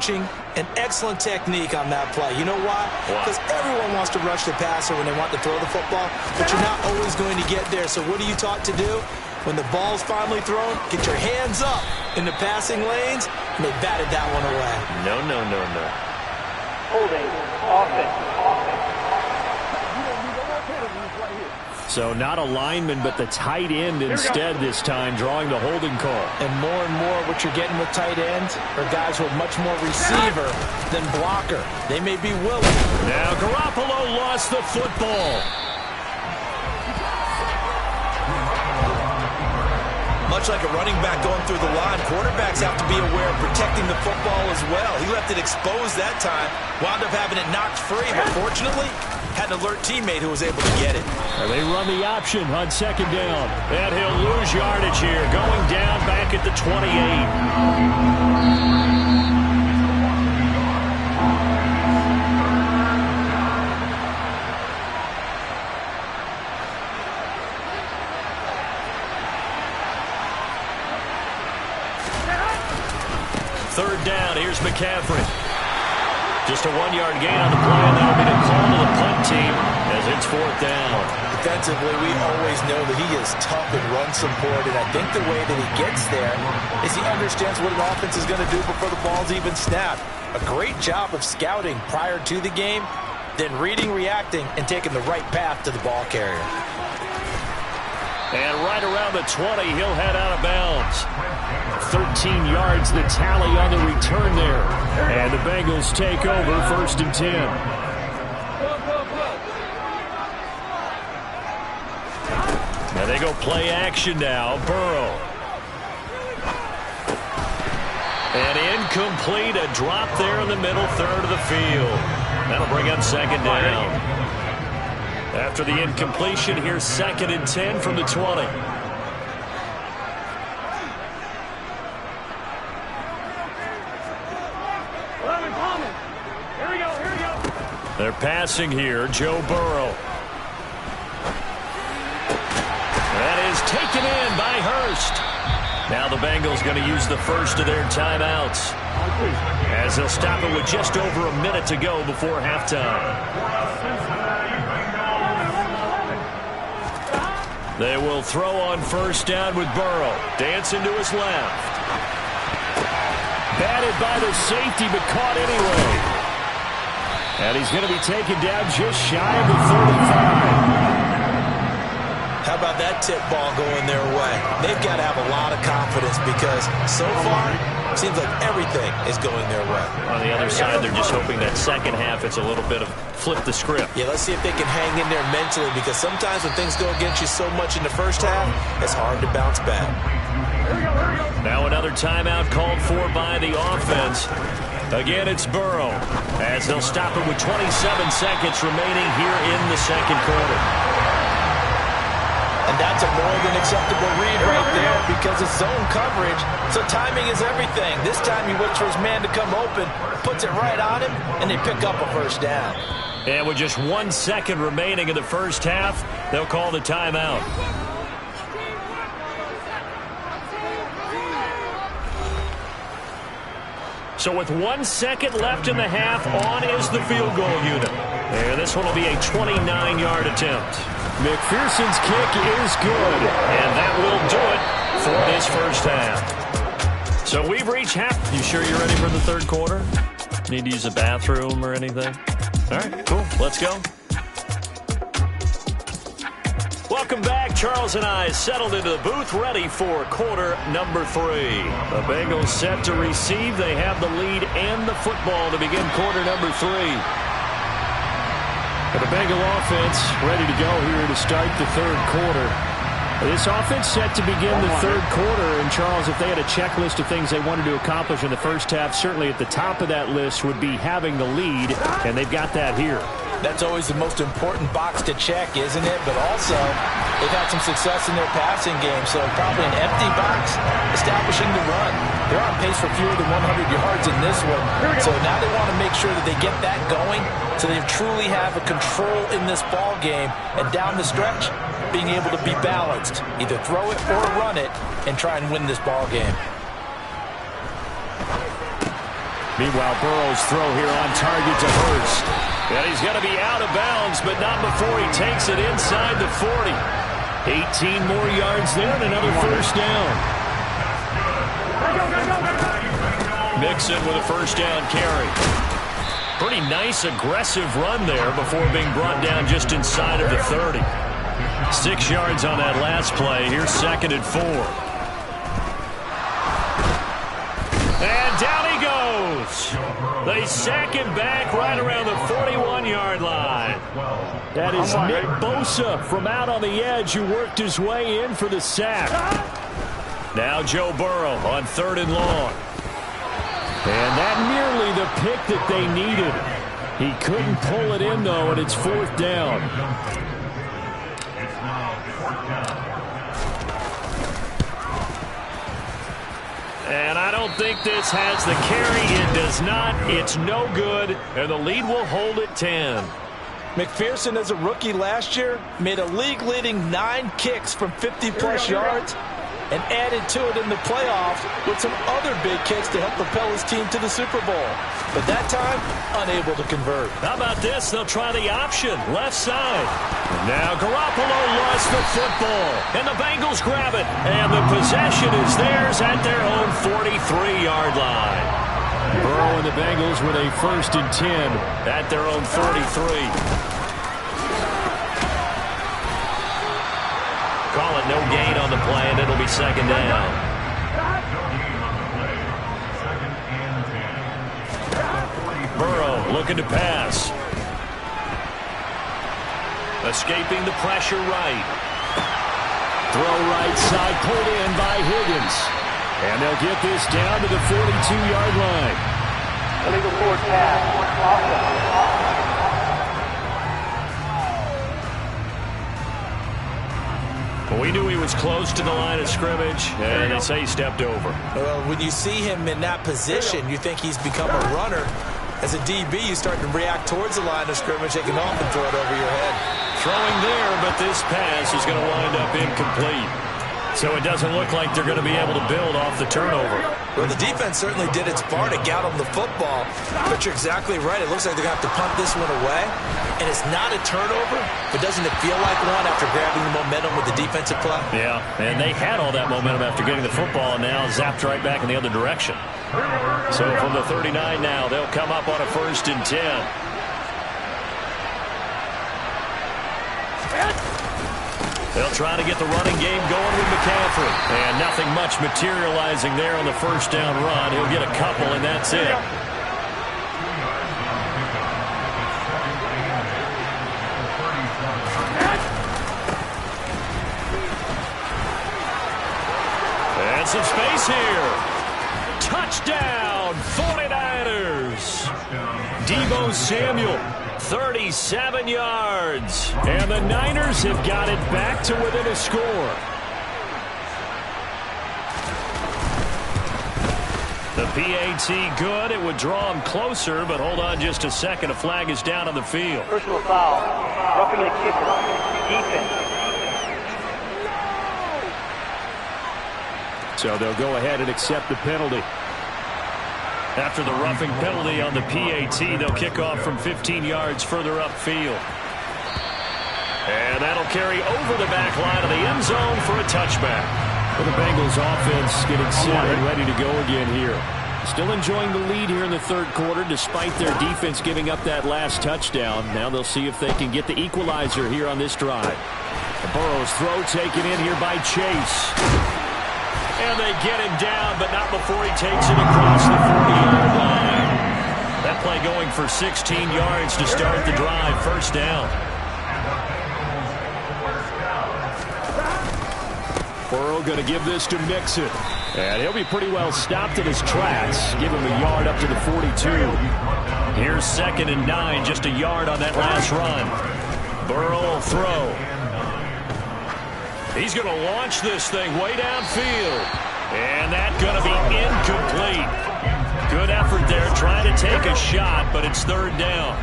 coaching and excellent technique on that play. You know why? Because everyone wants to rush the passer when they want to throw the football, but you're not always going to get there. So what are you taught to do? When the ball's finally thrown, get your hands up in the passing lanes, and they batted that one away. No. Holding, offense. So not a lineman, but the tight end instead this time, drawing the holding call. And more what you're getting with tight ends are guys who are much more receiver than blocker. They may be willing. Now Garoppolo lost the football. Much like a running back going through the line, quarterbacks have to be aware of protecting the football as well. He left it exposed that time, wound up having it knocked free, but fortunately, had an alert teammate who was able to get it. And they run the option on second down. And he'll lose yardage here, going down back at the 28. Third down, here's McCaffrey. Just a 1-yard gain on the play, and that'll be the call to the punt team as it's fourth down. Defensively, we always know that he is tough in run support, and I think the way that he gets there is he understands what an offense is going to do before the ball's even snapped. A great job of scouting prior to the game, then reading, reacting, and taking the right path to the ball carrier. And right around the 20, he'll head out of bounds. 13 yards, the tally on the return there. And the Bengals take over 1st and 10. Now they go play action now. Burrow. And incomplete, a drop there in the middle third of the field. That'll bring up second down. After the incompletion, here's 2nd and 10 from the 20. They're passing here, Joe Burrow. That is taken in by Hurst. Now the Bengals going to use the first of their timeouts, as they'll stop it with just over a minute to go before halftime. They will throw on first down with Burrow. Dancing to his left. Batted by the safety, but caught anyway. And he's going to be taken down just shy of the 35. How about that tip ball going their way? They've got to have a lot of confidence because so far, it seems like everything is going their way. On the other side, they're just hoping that second half it's a little bit of flip the script. Yeah, let's see if they can hang in there mentally, because sometimes when things go against you so much in the first half, it's hard to bounce back. Now another timeout called for by the offense. Again, it's Burrow, as they'll stop it with 27 seconds remaining here in the second quarter. And that's a more than acceptable read right there, because it's zone coverage, so timing is everything. This time he waits for his man to come open, puts it right on him, and they pick up a first down. And with just 1 second remaining in the first half, they'll call the timeout. So with 1 second left in the half, on is the field goal unit. And this one will be a 29-yard attempt. McPherson's kick is good, and that will do it for this first half. So we've reached half. You sure you're ready for the third quarter? Need to use a bathroom or anything? All right, cool. Let's go. Welcome back. Charles and I settled into the booth, ready for quarter number 3. The Bengals set to receive. They have the lead and the football to begin quarter number 3. And the Bengal offense ready to go here to start the third quarter. This offense set to begin the third quarter. And, Charles, if they had a checklist of things they wanted to accomplish in the first half, certainly at the top of that list would be having the lead, and they've got that here. That's always the most important box to check, isn't it? But also, they've had some success in their passing game, so probably an empty box, establishing the run. They're on pace for fewer than 100 yards in this one, so now they want to make sure that they get that going so they truly have a control in this ball game, and down the stretch, being able to be balanced, either throw it or run it, and try and win this ball game. Meanwhile, Burrow's throw here on target to Hurst. And he's going to be out of bounds, but not before he takes it inside the 40. 18 more yards there and another first down. Mixon with a first down carry. Pretty nice, aggressive run there before being brought down just inside of the 30. 6 yards on that last play. Here's 2nd and 4. And down he goes. They sack him back right around the 41-yard line. That is Nick Bosa from out on the edge who worked his way in for the sack. Now Joe Burrow on 3rd and long. And that nearly the pick that they needed. He couldn't pull it in, though, and it's 4th down. And I don't think this has the carry. It does not. It's no good. And the lead will hold at 10. McPherson, as a rookie last year, made a league-leading 9 kicks from 50-plus yards and added to it in the playoffs with some other big kicks to help propel his team to the Super Bowl. But that time, unable to convert. How about this? They'll try the option, left side. Now Garoppolo lost the football, and the Bengals grab it. And the possession is theirs at their own 43-yard line. Burrow and the Bengals with a 1st and 10 at their own 43. Call it no gain on the play, and it'll be 2nd down. Burrow looking to pass. Escaping the pressure right. Throw right side, pulled in by Higgins. And they'll get this down to the 42-yard line. Illegal forward pass. We knew he was close to the line of scrimmage, and they say he stepped over. Well, when you see him in that position, you think he's become a runner. As a DB, you start to react towards the line of scrimmage. They can often throw it over your head. Throwing there, but this pass is going to wind up incomplete. So it doesn't look like they're going to be able to build off the turnover. Well, the defense certainly did its part to get them the football. But you're exactly right. It looks like they're going to have to punt this one away. And it's not a turnover, but doesn't it feel like one after grabbing the momentum with the defensive play? Yeah, and they had all that momentum after getting the football, and now zapped right back in the other direction. So from the 39 now, they'll come up on a 1st and 10. They'll try to get the running game going with McCaffrey. And nothing much materializing there on the 1st down run. He'll get a couple, and that's it. And some space here. Touchdown, 49ers. Deebo Samuel. 37 yards. And the Niners have got it back to within a score. The PAT good. It would draw him closer, but hold on just a second. A flag is down on the field. Personal foul. Roughing the kicker. Defense. So they'll go ahead and accept the penalty. After the roughing penalty on the PAT, they'll kick off from 15 yards further upfield. And that'll carry over the back line of the end zone for a touchback. Well, the Bengals offense getting set and ready to go again here. Still enjoying the lead here in the 3rd quarter despite their defense giving up that last touchdown. Now they'll see if they can get the equalizer here on this drive. Burrow's throw taken in here by Chase. And they get him down, but not before he takes it across the 40-yard line. That play going for 16 yards to start the drive. 1st down. Burrow going to give this to Mixon. And he'll be pretty well stopped in his tracks. Give him a yard up to the 42. Here's 2nd and 9, just a yard on that last run. Burrow will throw. He's going to launch this thing way downfield. And that's going to be incomplete. Good effort there, trying to take a shot, but it's 3rd down.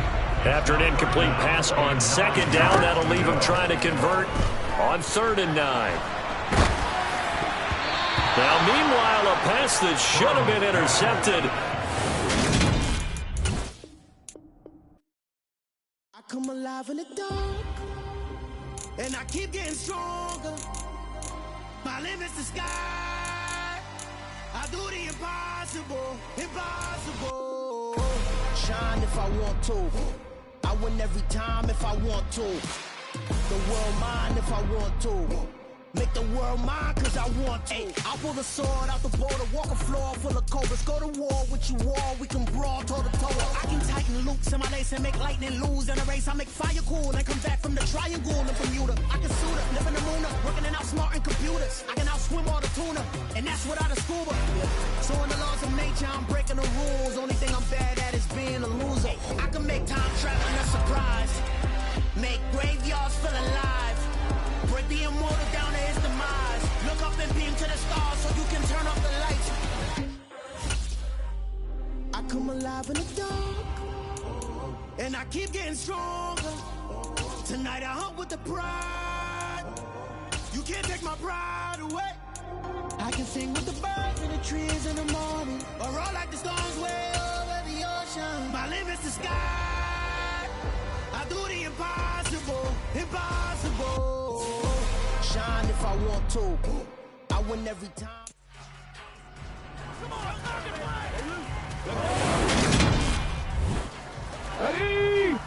After an incomplete pass on 2nd down, that'll leave him trying to convert on 3rd and 9. Now, meanwhile, a pass that should have been intercepted come alive in the dark, and I keep getting stronger. My limit's the sky. I do the impossible, impossible. Shine if I want to. I win every time if I want to. The world mine if I want to. Make the world mine cause I want to. I pull the sword out the border, walk a floor full of cobras. Go to war with you all, we can brawl toe to toe. I can tighten loops in my lace and make lightning lose in a race. I make fire cool and come back from the triangle in Bermuda. I can suit up, live in the moon up, working and outsmarting computers. I can outswim all the tuna, and that's without a scuba. So in the laws of nature, I'm breaking the rules. Only thing I'm bad at is being a loser. I can make time traveling a surprise, make graveyards feel alive. Break the immortal down to his demise. Look up and beam to the stars so you can turn off the lights. I come alive in the dark, and I keep getting stronger. Tonight I hunt with the pride. You can't take my pride away. I can sing with the birds and the trees in the morning, or roll like the storms way over the ocean. My limit's the sky. I do the impossible, impossible. Shine if I want to. I win every time. Come on, ready?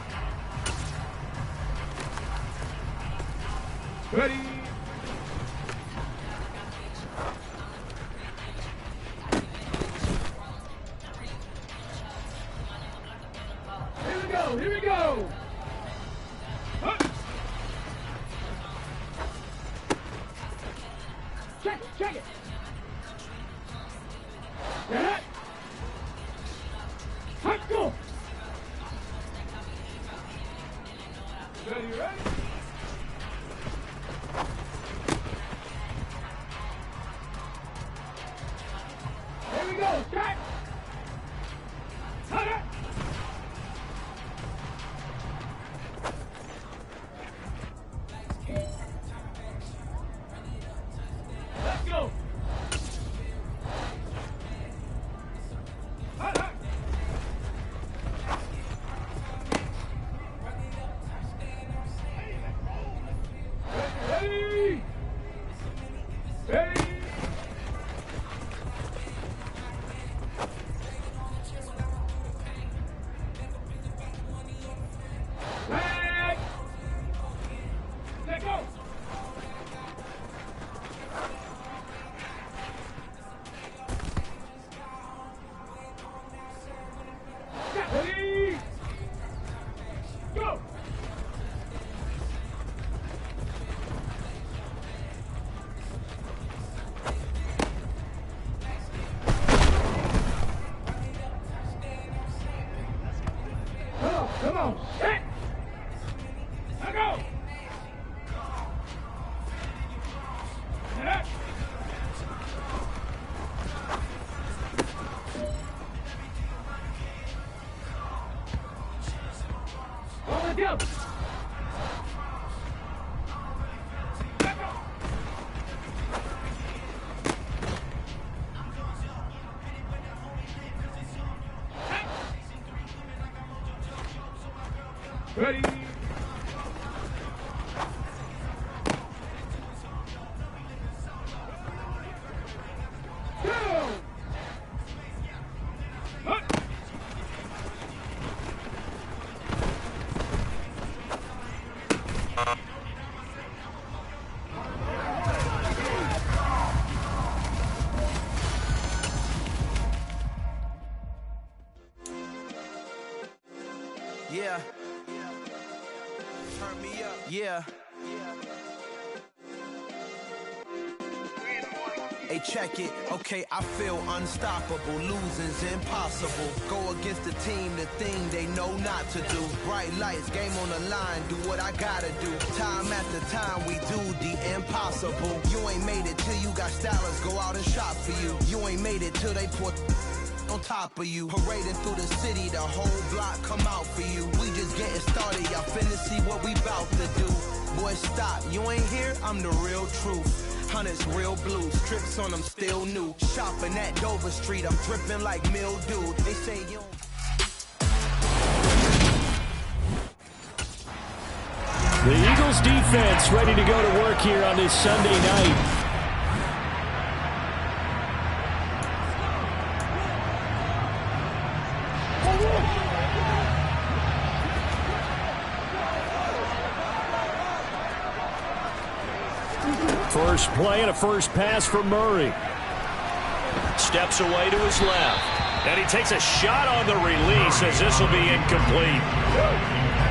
Ready? Here we go, here we go! Check it! Get it! Let's go! Ready, ready? Here we go, check! Cut it! Let's go! Ready! Ready! Flag! Let go! Ready! Go! Come on, set! Now go! Set! On the jump! Let go! Ready? Go! Up! Yeah. Turn me up. Yeah. Hey, check it. Okay, I feel unstoppable. Losing's impossible. Go against the team, the thing they know not to do. Bright lights, game on the line. Do what I gotta do. Time after time, we do the impossible. You ain't made it till you got stylers go out and shop for you. You ain't made it till they put on top of you. Parading through the city, the whole block come out for you. We just getting started, y'all finna see what we bout to do. Boy, stop, you ain't here, I'm the real truth. Hunters real blue, strips on them still new. Shopping at Dover Street, I'm dripping like mildew. They say you don't Eagles defense ready to go to work here on this Sunday night. First play and a first pass for Murray. Steps away to his left. And he takes a shot on the release as this will be incomplete.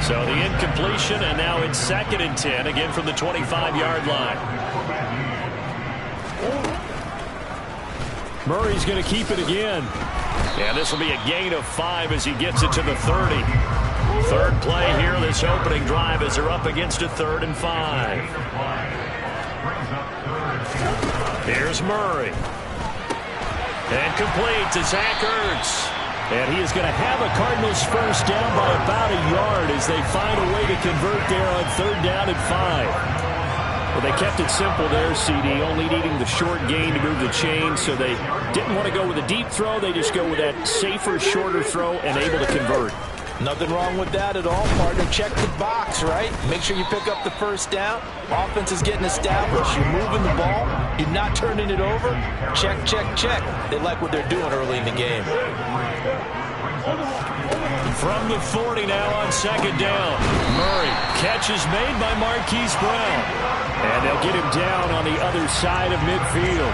So the incompletion, and now it's 2nd and 10, again from the 25-yard line. Murray's going to keep it again. And this will be a gain of 5 as he gets it to the 30. Third play here, this opening drive, as they're up against a 3rd and 5. Here's Murray. And complete to Zach Ertz. And he is going to have a Cardinals first down by about a yard as they find a way to convert there on 3rd down and 5. Well, they kept it simple there, CD, only needing the short gain to move the chain, so they didn't want to go with a deep throw. They just go with that safer, shorter throw and able to convert. Nothing wrong with that at all, partner. Check the box, right? Make sure you pick up the first down. Offense is getting established. You're moving the ball. You're not turning it over. Check, check, check. They like what they're doing early in the game. From the 40 now on 2nd down. Murray. Catch is made by Marquise Brown. And they'll get him down on the other side of midfield.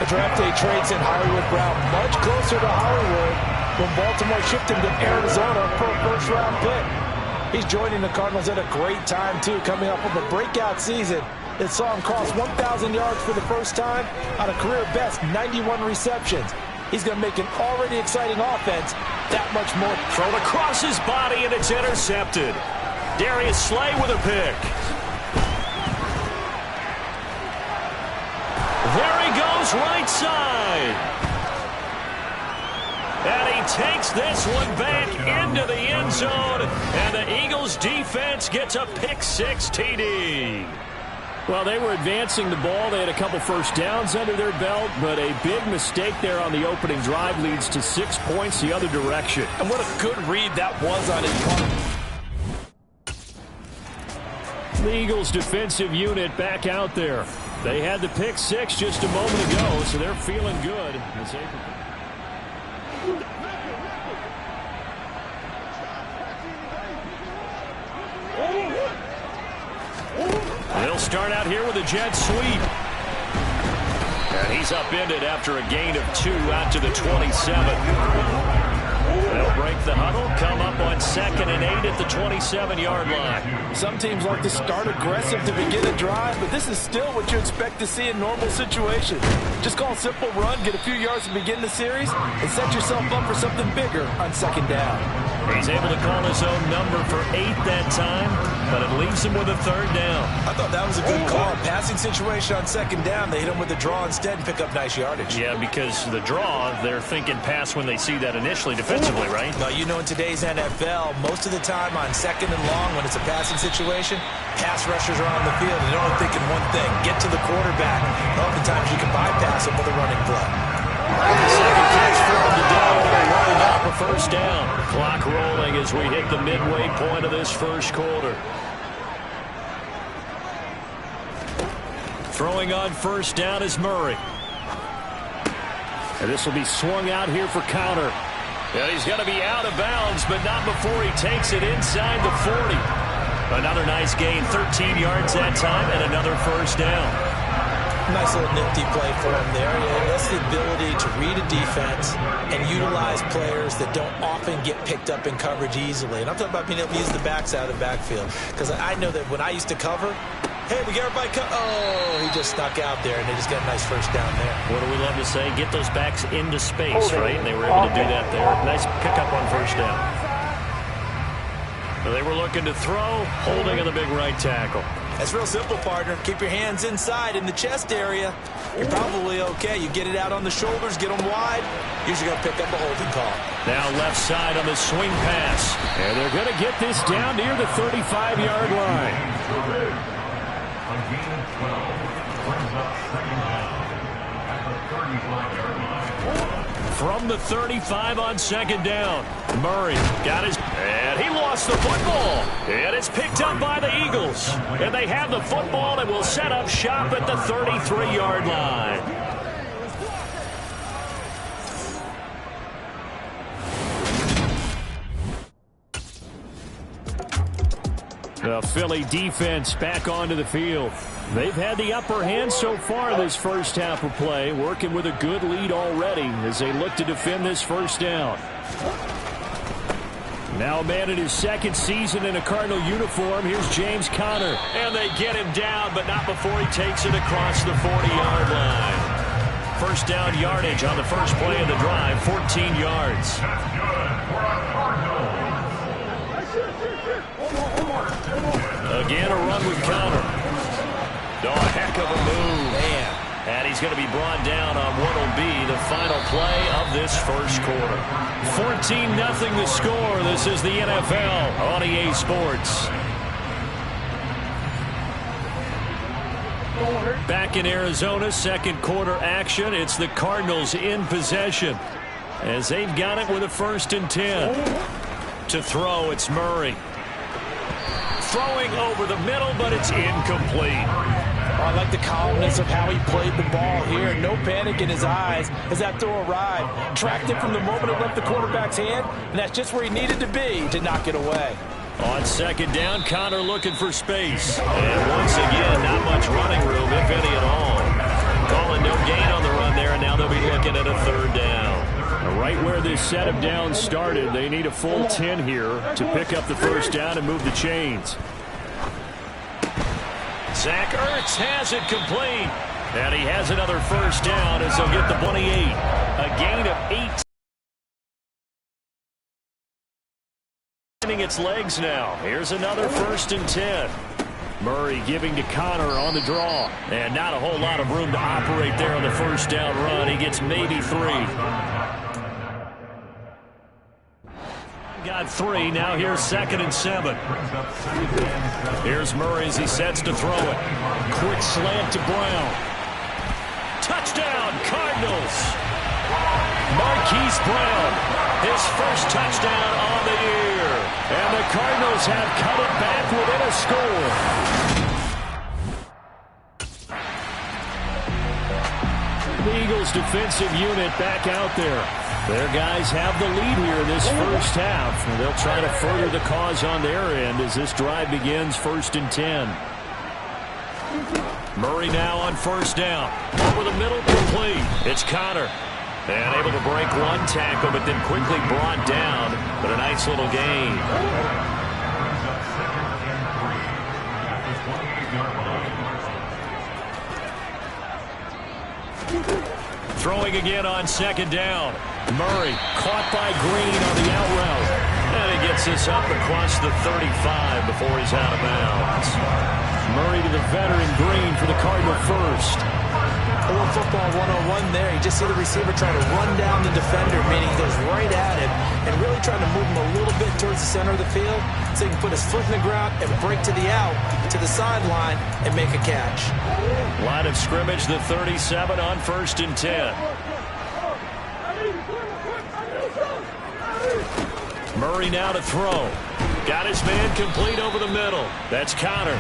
The draft day trade sent Hollywood Brown much closer to Hollywood when Baltimore shipped him to Arizona for a first-round pick. He's joining the Cardinals at a great time, too, coming up with a breakout season that saw him cross 1,000 yards for the first time on a career-best 91 receptions. He's going to make an already exciting offense that much more. Thrown across his body, and it's intercepted. Darius Slay with a pick. There he goes, right side. And he takes this one back into the end zone. And the Eagles defense gets a pick-6 TD. Well, they were advancing the ball. They had a couple first downs under their belt, but a big mistake there on the opening drive leads to 6 points the other direction. And what a good read that was on his part. The Eagles defensive unit back out there. They had the pick-6 just a moment ago, so they're feeling good as they prepare. They'll start out here with a jet sweep. And he's upended after a gain of 2 out to the 27. They'll break the huddle, come up on 2nd and 8 at the 27-yard line. Some teams like to start aggressive to begin a drive, but this is still what you expect to see in normal situations. Just call a simple run, get a few yards to begin the series, and set yourself up for something bigger on 2nd down. He's able to call his own number for 8 that time, but it leaves him with a 3rd down. I thought that was a good call. Passing situation on 2nd down, they hit him with the draw instead and pick up nice yardage. Yeah, because the draw, they're thinking pass when they see that initially defensively, right? No, you know in today's NFL, most of the time on 2nd and long when it's a passing situation, pass rushers are on the field and they're only thinking one thing, get to the quarterback. Oftentimes you can bypass him with a running play. Second catch for him today. They're running up a first down. Clock rolling as we hit the midway point of this first quarter. Throwing on first down is Murray. And this will be swung out here for counter. And he's going to be out of bounds, but not before he takes it inside the 40. Another nice gain, 13 yards that time, and another first down. Nice little nifty play for him there. Yeah, that's the ability to read a defense and utilize players that don't often get picked up in coverage easily. And I'm talking about being able to use the backs out of the backfield. Because I know that when I used to cover, hey, we got everybody oh, he just snuck out there, and they just got a nice first down there. What do we love to say? Get those backs into space, right? And they were able to do that there. Nice pickup on first down. They were looking to throw, holding in the big right tackle. That's real simple, partner. Keep your hands inside in the chest area. You're probably okay. You get it out on the shoulders, get them wide. Usually going to pick up a holding call. Now left side on the swing pass. And they're going to get this down near the 35-yard line. From the 35 on second down. Murray got his... And he lost the football. And it's picked up by the Eagles. And they have the football and will set up shop at the 33-yard line. The Philly defense back onto the field. They've had the upper hand so far this first half of play, working with a good lead already as they look to defend this first down. Now a man in his second season in a Cardinal uniform. Here's James Conner. And they get him down, but not before he takes it across the 40-yard line. First down yardage on the first play of the drive, 14 yards. Again, a run with Conner. Oh, a heck of a move. Man. And he's going to be brought down on what will be the final play of this first quarter. 14-0 the score. This is the NFL on EA Sports. Back in Arizona, second quarter action. It's the Cardinals in possession as they've got it with a 1st and 10. To throw, it's Murray. Throwing over the middle, but it's incomplete. I like the calmness of how he played the ball here. No panic in his eyes as that throw arrived. Tracked it from the moment it left the quarterback's hand, and that's just where he needed to be to knock it away. On second down, Conner looking for space. And once again, not much running room, if any at all. Calling no gain on the run there, and now they'll be looking at a 3rd down. Right where this set of downs started, they need a full 10 here to pick up the first down and move the chains. Zach Ertz has it complete. And he has another first down as they'll get the 28. A gain of 8. Finding its legs now. Here's another 1st and 10. Murray giving to Conner on the draw. And not a whole lot of room to operate there on the first down run. He gets maybe 3. Got 3. Now here's 2nd and 7. Here's Murray as he sets to throw it. Quick slant to Brown. Touchdown, Cardinals. Marquise Brown, his first touchdown on the year. And the Cardinals have cut it back within a score. The Eagles defensive unit back out there. Their guys have the lead here in this first half. And they'll try to further the cause on their end as this drive begins 1st and 10. Murray now on first down. Over the middle, complete. It's Conner. And able to break one tackle, but then quickly brought down. But a nice little gain. Throwing again on second down. Murray caught by Green on the out route. And he gets this up across the 35 before he's out of bounds. Murray to the veteran Green for the Cardinal first. A little football 101 there. You just see the receiver trying to run down the defender, meaning he goes right at him and really trying to move him a little bit towards the center of the field so he can put his foot in the ground and break to the out, to the sideline, and make a catch. Line of scrimmage, the 37 on 1st and 10. Murray now to throw. Got his man complete over the middle. That's Conner.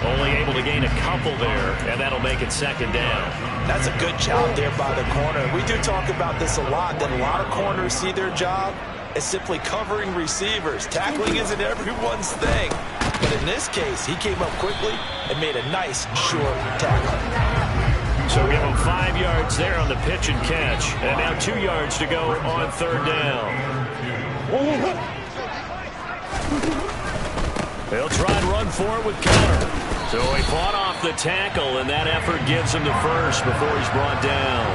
Only able to gain a couple there, and that'll make it 2nd down. That's a good job there by the corner. We do talk about this a lot, that a lot of corners see their job as simply covering receivers. Tackling isn't everyone's thing. But in this case, he came up quickly and made a nice, short tackle. So give him 5 yards there on the pitch and catch. And now 2 yards to go on 3rd down. They'll try and run for it with Conner. So he fought off the tackle, and that effort gives him the first before he's brought down.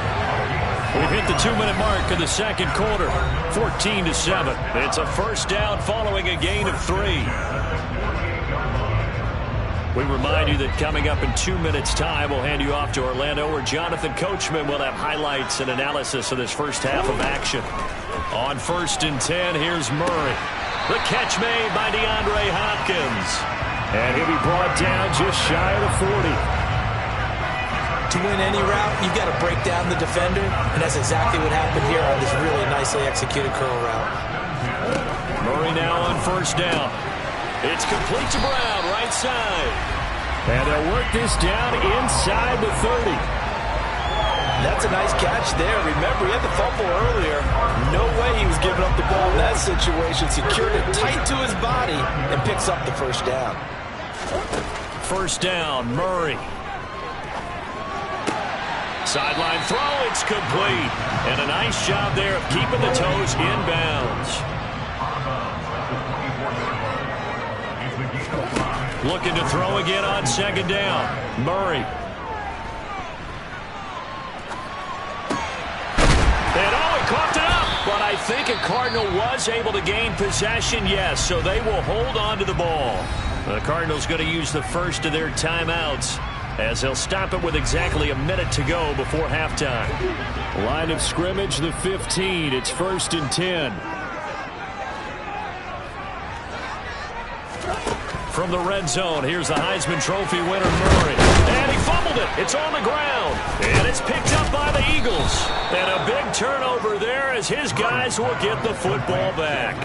We've hit the 2-minute mark in the second quarter, 14-7. It's a first down following a gain of 3. We remind you that coming up in 2 minutes' time, we'll hand you off to Orlando, where Jonathan Coachman will have highlights and analysis of this first half of action. On 1st and 10, here's Murray. The catch made by DeAndre Hopkins. And he'll be brought down just shy of the 40. To win any route, you've got to break down the defender, and that's exactly what happened here on this really nicely executed curl route. Murray now on first down. It's complete to Brown, right side. And they'll work this down inside the 30. That's a nice catch there. Remember, he had the fumble earlier. No way he was giving up the ball in that situation. Secured it tight to his body and picks up the first down. First down, Murray. Sideline throw, it's complete. And a nice job there of keeping the toes in bounds. Looking to throw again on second down. Murray. And he coughed it up. But I think a Cardinal was able to gain possession, yes. So they will hold on to the ball. The Cardinals going to use the first of their timeouts, as they'll stop it with exactly a minute to go before halftime. Line of scrimmage, the 15. It's 1st and 10. From the red zone, here's the Heisman Trophy winner, Murray. And he fumbled it. It's on the ground. And it's picked up by the Eagles. And a big turnover there as his guys will get the football back.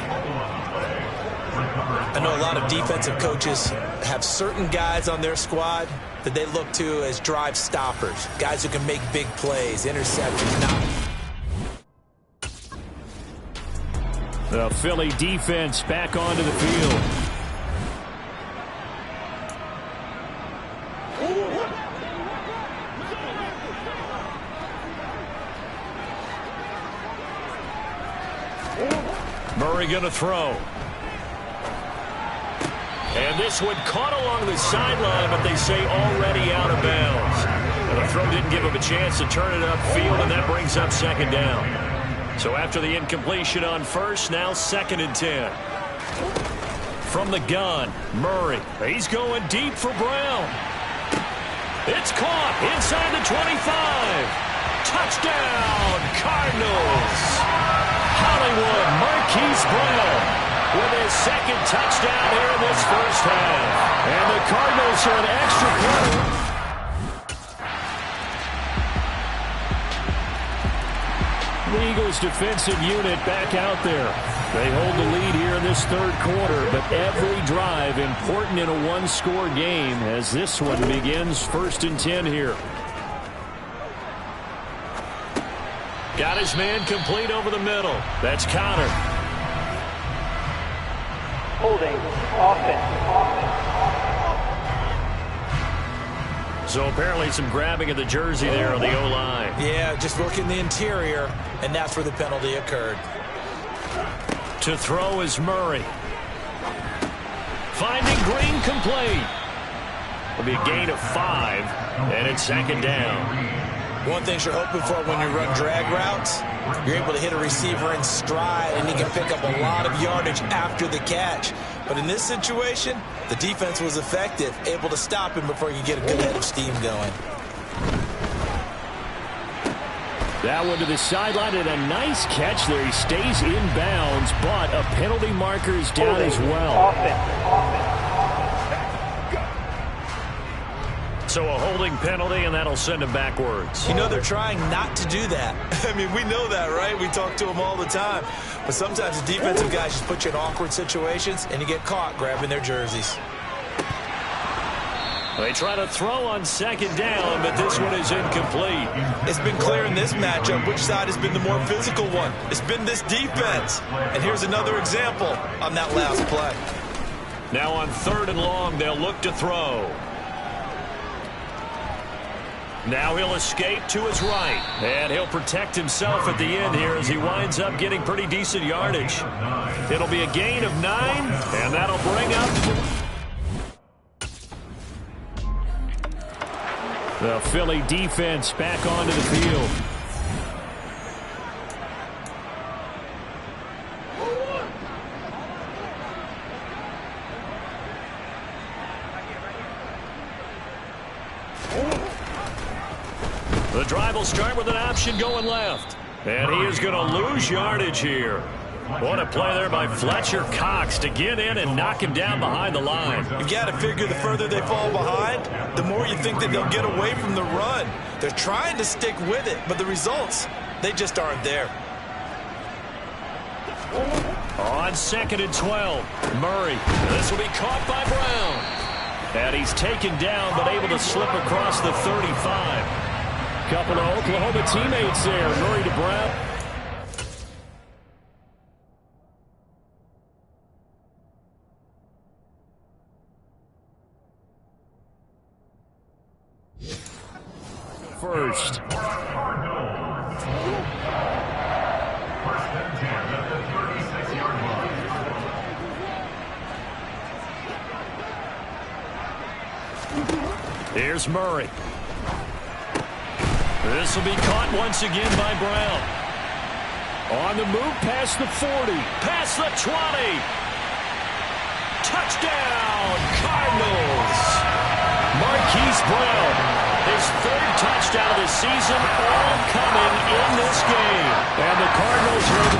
I know a lot of defensive coaches have certain guys on their squad that they look to as drive stoppers, guys who can make big plays, interceptions. The Philly defense back onto the field. Murray going to throw. And this one caught along the sideline, but they say already out of bounds. And the throw didn't give him a chance to turn it upfield, and that brings up second down. So after the incompletion on first, now 2nd and 10. From the gun, Murray. He's going deep for Brown. It's caught inside the 25. Touchdown, Cardinals. Hollywood Marquise Brown with his second touchdown here in this first half. And the Cardinals are an extra point. The Eagles defensive unit back out there. They hold the lead here in this third quarter, but every drive important in a one-score game as this one begins 1st and 10 here. Got his man complete over the middle. That's Connor. Holding. Offense. So apparently some grabbing of the jersey there on the O-line. Yeah, just look in the interior, and that's where the penalty occurred. To throw is Murray. Finding Green complete. It'll be a gain of 5, and it's 2nd down. One thing you're hoping for when you run drag routes, you're able to hit a receiver in stride, and he can pick up a lot of yardage after the catch. But in this situation, the defense was effective, able to stop him before you get a good head of steam going. That one to the sideline, and a nice catch there. He stays in bounds, but a penalty marker is down as well. So a holding penalty, and that'll send him backwards. You know, they're trying not to do that. I mean, we know that, right? We talk to them all the time. But sometimes the defensive guys just put you in awkward situations, and you get caught grabbing their jerseys. They try to throw on 2nd down, but this one is incomplete. It's been clear in this matchup which side has been the more physical one. It's been this defense. And here's another example on that last play. Now on 3rd and long, they'll look to throw. Now he'll escape to his right, and he'll protect himself at the end here as he winds up getting pretty decent yardage. It'll be a gain of 9, and that'll bring up the Philly defense back onto the field. The drive will start with an option going left. And he is going to lose yardage here. What a play there by Fletcher Cox to get in and knock him down behind the line. You've got to figure the further they fall behind, the more you think that they'll get away from the run. They're trying to stick with it, but the results, they just aren't there. On 2nd and 12, Murray. This will be caught by Brown. And he's taken down, but able to slip across the 35. Couple of Oklahoma teammates there. Murray to Brown. First. Here's Murray. This will be caught once again by Brown. On the move past the 40, past the 20. Touchdown, Cardinals. Marquise Brown, his 3rd touchdown of the season, all coming in this game. And the Cardinals are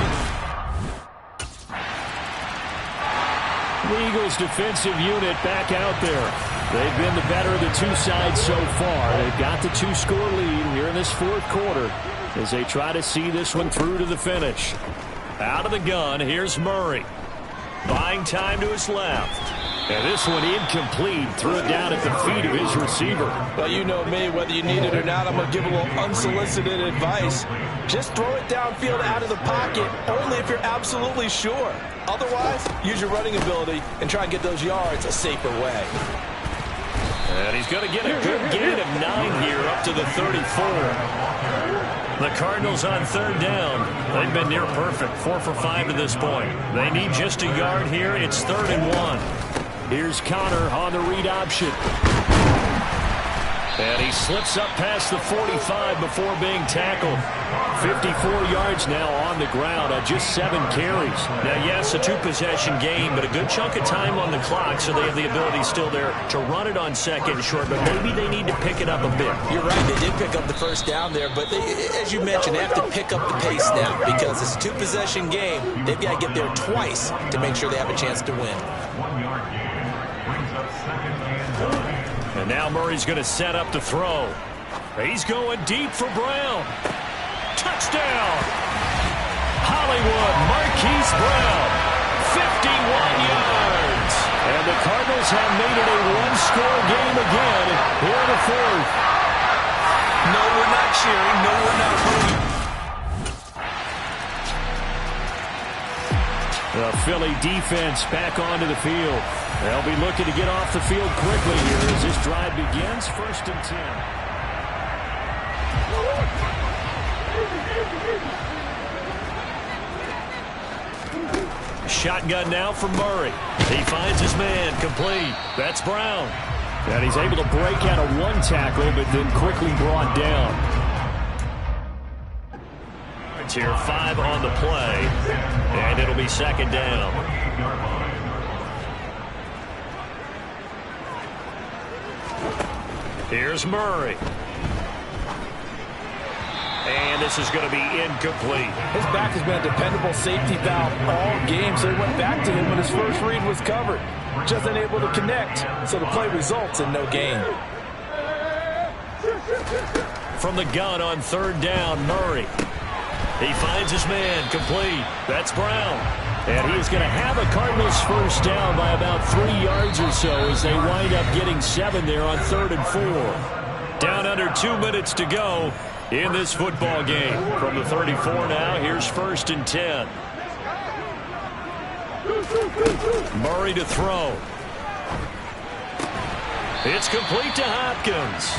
the Eagles defensive unit back out there. They've been the better of the two sides so far. They've got the 2-score lead here in this 4th quarter as they try to see this one through to the finish. Out of the gun, here's Murray. Buying time to his left. And this one incomplete. Threw it down at the feet of his receiver. Well, you know me, whether you need it or not, I'm going to give a little unsolicited advice. Just throw it downfield out of the pocket, only if you're absolutely sure. Otherwise, use your running ability and try and get those yards a safer way. And he's going to get a good gain of 9 here up to the 34. The Cardinals on 3rd down. They've been near perfect, 4 for 5 to this point. They need just a yard here. It's 3rd and 1. Here's Connor on the read option. And he slips up past the 45 before being tackled. 54 yards now on the ground on just 7 carries. Now, yes, a 2-possession game, but a good chunk of time on the clock, so they have the ability still there to run it on 2nd and short, but maybe they need to pick it up a bit. You're right, they did pick up the 1st down there, but they, as you mentioned, they have to pick up the pace now because it's a 2-possession game. They've got to get there twice to make sure they have a chance to win. And now Murray's going to set up to throw. He's going deep for Brown. Touchdown! Hollywood, Marquise Brown, 51 yards. And the Cardinals have made it a 1-score game again here in the 4th. No, we're not cheering. No, we're not hooting. The Philly defense back onto the field. They'll be looking to get off the field quickly here as this drive begins. 1st and 10. Shotgun now for Murray. He finds his man, complete. That's Brown. And he's able to break out of 1 tackle, but then quickly brought down. It's here 5 on the play, and it'll be 2nd down. Here's Murray. And this is going to be incomplete. His back has been a dependable safety valve all game, so he went back to him when his first read was covered. Just unable to connect, so the play results in no gain. From the gun on 3rd down, Murray. He finds his man, complete. That's Brown. And he's going to have a Cardinals 1st down by about 3 yards or so as they wind up getting 7 there on 3rd and 4. Down under 2 minutes to go in this football game. From the 34 now, here's 1st and 10. Murray to throw. It's complete to Hopkins.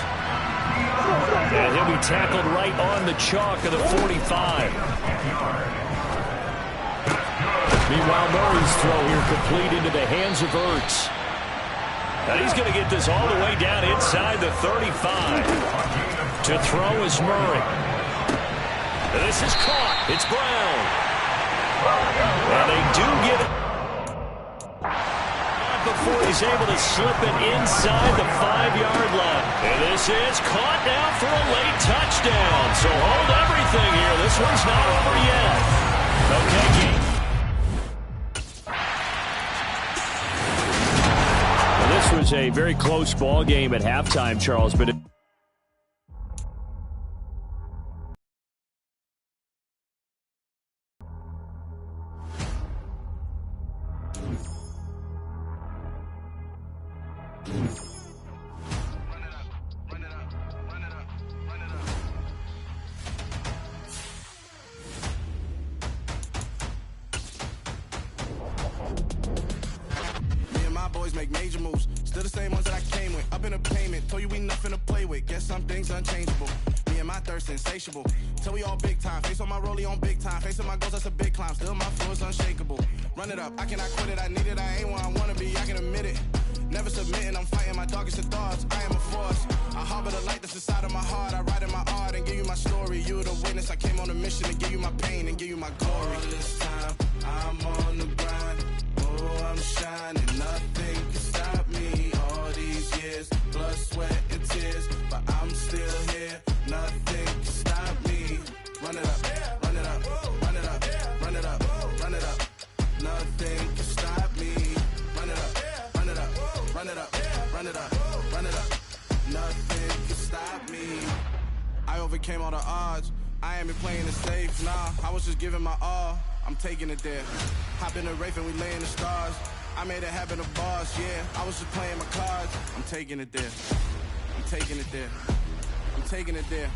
And he'll be tackled right on the chalk of the 45. Meanwhile, Murray's throw here complete into the hands of Ertz. And he's going to get this all the way down inside the 35. To throw is Murray. And this is caught. It's Brown. And they do get it. Before he's able to slip it inside the 5-yard line. And this is caught now for a late touchdown. So hold everything here. This one's not over yet. Okay, was a very close ball game at halftime, Charles, but make major moves, still the same ones that I came with. Up in a payment, told you we nothing to play with. Guess some things unchangeable. Me and my thirst insatiable. Till we all big time. Face on my rollie on big time. Facing my goals, that's a big climb. Still my flow is unshakable. Run it up, I cannot quit it. I need it, I ain't where I wanna be. I can admit it. Never submitting, I'm fighting my darkest of thoughts. I am a force. I harbor the light that's inside of my heart. I write in my art and give you my story. You the witness. I came on a mission to give you my pain and give you my glory. All this time, I'm on the grind. Oh, I'm shining. Nothing can stop me. All these years, blood, sweat, and tears, but I'm still here. Nothing can stop me. Run it up, run it up, run it up, run it up, run it up. Nothing can stop me. Run it up, run it up, run it up, run it up, run it up. Nothing can stop me. I overcame all the odds. I ain't been playing it safe, nah. I was just giving my all. I'm taking it there. Hop in the Wraith and we lay in the stars. I made it happen to boss, yeah. I was just playing my cards. I'm taking it there. I'm taking it there. I'm taking it there.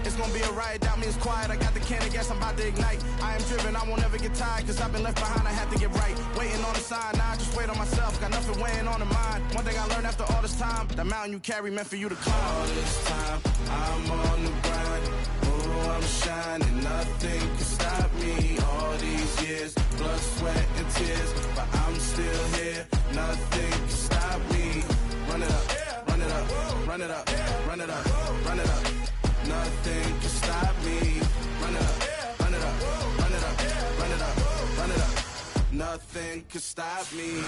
It's gonna be a riot, doubt me it's quiet. I got the can of gas, I'm about to ignite. I am driven, I won't ever get tired, cause I've been left behind, I have to get right. Waiting on the sign, now I just wait on myself. Got nothing weighing on the mind. One thing I learned after all this time, the mountain you carry meant for you to climb. All this time, I'm on the grind. Oh, I'm shining, nothing can stop me. All these years, blood, sweat, and tears, but I'm still here. Nothing can stop me. Run it up, run it up, run it up, run it up, run it up. Nothing can stop me. Run it up, run it up, run it up, run it up, run it up. Nothing can stop me.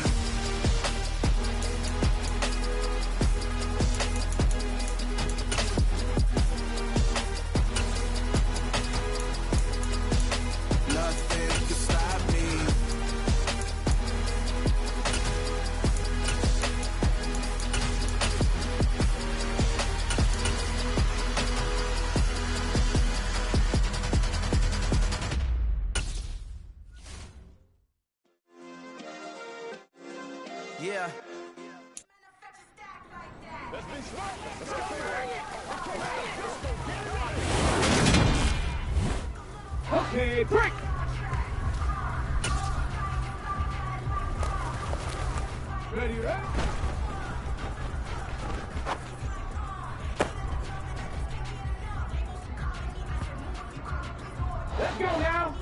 Nothing can stop me. Yeah. Let's be smart. Let's go. Okay, break. Ready, ready? Let's go now.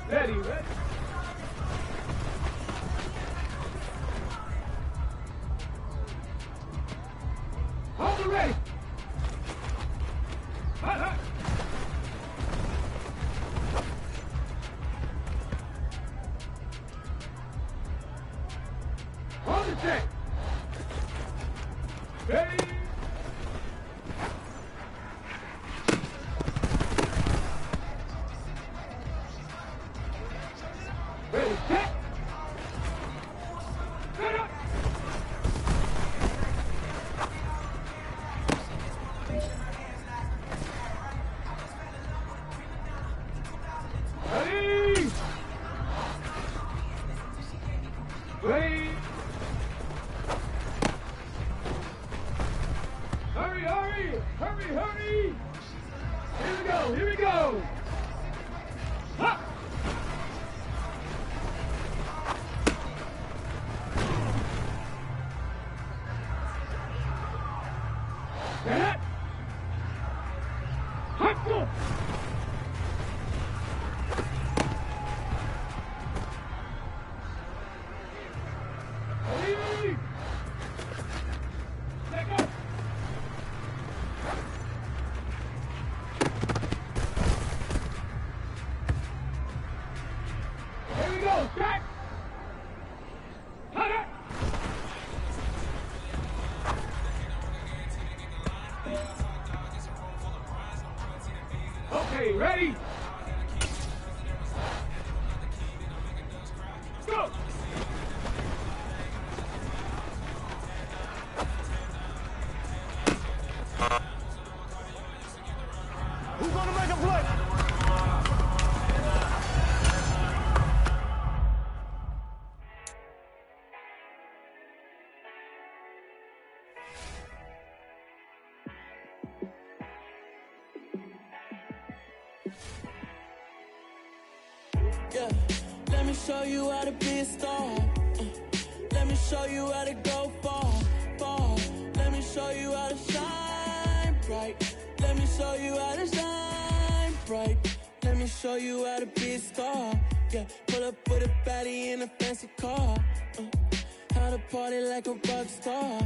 Ready, ready? Hold it ready. Hot, hot. Hold it check. Ready. Ready, check. Set up. Ready. Ready. Hurry, hurry, hurry, hurry. Here we go, here we go. Ha. Set. Hot go. Ready. Let go. Here we go, Jack. Hot it. Okay, ready? Yeah, let me show you how to be a star. Let me show you how to go far, far. Let me show you how to shine bright. Let me show you how to shine bright. Let me show you how to be a star. Yeah, pull up with a baddie in a fancy car. How to party like a rock star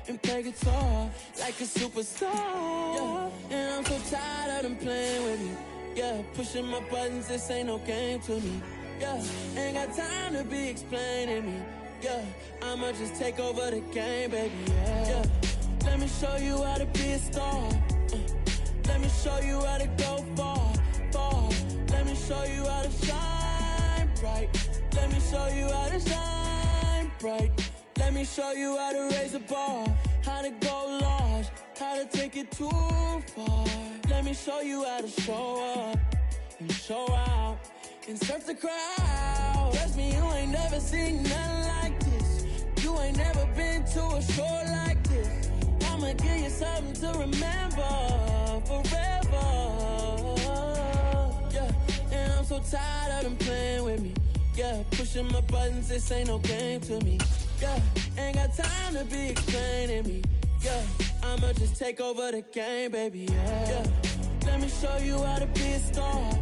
and play guitar like a superstar. Yeah, and I'm so tired of them playing with me. Yeah, pushing my buttons, this ain't no game to me. Yeah, ain't got time to be explaining me. Yeah, I'ma just take over the game, baby. Yeah, let me show you how to be a star. Let me show you how to go far, far. Let me show you how to shine bright. Let me show you how to shine bright. Let me show you how to raise the bar, how to go large, how to take it too far. Let me show you how to show up and show out and surf the crowd. Trust me, you ain't never seen nothing like this. You ain't never been to a show like this. I'ma give you something to remember forever. Yeah, and I'm so tired of them playing with me. Yeah, pushing my buttons, this ain't no game to me. Yeah, ain't got time to be explaining me. Yeah, I'ma just take over the game, baby. Yeah, let me show you how to be a star.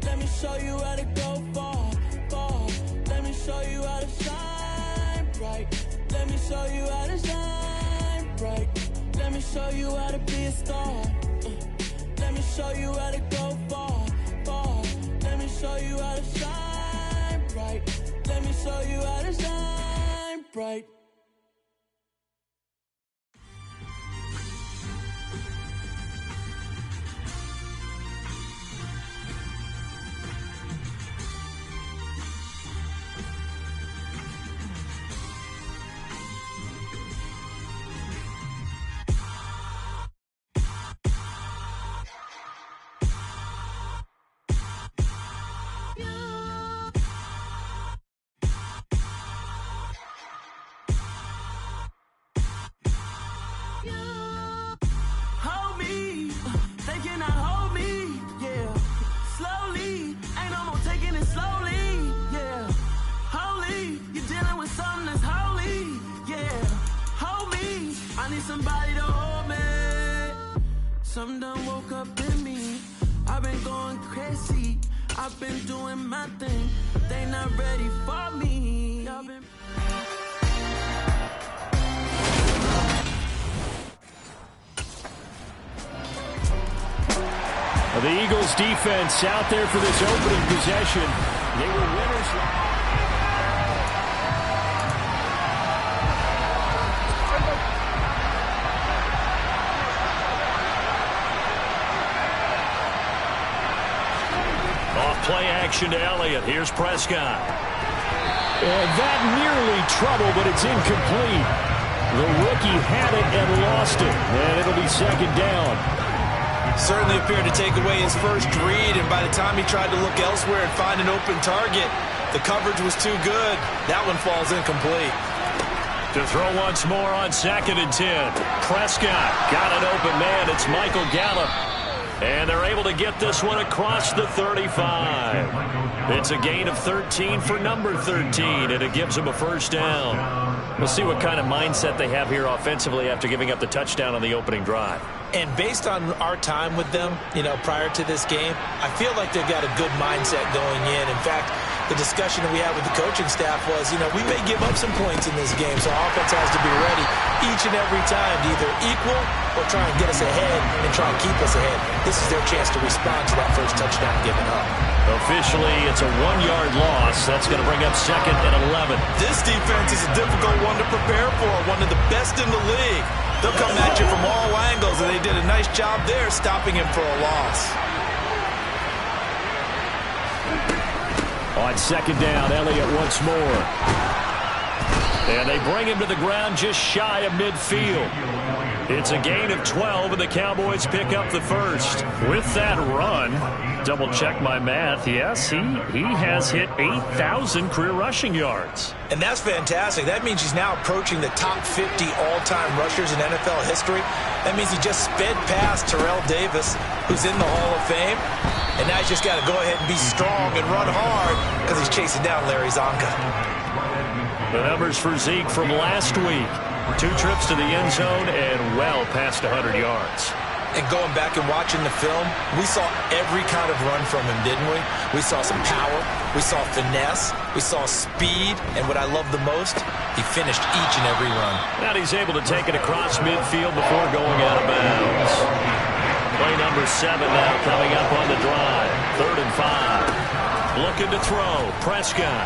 Let me show you how to go far, far. Let me show you how to shine bright. Let me show you how to shine bright. Let me show you how to be a star. Let me show you how to go far, far. Let me show you how to shine bright. Let me show you how to shine bright. Somebody to hold me. Something done woke up in me. I've been going crazy. I've been doing my thing. They not ready for me. The Eagles defense out there for this opening possession. They were winners. Play action to Elliott. Here's Prescott. And that nearly trouble, but it's incomplete. The rookie had it and lost it. And it'll be second down. Certainly appeared to take away his first read, and by the time he tried to look elsewhere and find an open target, the coverage was too good. That one falls incomplete. To throw once more on 2nd and 10. Prescott got an open man. It's Michael Gallup. And they're able to get this one across the 35. It's a gain of 13 for number 13, and it gives them a first down. We'll see what kind of mindset they have here offensively after giving up the touchdown on the opening drive. And based on our time with them, prior to this game, I feel like they've got a good mindset going in. In fact, the discussion that we had with the coaching staff was, we may give up some points in this game, so our offense has to be ready each and every time to either equal or try and get us ahead and try and keep us ahead. This is their chance to respond to that first touchdown given up. Officially, it's a 1-yard loss. That's going to bring up 2nd and 11. This defense is a difficult one to prepare for, one of the best in the league. They'll come at you from all angles, and they did a nice job there stopping him for a loss. On 2nd down, Elliott once more. And they bring him to the ground just shy of midfield. It's a gain of 12, and the Cowboys pick up the first. With that run, double-check my math. Yes, he has hit 8,000 career rushing yards. And that's fantastic. That means he's now approaching the top 50 all-time rushers in NFL history. That means he just sped past Terrell Davis, who's in the Hall of Fame. And now he's just got to go ahead and be strong and run hard because he's chasing down Larry Zonka. The numbers for Zeke from last week. 2 trips to the end zone and well past 100 yards. And going back and watching the film, we saw every kind of run from him, didn't we? We saw some power, we saw finesse, we saw speed, and what I love the most, he finished each and every run. And he's able to take it across midfield before going out of bounds. Play number 7 now coming up on the drive. 3rd and 5. Looking to throw. Prescott.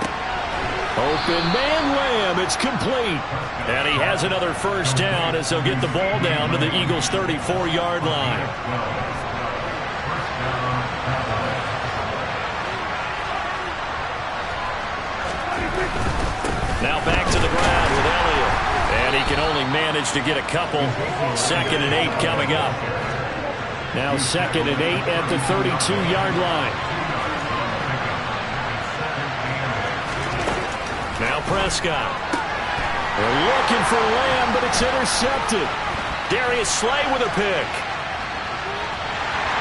Open man Lamb. It's complete. And he has another first down as they'll get the ball down to the Eagles' 34-yard line. Now back to the ground with Elliott. And he can only manage to get a couple. 2nd and 8 coming up. Now 2nd and 8 at the 32-yard line. Now Prescott. They're looking for Lamb, but it's intercepted. Darius Slay with a pick.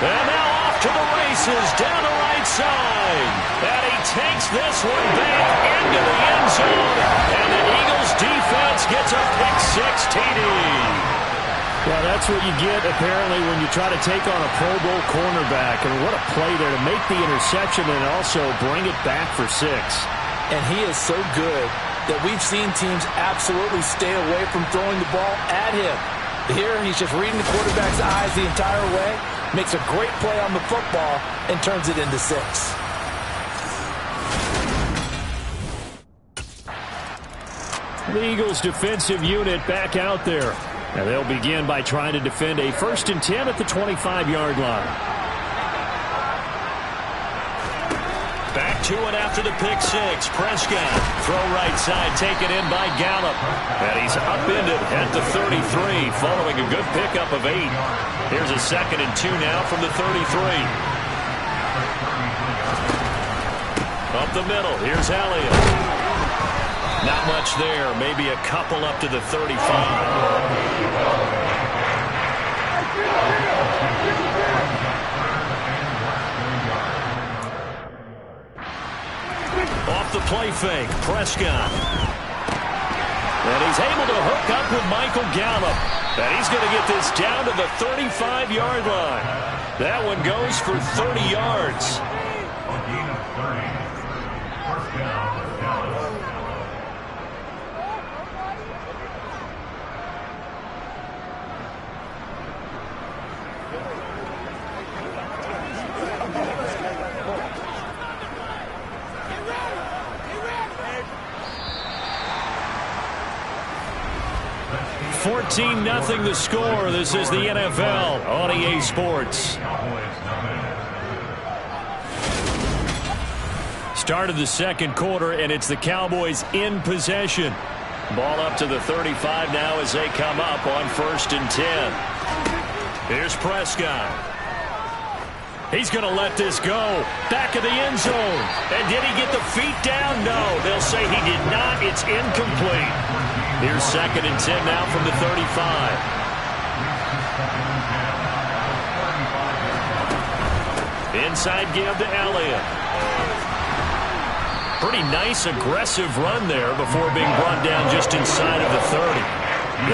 And now off to the races down the right side. And he takes this one back into the end zone. And the Eagles defense gets a pick-6 TD. Well, that's what you get, apparently, when you try to take on a Pro Bowl cornerback. And what a play there to make the interception and also bring it back for 6. And he is so good that we've seen teams absolutely stay away from throwing the ball at him. Here, he's just reading the quarterback's eyes the entire way, makes a great play on the football, and turns it into 6. The Eagles defensive unit back out there. And they'll begin by trying to defend a 1st and 10 at the 25-yard line. Back to it after the pick-6. Prescott. Throw right side taken in by Gallup. And he's upended at the 33 following a good pickup of 8. Here's a 2nd and 2 now from the 33. Up the middle. Here's Elliott. Not much there. Maybe a couple up to the 35. Off the play fake. Prescott. And he's able to hook up with Michael Gallup. And he's going to get this down to the 35-yard line. That one goes for 30 yards. Nothing the score. This is the NFL on EA Sports. Start of the 2nd quarter, and it's the Cowboys in possession. Ball up to the 35 now as they come up on 1st and 10. Here's Prescott. He's going to let this go. Back of the end zone. And did he get the feet down? No. They'll say he did not. It's incomplete. Here's 2nd and 10 now from the 35. Inside give to Elliott. Pretty nice, aggressive run there before being brought down just inside of the 30.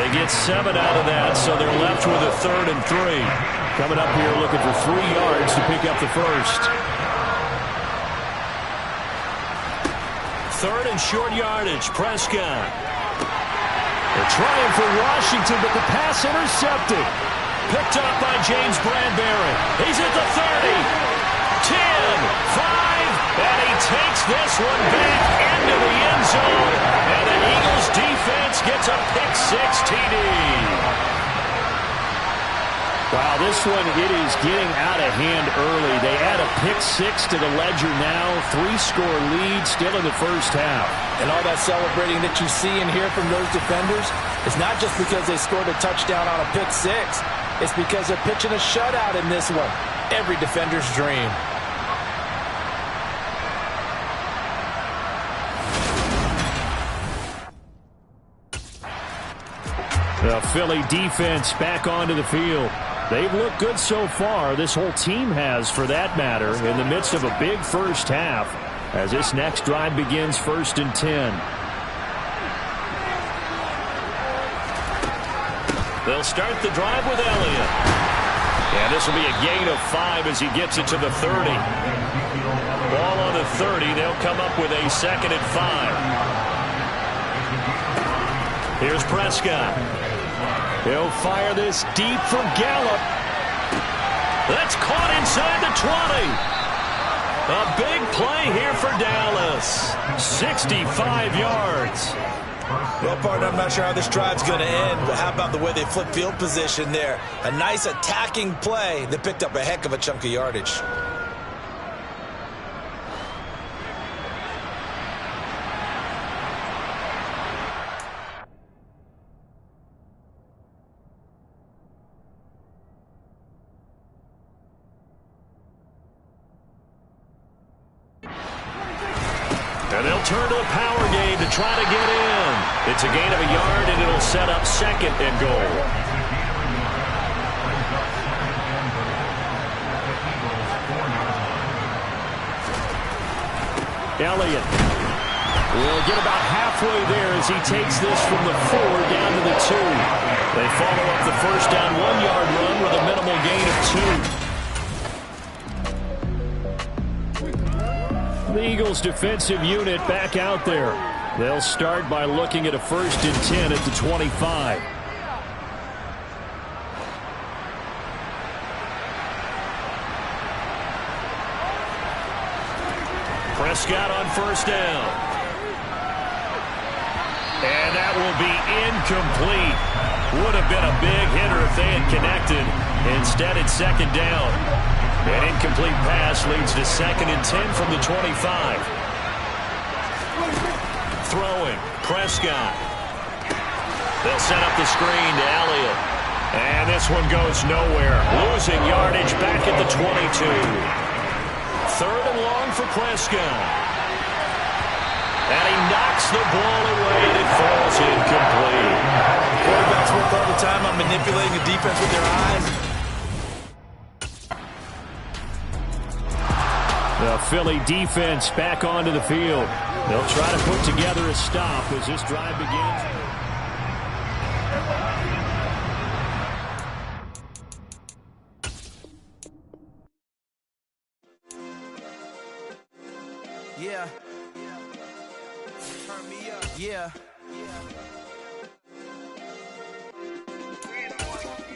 They get 7 out of that, so they're left with a 3rd and 3. Coming up here looking for 3 yards to pick up the 1st. 3rd and short yardage. Prescott. They're trying for Washington, but the pass intercepted. Picked up by James Bradbury. He's at the 30, 10, 5, and he takes this one back into the end zone. And the Eagles defense gets a pick-6 TD. Wow, this one, it is getting out of hand early. They add a pick-6 to the ledger now. 3-score lead still in the first half. And all that celebrating that you see and hear from those defenders is not just because they scored a touchdown on a pick-6. It's because they're pitching a shutout in this one. Every defender's dream. The Philly defense back onto the field. They've looked good so far. This whole team has, for that matter, in the midst of a big first half as this next drive begins 1st and 10. They'll start the drive with Elliott. And this will be a gain of 5 as he gets it to the 30. Ball on the 30. They'll come up with a 2nd and 5. Here's Prescott. He'll fire this deep for Gallup. That's caught inside the 20. A big play here for Dallas. 65 yards. Well, partner, I'm not sure how this drive's going to end, but how about the way they flip field position there? A nice attacking play that picked up a heck of a chunk of yardage. And they'll turn to the power game to try to get in. It's a gain of a yard, and it'll set up 2nd and goal. Elliott will get about halfway there as he takes this from the 4 down to the 2. They follow up the first down 1-yard run with a minimal gain of 2. The Eagles defensive unit back out there. They'll start by looking at a 1st and 10 at the 25. Prescott on 1st down. And that will be incomplete. Would have been a big hitter if they had connected. Instead, it's 2nd down. An incomplete pass leads to 2nd and 10 from the 25. Throwing, Prescott. They'll set up the screen to Elliott. And this one goes nowhere. Losing yardage back at the 22. 3rd and long for Prescott. And he knocks the ball away and it falls incomplete. Quarterbacks work all the time on manipulating the defense with their eyes. The Philly defense back onto the field. They'll try to put together a stop as this drive begins. Yeah. Turn me up. Yeah.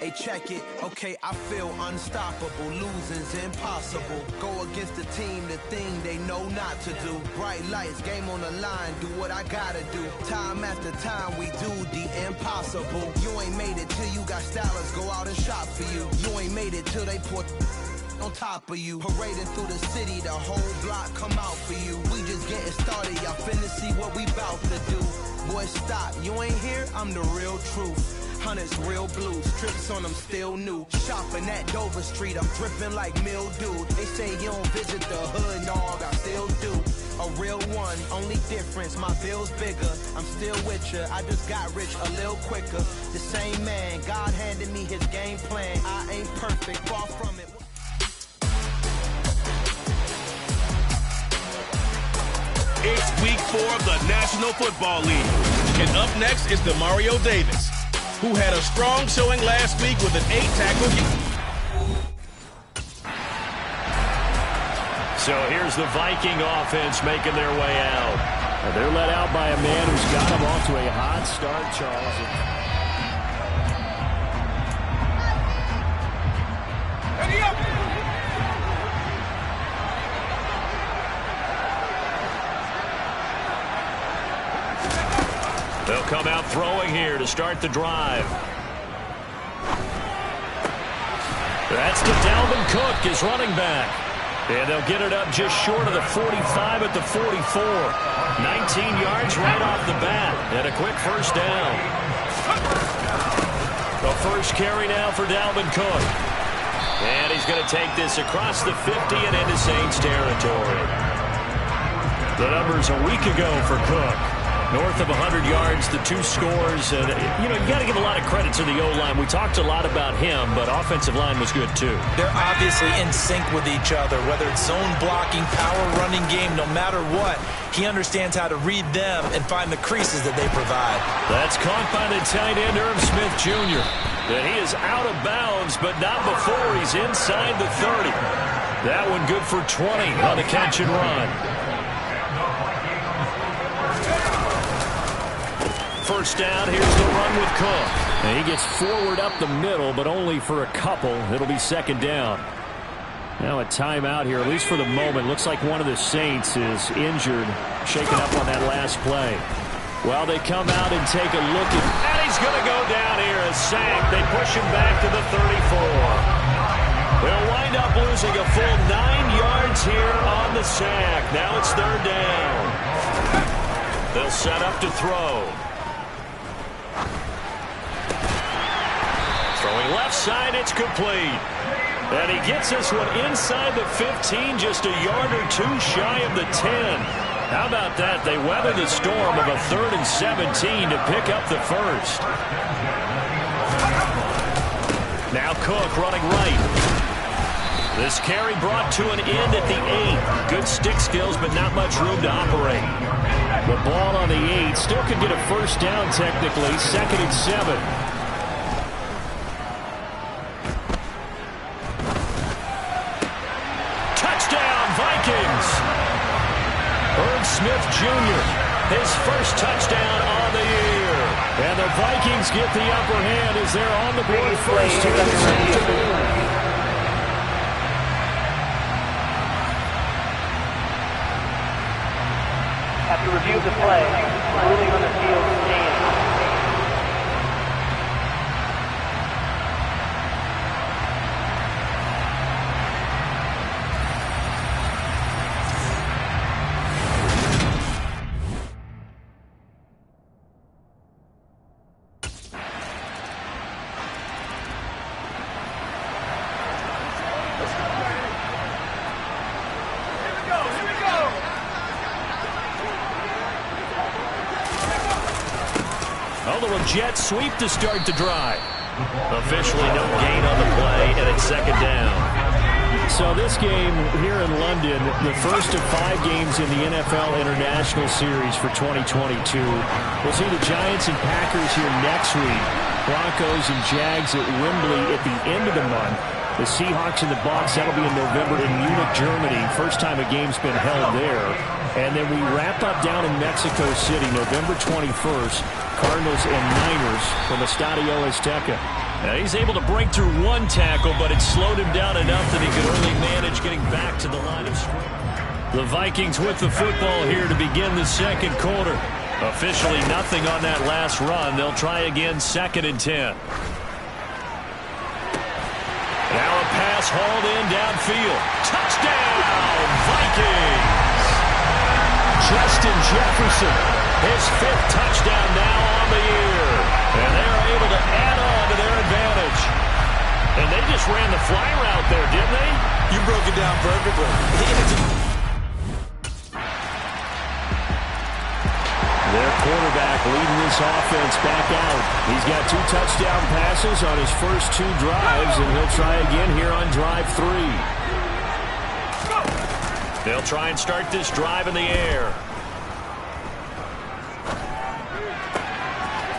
Hey, check it. Okay, I feel unstoppable. Losing's impossible. Go against the team, the thing they know not to do. Bright lights, game on the line. Do what I gotta do. Time after time, we do the impossible. You ain't made it till you got stylers go out and shop for you. You ain't made it till they put on top of you. Parading through the city, the whole block come out for you. We just getting started, y'all finna see what we bout to do. Boy, stop, you ain't here, I'm the real truth. Hunters, real blue, strips on them still new. Shopping at Dover Street, I'm dripping like mildew. They say you don't visit the hood, dog, I still do. A real one, only difference, my bill's bigger. I'm still with ya, I just got rich a little quicker. The same man, God handed me his game plan. I ain't perfect, far from it. It's week 4 of the National Football League. And up next is Demario Davis, who had a strong showing last week with an 8-tackle game. So here's the Viking offense making their way out. They're let out by a man who's got them off to a hot start, Charles. Ready up! They'll come out throwing here to start the drive. That's to Dalvin Cook, his running back. And they'll get it up just short of the 45 at the 44. 19 yards right off the bat. And a quick first down. The first carry now for Dalvin Cook. And he's going to take this across the 50 and into Saints territory. The numbers a week ago for Cook. North of 100 yards, the 2 scores. And, you got to give a lot of credit to the O-line. We talked a lot about him, but offensive line was good too. They're obviously in sync with each other, whether it's zone blocking, power running game, no matter what. He understands how to read them and find the creases that they provide. That's caught by the tight end, Irv Smith Jr. And he is out of bounds, but not before he's inside the 30. That one good for 20 on the catch and run. First down, here's the run with Cook. And he gets forward up the middle, but only for a couple. It'll be second down. Now a timeout here, at least for the moment. Looks like one of the Saints is injured, shaken up on that last play. Well, they come out and take a look at, and he's going to go down here, a sack. They push him back to the 34. They'll wind up losing a full 9 yards here on the sack. Now it's third down. They'll set up to throw. Throwing left side, it's complete. And he gets this one inside the 15, just a yard or 2 shy of the 10. How about that? They weather the storm of a 3rd and 17 to pick up the first. Now Cook running right. This carry brought to an end at the 8. Good stick skills, but not much room to operate. The ball on the 8 still could get a first down technically. 2nd and 7. Smith Jr., his first touchdown on the year. And the Vikings get the upper hand as they're on the board first here this afternoon. After review of the play, ruling on the field stands. Jet sweep to start the drive. Officially no gain on the play, and it's second down. So this game here in London, the first of 5 games in the NFL International Series for 2022. We'll see the Giants and Packers here next week. Broncos and Jags at Wembley at the end of the month. The Seahawks and the Bucs, that'll be in November in Munich, Germany. First time a game's been held there. And then we wrap up down in Mexico City, November 21st. Cardinals and Niners from Estadio Azteca. Now he's able to break through one tackle, but it slowed him down enough that he could only manage getting back to the line of scrimmage. The Vikings with the football here to begin the second quarter. Officially nothing on that last run. They'll try again, 2nd and 10. Now a pass hauled in downfield. Touchdown, Vikings! Justin Jefferson, his 5th touchdown now on the year. And they're able to add on to their advantage. And they just ran the fly route there, didn't they? You broke it down perfectly. Their quarterback leading this offense back out. He's got 2 touchdown passes on his first 2 drives, and he'll try again here on drive 3. They'll try and start this drive in the air.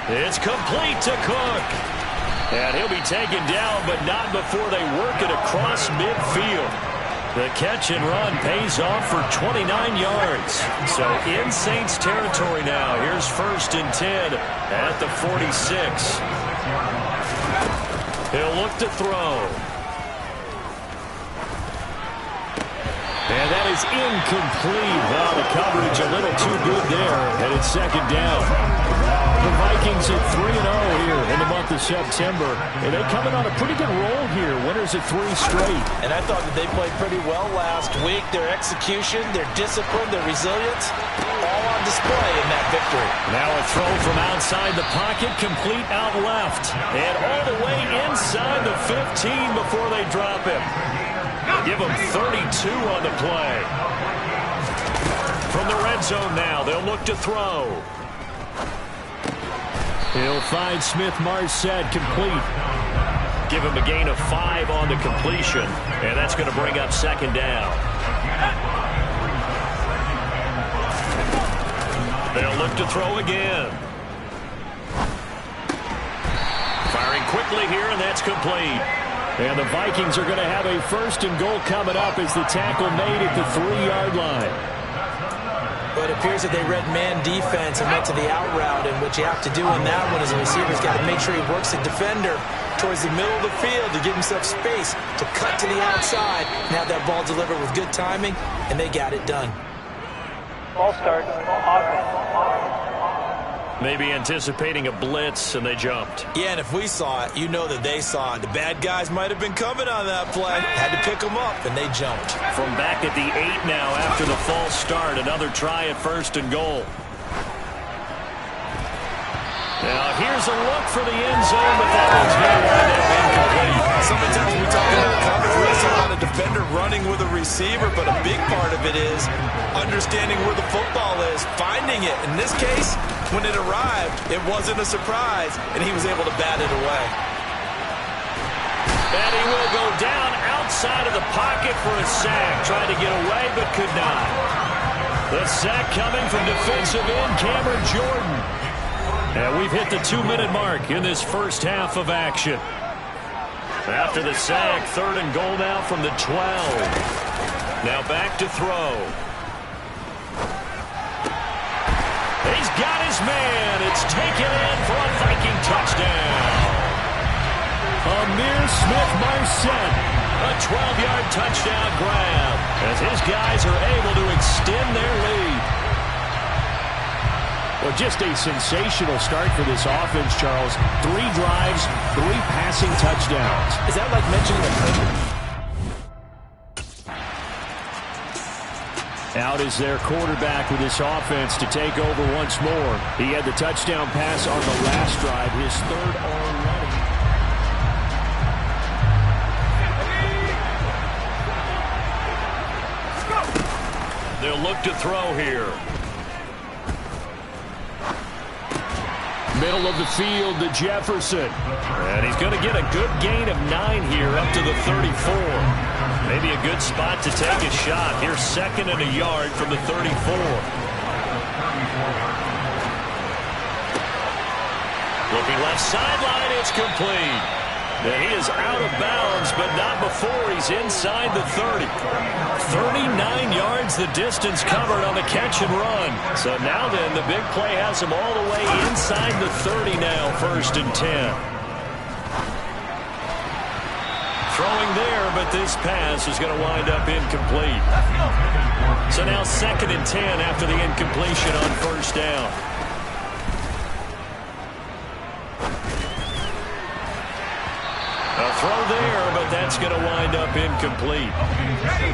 It's complete to Cook. And he'll be taken down, but not before they work it across midfield. The catch and run pays off for 29 yards. So in Saints territory now. Here's 1st and 10 at the 46. He'll look to throw. And that is incomplete. Well, the coverage a little too good there. And it's 2nd down. The Vikings at 3-0 here in the month of September. And they come in on a pretty good roll here. Winners at 3 straight. And I thought that they played pretty well last week. Their execution, their discipline, their resilience, all on display in that victory. Now a throw from outside the pocket, complete out left. And all the way inside the 15 before they drop him. Give them 32 on the play. From the red zone now, they'll look to throw. He'll find Smith-Marset complete. Give him a gain of 5 on the completion, and that's going to bring up second down. They'll look to throw again. Firing quickly here, and that's complete. And the Vikings are going to have a 1st and goal coming up as the tackle made at the 3-yard line. But it appears that they read man defense and went to the out route, and what you have to do in that one is the receiver's got to make sure he works the defender towards the middle of the field to give himself space to cut to the outside and have that ball delivered with good timing, and they got it done. Ball start, offense. Maybe anticipating a blitz, and they jumped. Yeah, and if we saw it, you know that they saw it. The bad guys might have been coming on that play. Had to pick them up, and they jumped. From back at the 8 now after the false start, another try at 1st and goal. Now here's a look for the end zone, but that one's going to wind up incomplete. Sometimes we talk about coverage, we talk about a defender running with a receiver, but a big part of it is understanding where the football is, finding it. In this case, when it arrived, it wasn't a surprise, and he was able to bat it away. And he will go down outside of the pocket for a sack. Tried to get away, but could not. The sack coming from defensive end Cameron Jordan. And we've hit the 2-minute mark in this first half of action. After the sack, 3rd and goal now from the 12. Now back to throw. He's got his man. It's taken in for a Viking touchdown. Amir Smith-Marset. A 12-yard touchdown grab as his guys are able to extend their lead. Well, just a sensational start for this offense, Charles. 3 drives, 3 passing touchdowns. Is that like mentioning a Out is their quarterback with this offense to take over once more. He had the touchdown pass on the last drive, his 3rd already. They'll look to throw here. Middle of the field to Jefferson. And he's going to get a good gain of 9 here up to the 34. Maybe a good spot to take a shot. Here's 2nd and a yard from the 34. Looking left sideline, it's complete. And he is out of bounds, but not before he's inside the 30. 39 yards the distance covered on the catch and run. So now then, the big play has him all the way inside the 30 now, 1st and 10. Throwing there, but this pass is going to wind up incomplete. So now 2nd and 10 after the incompletion on 1st down. A throw there, but that's going to wind up incomplete.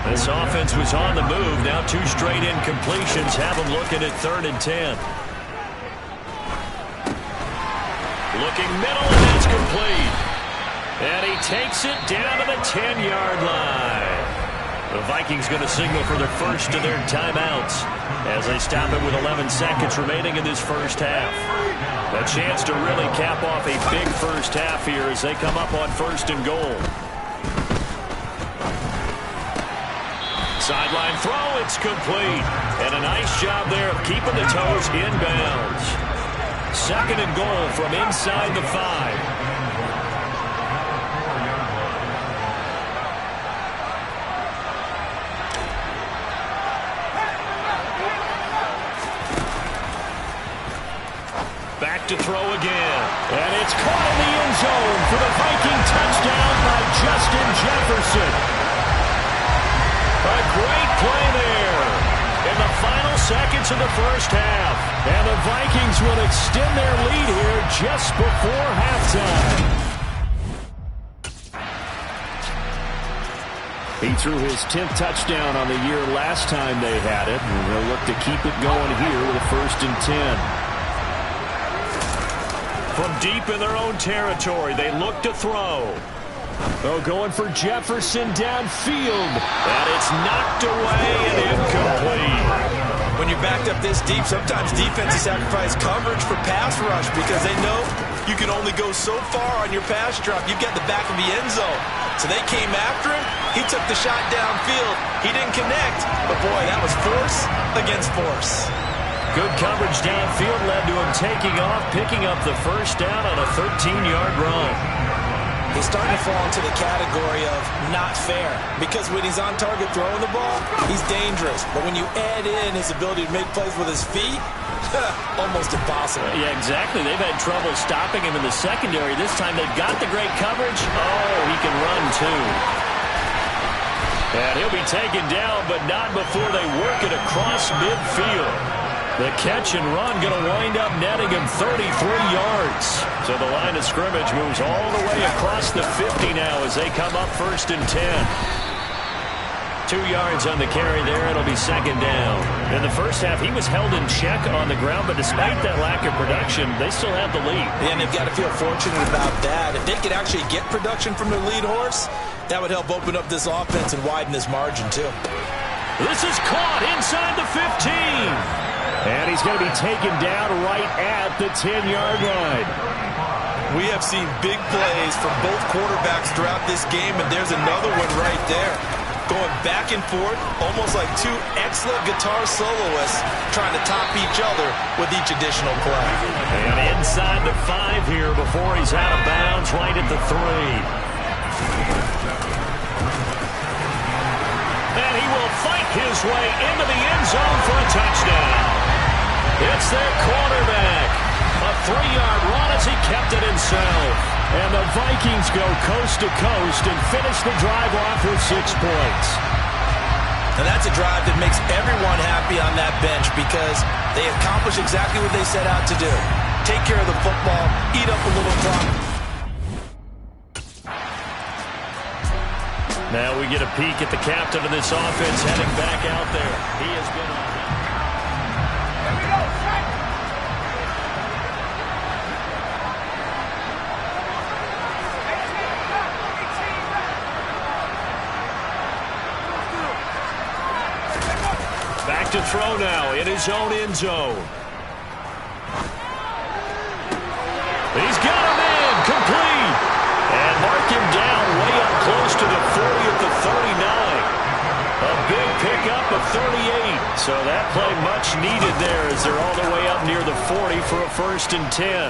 This offense was on the move. Now 2 straight incompletions have them looking at 3rd and 10. Looking middle, and that's complete. And he takes it down to the 10-yard line. The Vikings going to signal for their first of their timeouts as they stop it with 11 seconds remaining in this first half. A chance to really cap off a big first half here as they come up on 1st and goal. Sideline throw, it's complete. And a nice job there of keeping the toes inbounds. 2nd and goal from inside the 5. Back to throw again. And it's caught in the end zone for the Viking touchdown by Justin Jefferson. A great play there in the final seconds of the first half. And the Vikings will extend their lead here just before halftime. He threw his 10th touchdown on the year last time they had it. And they'll look to keep it going here with a 1st and 10. From deep in their own territory, they look to throw. Oh, going for Jefferson downfield. And it's knocked away and incomplete. When when you're backed up this deep, sometimes defenses sacrifice coverage for pass rush because they know you can only go so far on your pass drop. You've got the back of the end zone. So they came after him. He took the shot downfield. He didn't connect, but boy, that was force against force. Good coverage downfield led to him taking off, picking up the first down on a 13-yard run. He's starting to fall into the category of not fair because when he's on target throwing the ball, he's dangerous. But when you add in his ability to make plays with his feet, almost impossible. Yeah, exactly. They've had trouble stopping him in the secondary. This time they've got the great coverage. Oh, he can run too. And he'll be taken down, but not before they work it across midfield. The catch and run going to wind up netting him 33 yards. So the line of scrimmage moves all the way across the 50 now as they come up 1st and 10. 2 yards on the carry there. It'll be 2nd down. In the first half, he was held in check on the ground, but despite that lack of production, they still have the lead. Yeah, and they've got to feel fortunate about that. If they could actually get production from their lead horse, that would help open up this offense and widen this margin, too. This is caught inside the 15. And he's going to be taken down right at the 10-yard line. We have seen big plays from both quarterbacks throughout this game, and there's another one right there. Going back and forth, almost like two excellent guitar soloists trying to top each other with each additional play. And inside the 5 here before he's out of bounds right at the 3. And he will fight his way into the end zone for a touchdown. It's their quarterback. A 3-yard run as he kept it himself. And the Vikings go coast to coast and finish the drive off with 6 points. And that's a drive that makes everyone happy on that bench because they accomplish exactly what they set out to do. Take care of the football, eat up a little clock. Now we get a peek at the captain of this offense heading back out there. He has been on. Back to throw now in his own end zone. He's got a man complete. And mark him down way up close to the 40 at the 39. A big pickup of 38. So that play much needed there as they're all the way up near the 40 for a 1st and 10.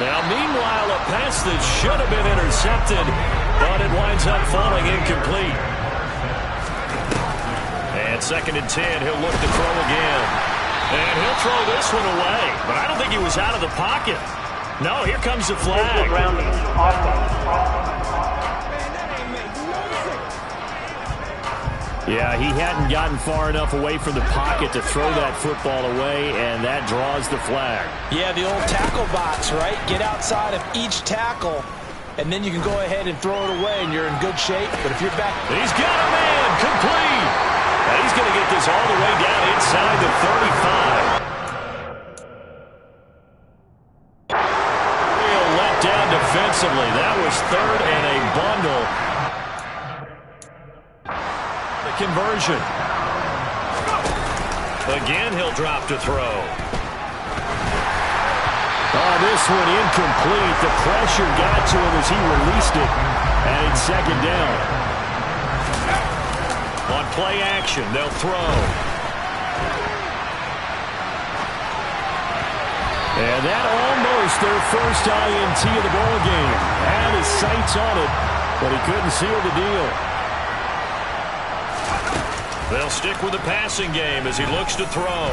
Now, meanwhile, a pass that should have been intercepted, but it winds up falling incomplete. And 2nd and 10, he'll look to throw again. And he'll throw this one away, but I don't think he was out of the pocket. No, here comes the flag. Yeah, he hadn't gotten far enough away from the pocket to throw that football away, and that draws the flag. Yeah, the old tackle box, right? Get outside of each tackle, and then you can go ahead and throw it away, and you're in good shape. But if you're back... He's got a man complete. And he's going to get this all the way down inside the 35. Real let down defensively. That was 3rd and a bundle. The conversion. Again, he'll drop to throw. Oh, this one incomplete. The pressure got to him as he released it. And it's 2nd down. On play action, they'll throw. And that almost their first INT of the ball game. Had his sights on it, but he couldn't seal the deal. They'll stick with the passing game as he looks to throw.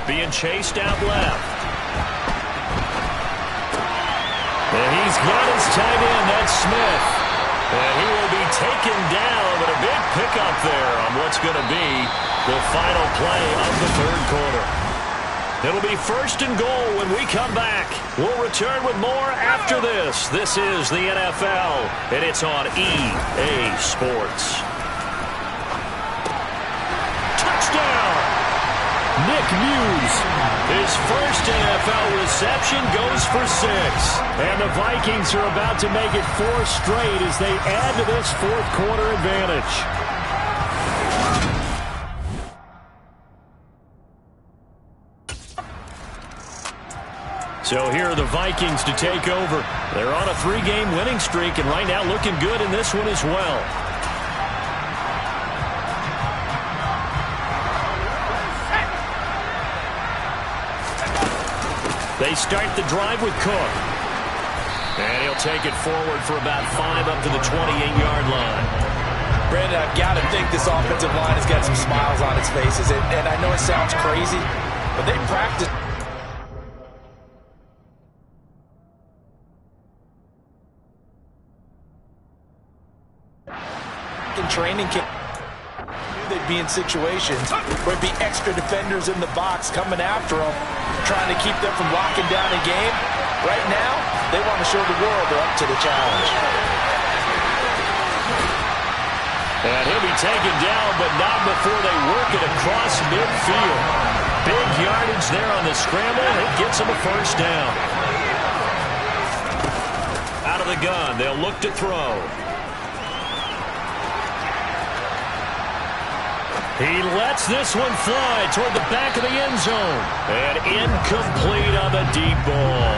Being chased out left. And he's got his tight end, that's Smith. And he will be taken down, but a big pickup there on what's going to be the final play of the 3rd quarter. It'll be 1st and goal when we come back. We'll return with more after this. This is the NFL, and it's on EA Sports. Touchdown! Nick Muse. His first NFL reception goes for 6. And the Vikings are about to make it 4 straight as they add to this 4th quarter advantage. So here are the Vikings to take over. They're on a 3-game winning streak, and right now looking good in this one as well. They start the drive with Cook. And he'll take it forward for about 5 up to the 28-yard line. Brandon, I've got to think this offensive line has got some smiles on its faces. And I know it sounds crazy, but they practice. In training camp, they'd be in situations where it'd be extra defenders in the box coming after them, trying to keep them from locking down a game. Right now, they want to show the world they're up to the challenge. And he'll be taken down, but not before they work it across midfield. Big yardage there on the scramble. It gets him a first down. Out of the gun, they'll look to throw. He lets this one fly toward the back of the end zone. And incomplete on the deep ball.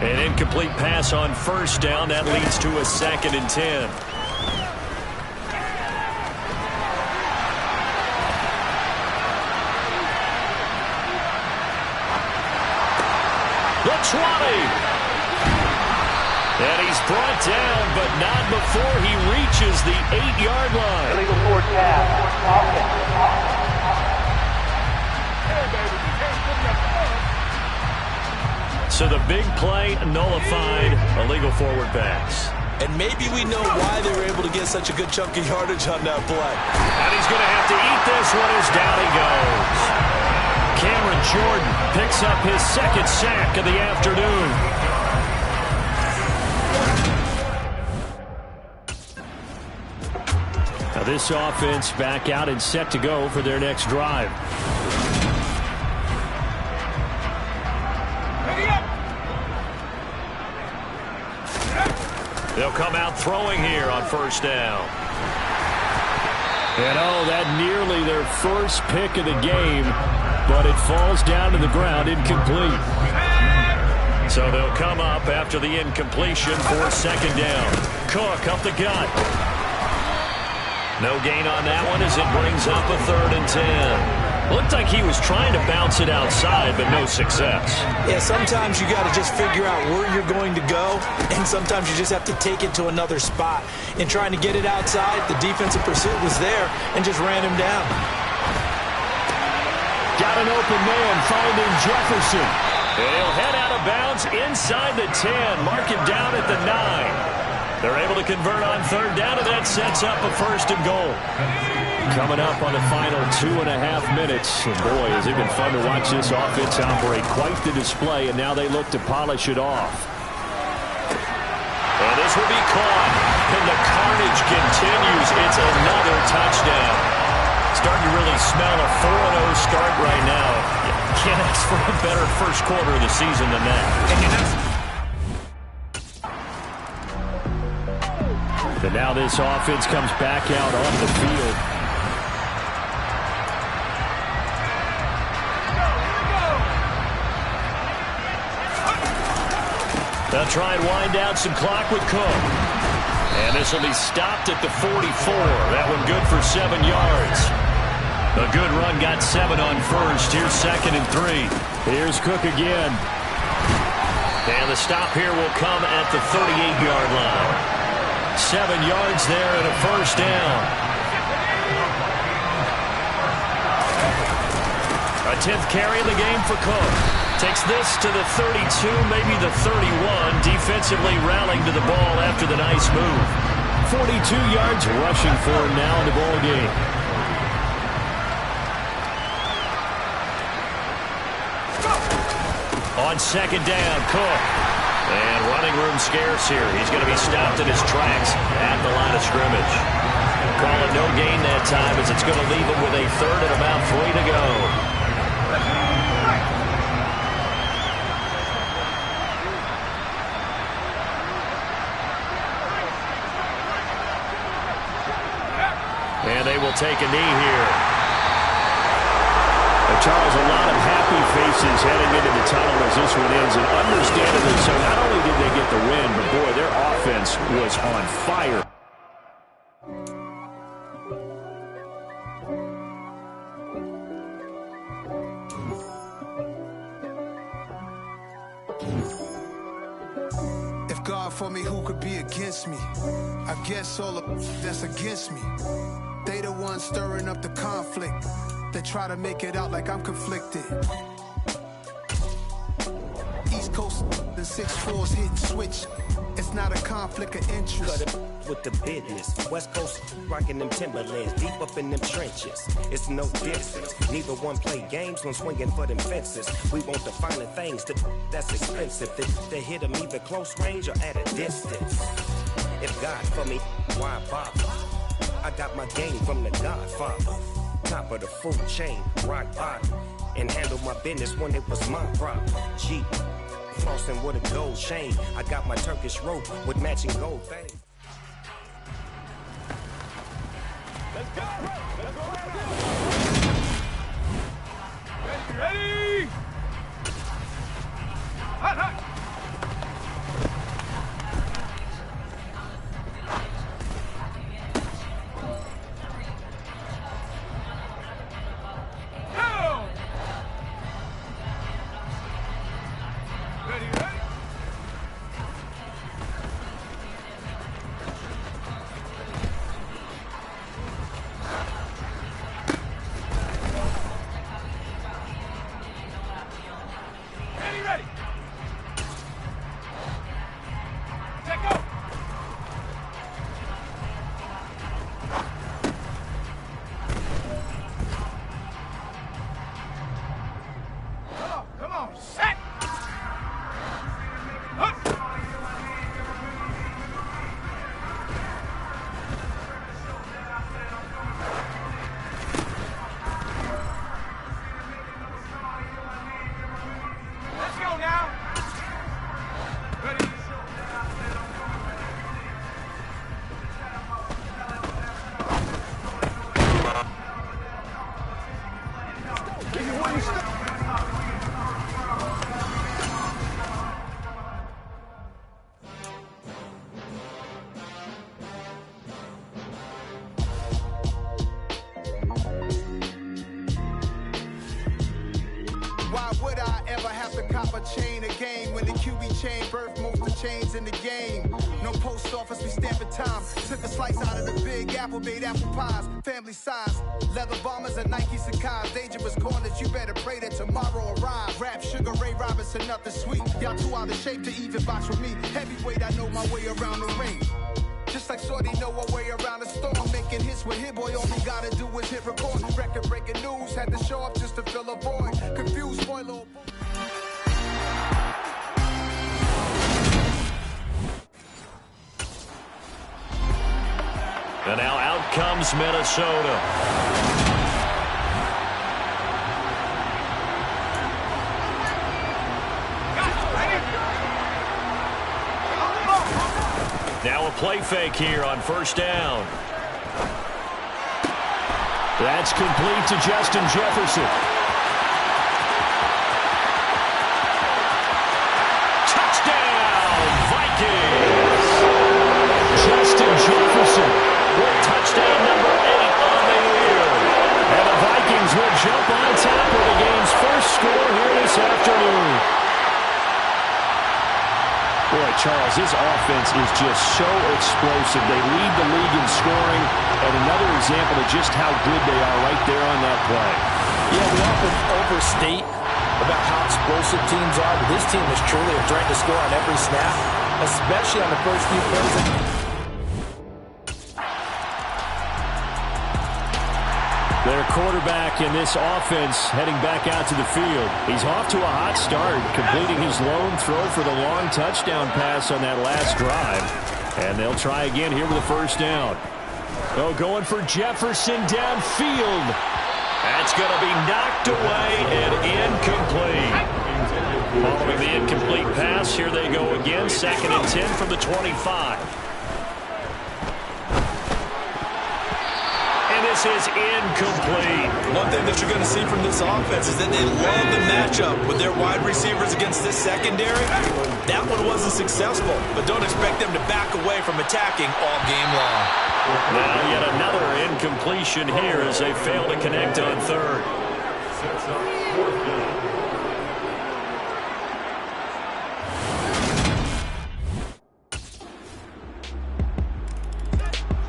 An incomplete pass on first down. That leads to a 2nd and 10. The 20. And he's brought down, but not before he reaches the 8-yard line. Illegal forward pass. Offense. So the big play nullified, illegal forward pass. And maybe we know why they were able to get such a good chunk of yardage on that play. And he's going to have to eat this one as down he goes. Cameron Jordan picks up his 2nd sack of the afternoon. Now this offense back out and set to go for their next drive. They'll come out throwing here on first down. And that nearly their first pick of the game, but it falls down to the ground incomplete. So they'll come up after the incompletion for 2nd down. Cook up the gut. No gain on that one as it brings up a 3rd and 10. Looked like he was trying to bounce it outside, but no success. Yeah, sometimes you got to just figure out where you're going to go, and sometimes you just have to take it to another spot. In trying to get it outside, the defensive pursuit was there and just ran him down. Got an open man finding Jefferson. And he'll head out of bounds inside the 10. Mark him down at the 9. They're able to convert on 3rd down, and that sets up a 1st and goal. Coming up on the final 2.5 minutes. And boy, has it been fun to watch this offense operate. Quite the display, and now they look to polish it off. And this will be caught. And the carnage continues. It's another touchdown. Starting to really smell a 4-0 start right now. You can't ask for a better first quarter of the season than that. And now this offense comes back out on the field. They'll try and wind down some clock with Cook. And this will be stopped at the 44. That one good for 7 yards. A good run got 7 on first. Here's 2nd and 3. Here's Cook again. And the stop here will come at the 38-yard line. 7 yards there and a first down. A 10th carry of the game for Cook. Takes this to the 32, maybe the 31. Defensively rallying to the ball after the nice move. 42 yards rushing for him now in the ball game. On 2nd down, Cook. And running room scarce here. He's going to be stopped in his tracks at the line of scrimmage. Call it no gain that time as it's going to leave him with a 3rd and about 3 to go. And they will take a knee here. Charles, a lot of happy faces heading into the tunnel as this one ends, and understandably so. Not only did they get the win, but boy, their offense was on fire. If God for me, who could be against me? I guess all of that's against me. They the ones stirring up the conflict. They try to make it out like I'm conflicted. East Coast, the 6'4's hitting switch. It's not a conflict of interest. Cut it with the business. West Coast rocking them Timberlands, deep up in them trenches. It's no distance. Neither one play games when swinging for them fences. We want the finer things that's expensive. They hit them either close range or at a distance. If God for me, why bother? I got my game from the Godfather. Top of the food chain, rock bottom. And handle my business when it was my problem. G, flossing with a gold chain. I got my Turkish rope with matching gold things. Let's go! Let's go! Ready! Hot, hot! Chain a game when the QB chain birth most of chains in the game. No post office, we stamping time. Took a slice out of the big apple, made apple pies. Family size, leather bombers and Nike Sacai's. Dangerous corners, you better pray that tomorrow arrives. Rap, Sugar Ray Robinson, nothing sweet. Y'all too out of shape to even box with me. Heavyweight, I know my way around the ring. Just like Shorty know her way around the storm. Making hits with Hit Boy, all he gotta do is hit record. Record breaking news, had to show up just to fill a void. Confused, spoiler. And now out comes Minnesota. Now a play fake here on first down. That's complete to Justin Jefferson. Touchdown, Vikings! Justin Jefferson with touchdown number 8 on the year. And the Vikings will jump on top of the game's first score here this afternoon. Boy, Charles, this offense is just so explosive. They lead the league in scoring, and another example of just how good they are right there on that play. Yeah, we often overstate about how explosive teams are, but this team is truly a threat to score on every snap, especially on the first few plays. Their quarterback in this offense heading back out to the field. He's off to a hot start, completing his lone throw for the long touchdown pass on that last drive. And they'll try again here with a first down. Oh, going for Jefferson downfield. That's going to be knocked away and incomplete. Following the incomplete pass, here they go again. 2nd and 10 from the 25. And this is incomplete. One thing that you're going to see from this offense is that they love the matchup with their wide receivers against this secondary. That one wasn't successful, but don't expect them to back away from attacking all game long. Now yet another incompletion here as they fail to connect on third.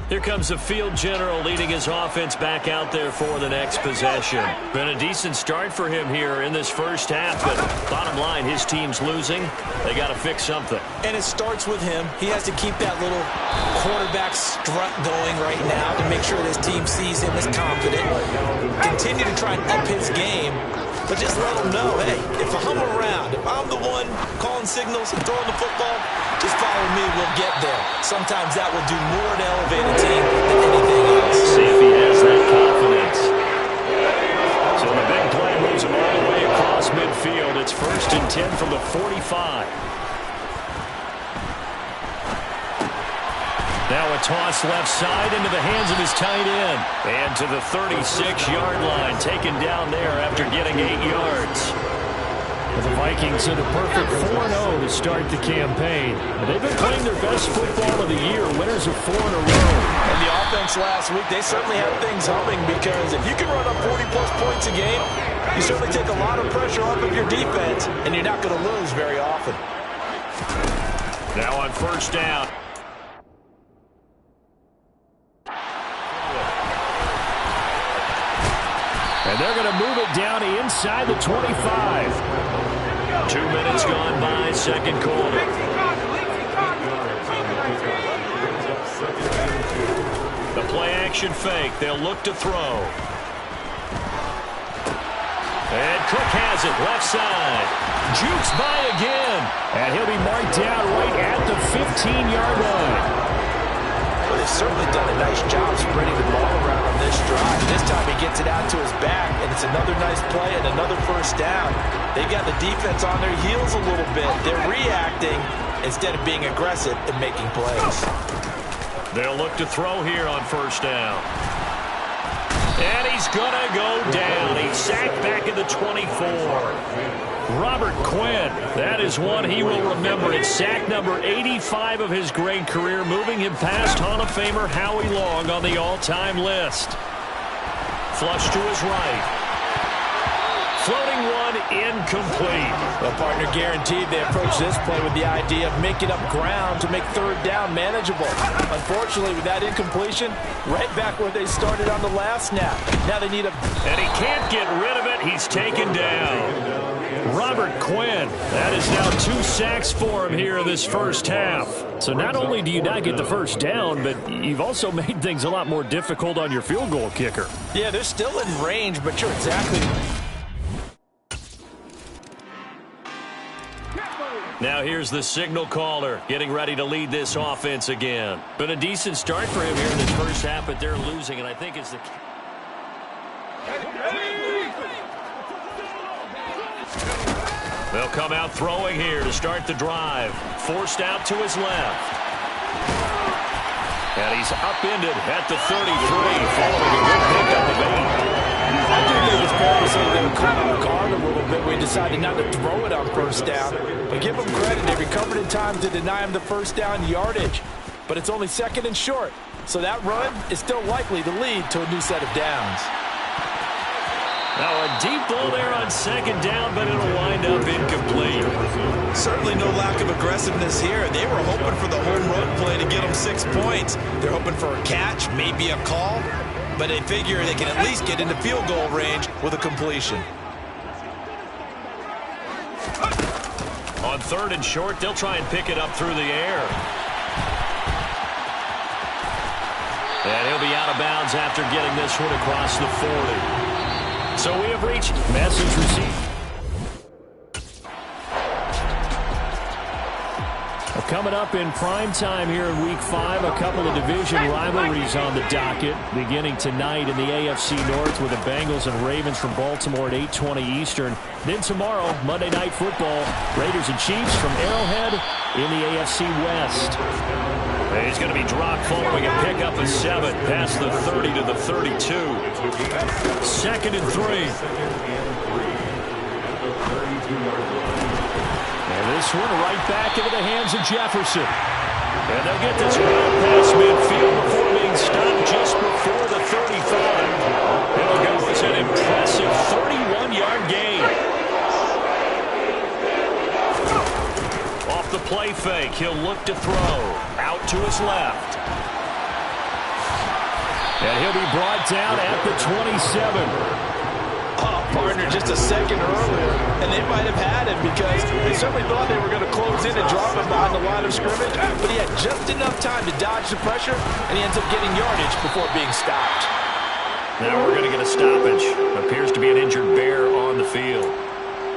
Here comes the field general leading his offense back out there for the next possession. Been a decent start for him here in this first half, but bottom line, his team's losing. They got to fix something. And it starts with him. He has to keep that little quarterback strut going right now to make sure his team sees him as confident. Continue to try and up his game, but just let him know, hey, if I'm around, if I'm the one calling signals and throwing the football, just follow me, we'll get there. Sometimes that will do more to elevate a team than anything else. See if he has that confidence. So the big play moves him all the way across midfield. It's 1st and 10 from the 45. Now a toss left side into the hands of his tight end. And to the 36-yard line, taken down there after getting 8 yards. The Vikings are the perfect 4-0 to start the campaign. They've been playing their best football of the year, winners of 4 in a row. And the offense last week, they certainly had things humming because if you can run up 40-plus points a game, you certainly take a lot of pressure off of your defense, and you're not going to lose very often. Now on 1st down. And they're going to move it down inside the 25. 2 minutes gone by, second quarter. The play-action fake. They'll look to throw. And Cook has it, left side. Jukes by again. And he'll be marked down right at the 15-yard line. Well, they've certainly done a nice job spreading the ball around on this drive. This time he gets it out to his back, and it's another nice play and another 1st down. They got the defense on their heels a little bit. They're reacting instead of being aggressive and making plays. They'll look to throw here on 1st down. And he's going to go down. He's sacked back at the 24. Robert Quinn, that is one he will remember. It's sack number 85 of his great career, moving him past Hall of Famer Howie Long on the all-time list. Flush to his right. Floating one, incomplete. Well, partner, guaranteed they approach this play with the idea of making up ground to make 3rd down manageable. Unfortunately, with that incompletion, right back where they started on the last snap. Now they need a... And he can't get rid of it. He's taken down. Robert Quinn, that is now 2 sacks for him here in this first half. So not only do you not get the 1st down, but you've also made things a lot more difficult on your field goal kicker. Yeah, they're still in range, but you're exactly right. Now here's the signal caller getting ready to lead this offense again. Been a decent start for him here in this first half, but they're losing, and I think it's the... They'll come out throwing here to start the drive. Forced out to his left. And he's upended at the 33, following a good pickup of 8. I do think it's fair to say they were caught off guard a little bit. We decided not to throw it on 1st down. But give them credit. They recovered in time to deny him the 1st down yardage. But it's only 2nd and short. So that run is still likely to lead to a new set of downs. Now a deep ball there on 2nd down, but it'll wind up incomplete. Certainly no lack of aggressiveness here. They were hoping for the home run play to get them 6 points. They're hoping for a catch, maybe a call. But they figure they can at least get into field goal range with a completion. On 3rd and short, they'll try and pick it up through the air. And he'll be out of bounds after getting this one across the 40. So we have reached message received. Coming up in prime time here in Week 5, a couple of division rivalries on the docket. Beginning tonight in the AFC North with the Bengals and Ravens from Baltimore at 8:20 Eastern. Then tomorrow, Monday Night Football, Raiders and Chiefs from Arrowhead in the AFC West. He's going to be dropped following a pickup of 7 past the 30 to the 32. 2nd and 3. And this one right back into the hands of Jefferson. And they'll get this route past midfield before being stopped just before the 35. It'll go as an impressive 31-yard gain. Off the play fake, he'll look to throw. Out to his left. And he'll be brought down at the 27. Partner just a second earlier, and they might have had him because they certainly thought they were going to close in and drop him behind the line of scrimmage, but he had just enough time to dodge the pressure, and he ends up getting yardage before being stopped. Now we're going to get a stoppage. Appears to be an injured bear on the field.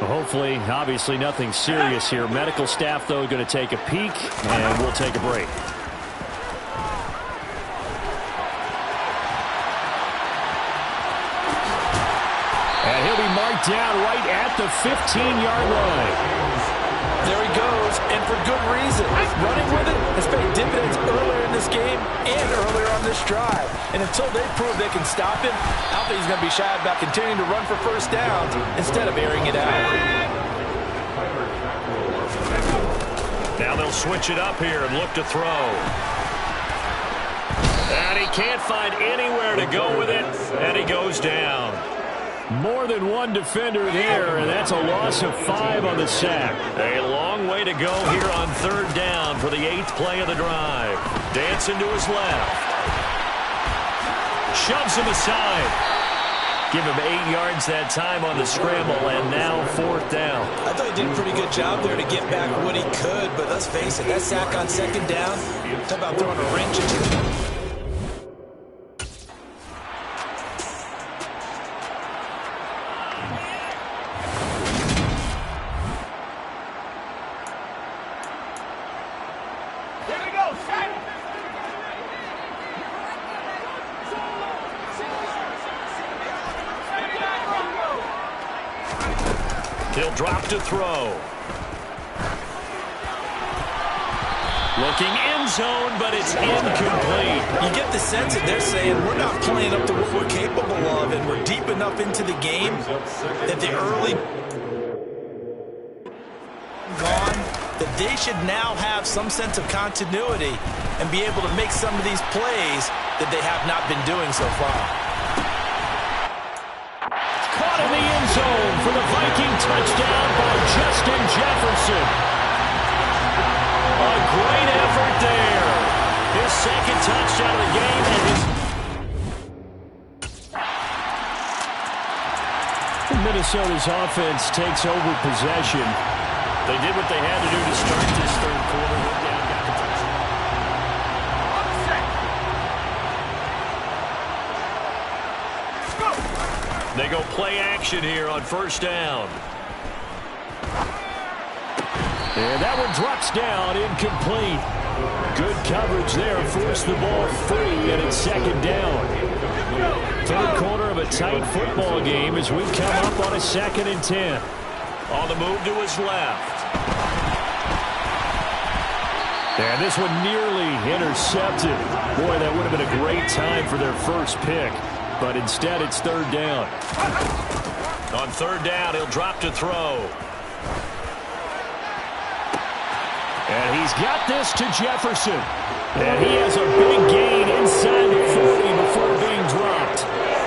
Hopefully, obviously nothing serious here. Medical staff, though, going to take a peek, and we'll take a break. And he'll be marked down right at the 15-yard line. There he goes, and for good reason. Running with it has paid dividends earlier in this game and earlier on this drive. And until they prove they can stop him, I don't think he's going to be shy about continuing to run for first downs instead of airing it out. Now they'll switch it up here and look to throw. And he can't find anywhere to go with it, and he goes down. More than one defender there, and that's a loss of 5 on the sack. A long way to go here on 3rd down for the 8th play of the drive. Dancing to his left. Shoves him aside. Give him 8 yards that time on the scramble, and now 4th down. I thought he did a pretty good job there to get back what he could, but let's face it, that sack on 2nd down, talk about throwing a wrench into it. He'll drop to throw. Looking end zone, but it's incomplete. You get the sense that they're saying we're not playing up to what we're capable of, and we're deep enough into the game that the early gone, that they should now have some sense of continuity and be able to make some of these plays that they have not been doing so far. Caught in the end zone for the Viking touchdown by Justin Jefferson. A great effort there. His 2nd touchdown of the game. And Minnesota's offense takes over possession. They did what they had to do to start this 3rd quarter. They go play action here on 1st down. And that one drops down, incomplete. Good coverage there, forced the ball free, and it's 2nd down. 3rd quarter of a tight football game as we come up on a 2nd and 10. On the move to his left. And this one nearly intercepted. Boy, that would have been a great time for their first pick. But instead, it's 3rd down. On 3rd down, he'll drop to throw. And he's got this to Jefferson. And he has a big gain inside the 40 before being dropped.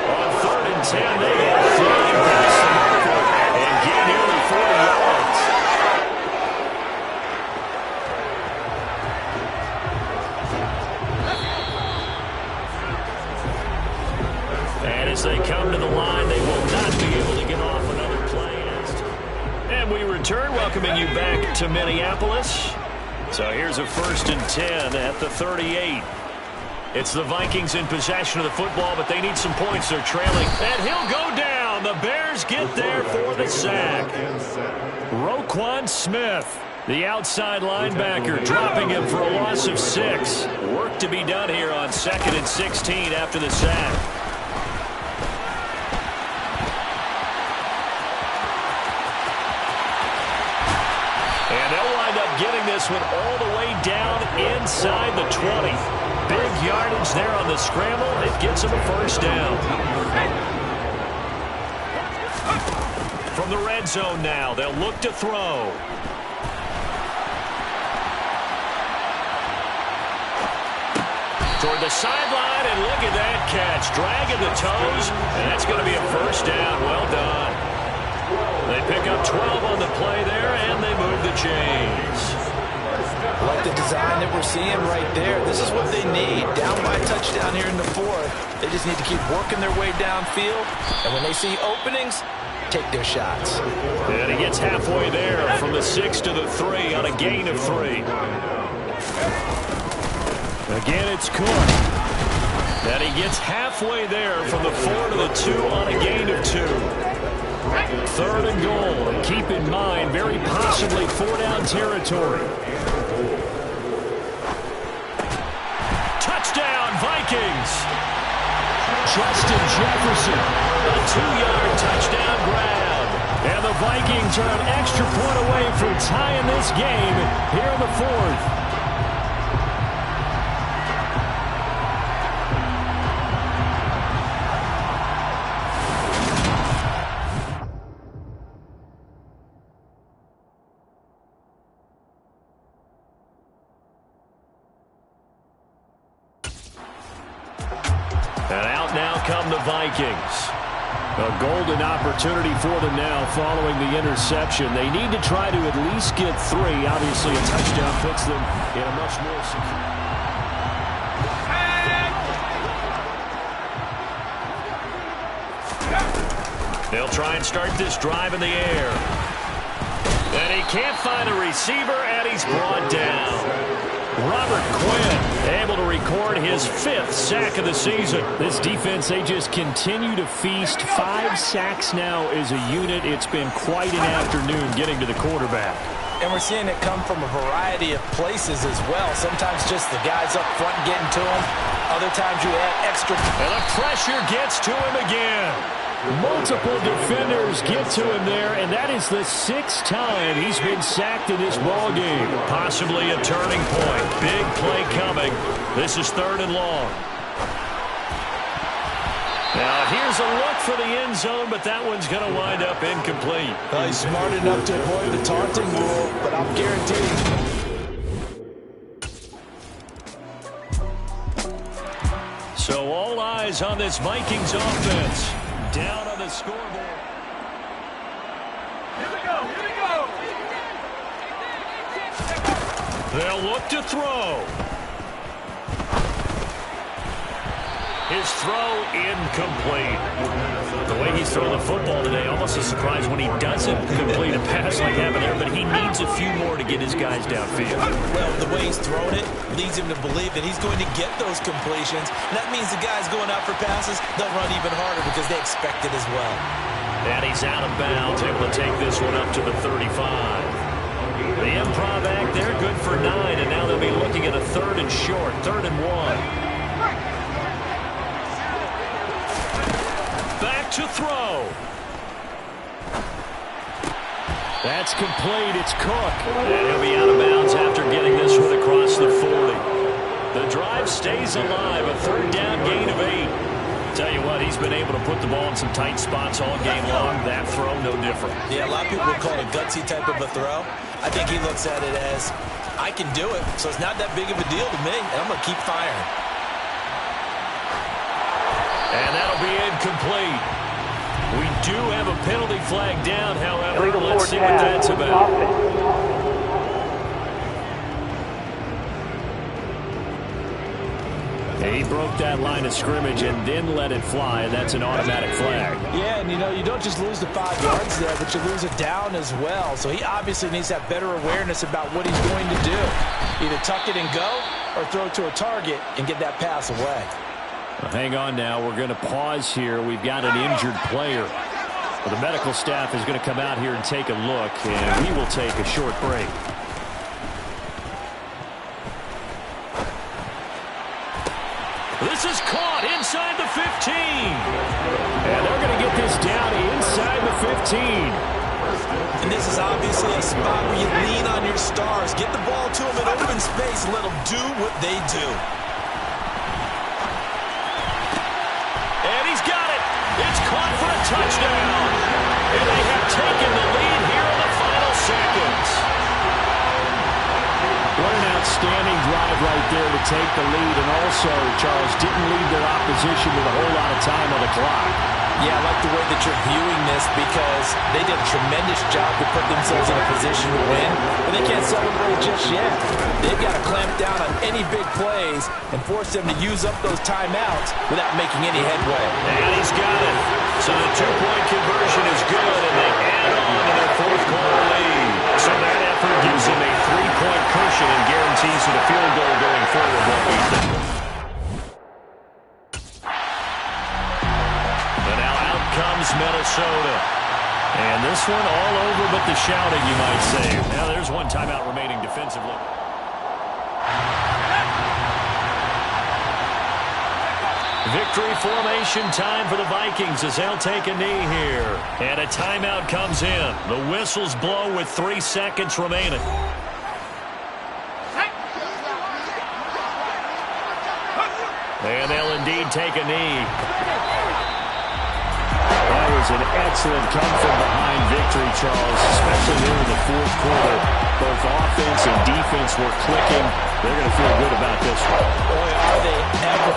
On 3rd and 10, they have flying past the marker and get nearly 40 yards. And as they come to the line, they will not be able to get off another play. And we return, welcoming you back to Minneapolis. So here's a 1st and 10 at the 38. It's the Vikings in possession of the football, but they need some points. They're trailing. And he'll go down. The Bears get there for the sack. Roquan Smith, the outside linebacker, dropping him for a loss of 6. Work to be done here on 2nd and 16 after the sack. And they'll wind up getting bring this one all the way down inside the 20. Big yardage there on the scramble. It gets him a first down. From the red zone now, they'll look to throw. Toward the sideline, and look at that catch. Dragging the toes, and that's going to be a first down. Well done. They pick up 12 on the play there, and they move the chains. Like the design that we're seeing right there. This is what they need. Down by a touchdown here in the fourth. They just need to keep working their way downfield. And when they see openings, take their shots. And he gets halfway there from the 6 to the 3 on a gain of 3. Again, it's Cook. And he gets halfway there from the 4 to the 2 on a gain of 2. 3rd and goal. And keep in mind, very possibly 4-down territory. Touchdown, Vikings. Justin Jefferson, a 2-yard touchdown grab. And the Vikings are an extra point away from tying this game here in the 4th. And out now come the Vikings. A golden opportunity for them now following the interception. They need to try to at least get 3. Obviously, a touchdown puts them in a much more secure. They'll try and start this drive in the air. And he can't find a receiver, and he's brought down. Robert Quinn able to record his 5th sack of the season. This defense, they just continue to feast. 5 sacks now as a unit. It's been quite an afternoon getting to the quarterback. And we're seeing it come from a variety of places as well. Sometimes just the guys up front getting to him. Other times you add extra. And the pressure gets to him again. Multiple defenders get to him there, and that is the 6th time he's been sacked in this ball game. Possibly a turning point. Big play coming. This is 3rd and long. Now here's a look for the end zone, but that one's going to wind up incomplete. Well, he's smart enough to avoid the taunting rule, but I'm guaranteed. So all eyes on this Vikings offense. Down on the scoreboard. Here we go, here we go. They'll look to throw. His throw incomplete. The way he's throwing the football today, almost a surprise when he doesn't complete a pass like happened there, but he needs a few more to get his guys downfield. Well, the way he's thrown it leads him to believe that he's going to get those completions. And that means the guys going out for passes, they'll run even harder because they expect it as well. And he's out of bounds, able to take this one up to the 35. The improv act there, good for 9, and now they'll be looking at a 3rd and short, 3rd and 1. Back to throw. That's complete. It's Cook. And he'll be out of bounds after getting this one across the 40. The drive stays alive. A 3rd down gain of 8. Tell you what, he's been able to put the ball in some tight spots all game long. That throw, no different. Yeah, a lot of people would call it a gutsy type of a throw. I think he looks at it as, I can do it, so it's not that big of a deal to me, and I'm going to keep firing. And that'll be incomplete. We do have a penalty flag down, however. Let's see what that's about. He broke that line of scrimmage and then let it fly, and that's an automatic flag. Yeah, and you don't just lose the 5 yards there, but you lose it down as well. So he obviously needs to have better awareness about what he's going to do. Either tuck it and go or throw it to a target and get that pass away. Well, hang on now. We're going to pause here. We've got an injured player. Well, the medical staff is going to come out here and take a look, and we will take a short break. This is caught inside the 15. And they're going to get this down inside the 15. And this is obviously a spot where you lean on your stars. Get the ball to them in open space and let them do what they do. And he's got it. It's caught for a touchdown. And they have taken the lead here in the final seconds. What an outstanding drive right there to take the lead. And also, Charles, didn't leave their opposition with a whole lot of time on the clock. Yeah, I like the way that you're viewing this because they did a tremendous job to put themselves in a position to win, but they can't celebrate just yet. They've got to clamp down on any big plays and force them to use up those timeouts without making any headway. And he's got it. So the two-point conversion is good, and they add on to their fourth-quarter lead. So that effort gives them a three-point cushion and guarantees it a field goal going forward. What we think. Comes Minnesota. And this one all over but the shouting, you might say. Now there's one timeout remaining defensively. Victory formation time for the Vikings as they'll take a knee here. And a timeout comes in. The whistles blow with 3 seconds remaining. And they'll indeed take a knee. That was an excellent come-from-behind victory, Charles, especially here in the fourth quarter. Both offense and defense were clicking. They're going to feel good about this one. Boy, are they ever.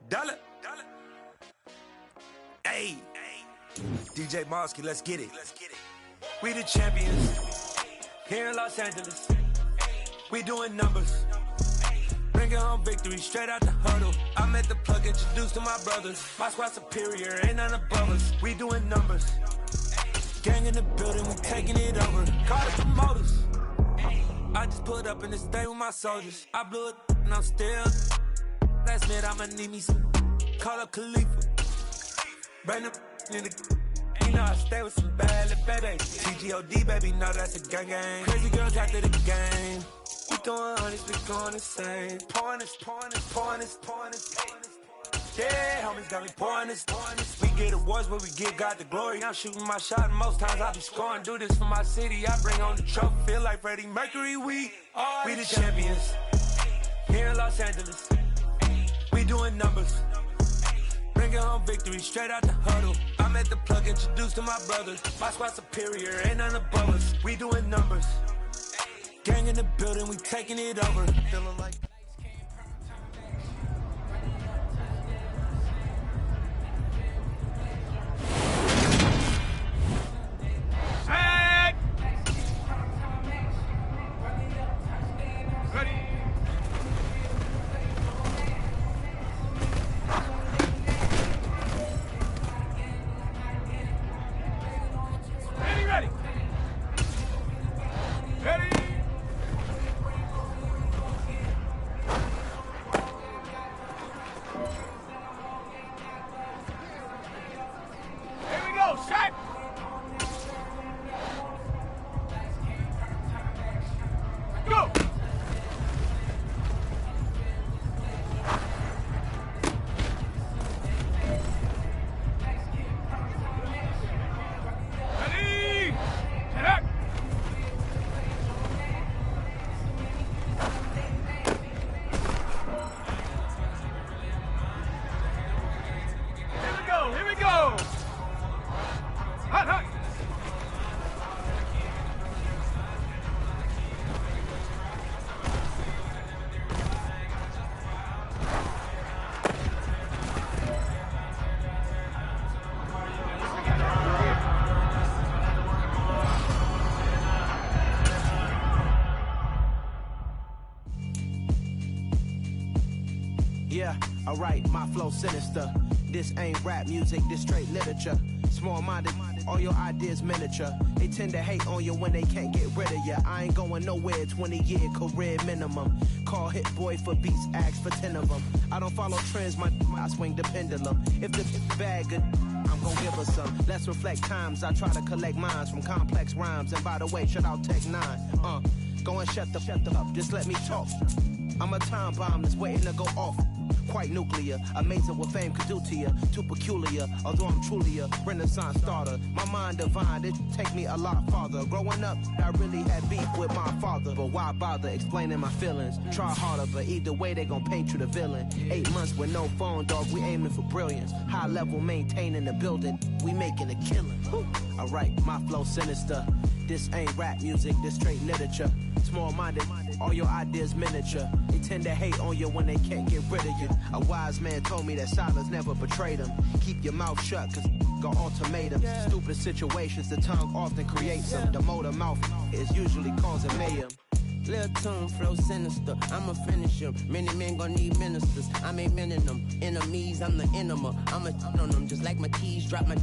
Dollar. Hey. DJ Mosky, let's get it. We the champions here in Los Angeles. We doing numbers. Bringing home victory straight out the huddle. I'm at the plug, introduced to my brothers. My squad superior, ain't none above us. We doing numbers. Gang in the building, we taking it over. Call the promoters. I just put up in this thing with my soldiers. I blew it and I'm still. Last minute I'ma need me some. Call up Khalifa. Bring them in the. You know I stay with some bad little baby. TGOD baby, know that's a gang gang. Crazy girls after the game. We doing honest, we going insane. Pouring this. Yeah, homies got me pouring this. We get awards, but we give God the glory. I'm shooting my shot, and most times I be scoring. Do this for my city, I bring on the trophy. Feel like Freddie Mercury, we the champions. Here in Los Angeles, we doing numbers. Bringing home victory straight out the huddle. I'm at the plug, introduced to my brothers. My squad superior, ain't none above us. We doing numbers. Gang in the building, we taking it over. Feeling like Yeah, alright, my flow sinister. This ain't rap music, this straight literature. Small-minded, all your ideas miniature. They tend to hate on you when they can't get rid of you. I ain't going nowhere, 20-year career minimum. Call Hit Boy for beats, ask for 10 of them. I don't follow trends, I swing the pendulum. If the bad good, I'm gonna give her some. Let's reflect times, I try to collect minds from complex rhymes. And by the way, shout out Tech 9. Go and shut the up, just let me talk. I'm a time bomb that's waiting to go off. quite nuclear. Amazing what fame could do to you. Too peculiar, although I'm truly a renaissance starter. My mind divine, it take me a lot farther. Growing up, I really had beef with my father. But why bother explaining my feelings? Try harder, but either way they gon' paint you the villain. 8 months with no phone, dog, we aiming for brilliance. High level maintaining the building, we making a killing. Alright, my flow sinister. This ain't rap music, this straight literature. Small-minded, all your ideas miniature. They tend to hate on you when they can't get rid of you. A wise man told me that silence never betrayed him. Keep your mouth shut, cause got ultimatums. Stupid situations, the tongue often creates them. The motor mouth is usually causing mayhem. Lil' tune, flow sinister, I'ma finish him. Many men gon' need ministers, I'm aiming them. Enemies, I'm the enema, I'ma on them. Just like my keys, drop my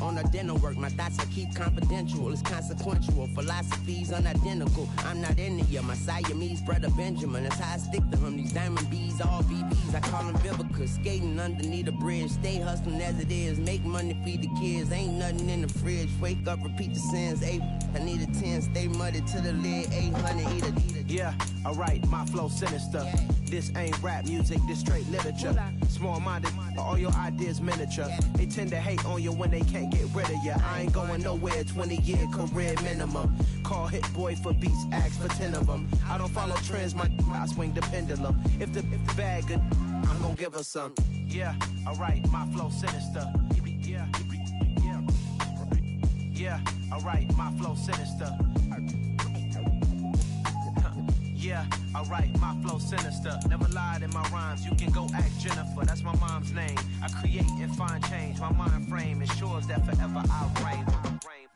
on the dinner work. My thoughts I keep confidential, it's consequential. Philosophies unidentical, I'm not into you. My Siamese brother Benjamin, that's how I stick to him. These diamond bees, all BBs, I call them Vivica. Skating underneath a bridge, stay hustling as it is. Make money, feed the kids, ain't nothing in the fridge. Wake up, repeat the sins, I need a 10, stay muddy to the lid, 800, eat a. Yeah, alright, my flow sinister. This ain't rap music, this straight literature. Small-minded, all your ideas miniature. They tend to hate on you when they can't get rid of you. I ain't going nowhere, 20-year career minimum. Call Hit Boy for beats, ask for 10 of them. I don't follow trends, I swing the pendulum. If the bag good, I'm gonna give her some. Yeah, alright, my flow sinister. Yeah, alright, my flow sinister. Yeah, alright, my flow sinister. Never lied in my rhymes, you can go ask Jennifer, that's my mom's name. I create and find change, my mind frame ensures that forever I'll reign.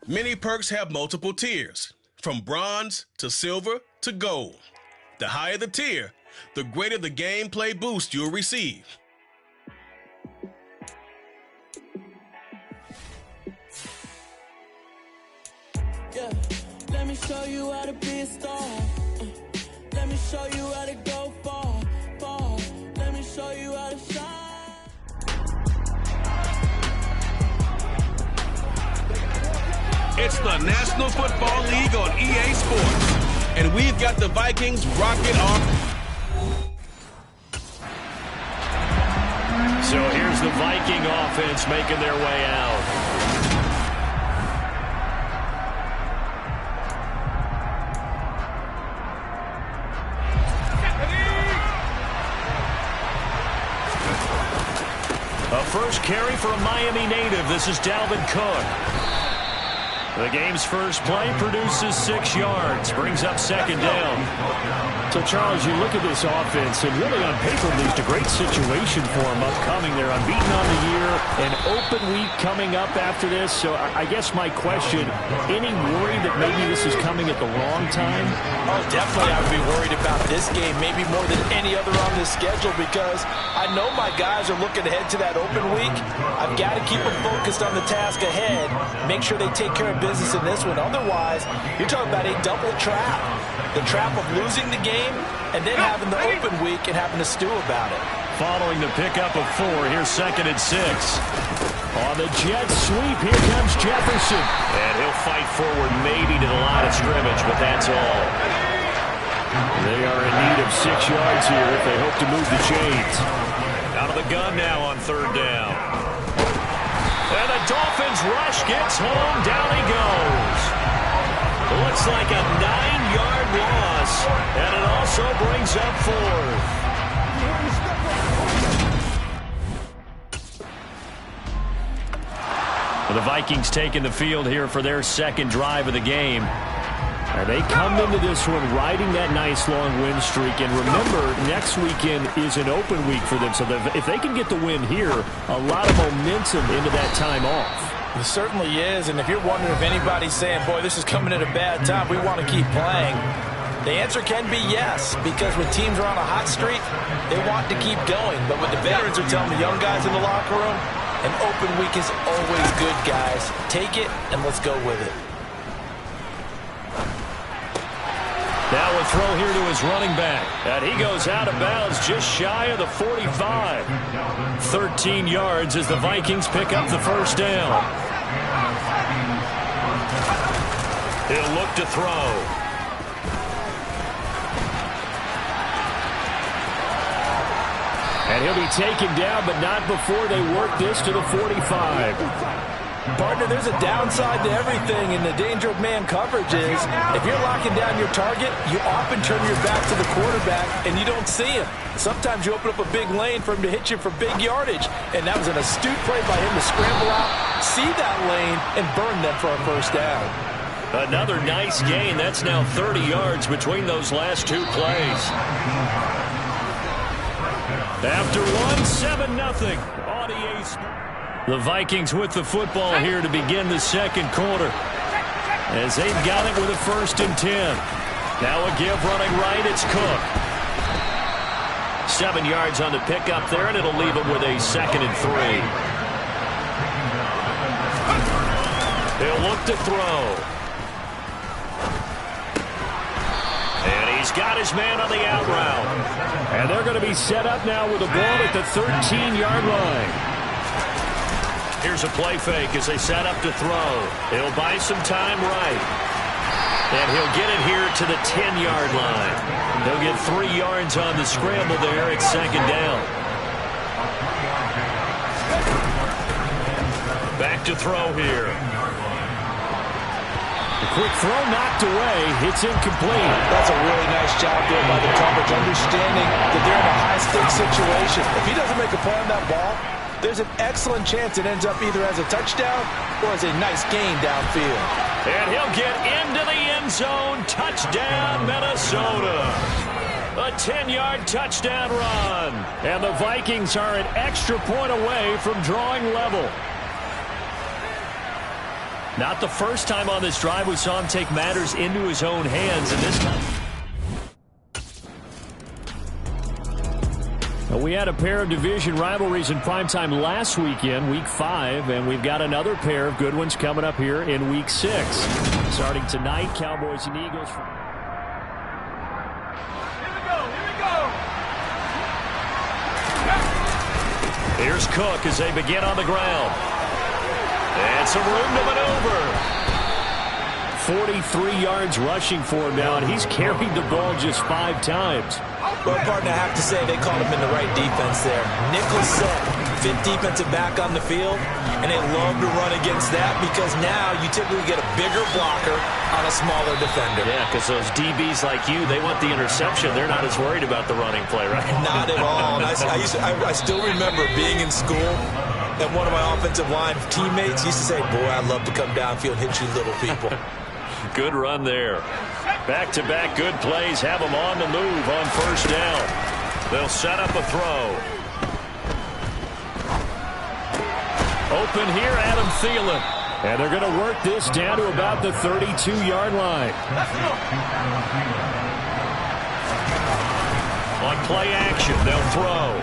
Many perks have multiple tiers, from bronze to silver to gold. The higher the tier, the greater the gameplay boost you'll receive. Yeah, let me show you how to be a star. Let me show you how to go far, far. Let me show you how to shine. It's the National Football League on EA Sports, and we've got the Vikings rocking on. So here's the Viking offense making their way out. A first carry for a Miami native. This is Dalvin Cook. The game's first play produces 6 yards, brings up second down. So, Charles, you look at this offense, and really on paper leads to great situation for them upcoming. They're unbeaten on the year, an open week coming up after this. So I guess my question, any worry that maybe this is coming at the wrong time? Oh, definitely I would be worried about this game, maybe more than any other on this schedule, because I know my guys are looking ahead to that open week. I've got to keep them focused on the task ahead, make sure they take care of business in this one. Otherwise, you're talking about a double trap. The trap of losing the game and then having the open week and having to stew about it. Following the pickup of 4, here's 2nd and 6. On the jet sweep, here comes Jefferson. And he'll fight forward maybe to the line of scrimmage, but that's all. They are in need of 6 yards here if they hope to move the chains. Out of the gun now on 3rd down. And the Dolphins rush gets home. Down he goes. Looks like a 9-yard loss. And it also brings up 4th. The Vikings taking the field here for their second drive of the game. And they come into this one riding that nice long win streak. And remember, next weekend is an open week for them. So if they can get the win here, a lot of momentum into that time off. It certainly is. And if you're wondering if anybody's saying, boy, this is coming at a bad time, we want to keep playing, the answer can be yes. Because when teams are on a hot streak, they want to keep going. But what the veterans are telling the young guys in the locker room, an open week is always good, guys. Take it, and let's go with it. Now a throw here to his running back. And he goes out of bounds just shy of the 45. 13 yards as the Vikings pick up the first down. He'll look to throw. And he'll be taken down, but not before they work this to the 45. Partner, there's a downside to everything, and the danger of man coverage is if you're locking down your target, you often turn your back to the quarterback and you don't see him. Sometimes you open up a big lane for him to hit you for big yardage, and that was an astute play by him to scramble out, see that lane, and burn them for a first down. Another nice gain. That's now 30 yards between those last two plays. After one, 7-0. The Vikings with the football here to begin the second quarter, as they've got it with a 1st and 10. Now a give running right. It's Cook. 7 yards on the pickup there, and it'll leave him with a 2nd and 3. He'll look to throw. And he's got his man on the out route. And they're going to be set up now with the ball at the 13-yard line. Here's a play fake as they set up to throw. He'll buy some time right. And he'll get it here to the 10-yard line. He'll get 3 yards on the scramble there. It's 2nd down. Back to throw here. The quick throw knocked away. It's incomplete. That's a really nice job there by the coverage, understanding that they're in a high-stakes situation. If he doesn't make a play on that ball, there's an excellent chance it ends up either as a touchdown or as a nice gain downfield. And he'll get into the end zone. Touchdown, Minnesota. A 10-yard touchdown run. And the Vikings are an extra point away from drawing level. Not the first time on this drive we saw him take matters into his own hands, and this time. We had a pair of division rivalries in primetime last weekend, Week 5, and we've got another pair of good ones coming up here in Week 6. Starting tonight, Cowboys and Eagles. Here we go. Here's Cook as they begin on the ground. And some room to maneuver. 43 yards rushing for him now, and he's carried the ball just 5 times. Well, partner, I have to say they called him in the right defense there. Nickel set, 5th defensive back on the field, and they love to run against that because now you typically get a bigger blocker on a smaller defender. Yeah, because those DBs like you, they want the interception. They're not as worried about the running play, right? Not at all. And I still remember being in school, and one of my offensive line teammates used to say, boy, I'd love to come downfield and hit you little people. Good run there. Back-to-back good plays have them on the move on 1st down. They'll set up a throw. Open here, Adam Thielen. And they're going to work this down to about the 32-yard line. On play action, they'll throw.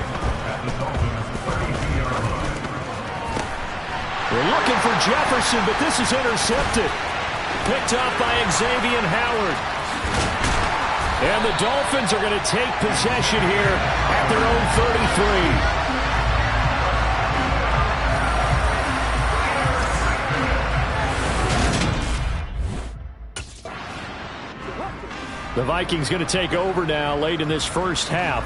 They're looking for Jefferson, but this is intercepted. Picked up by Xavier Howard. And the Dolphins are going to take possession here at their own 33. The Vikings going to take over now late in this first half.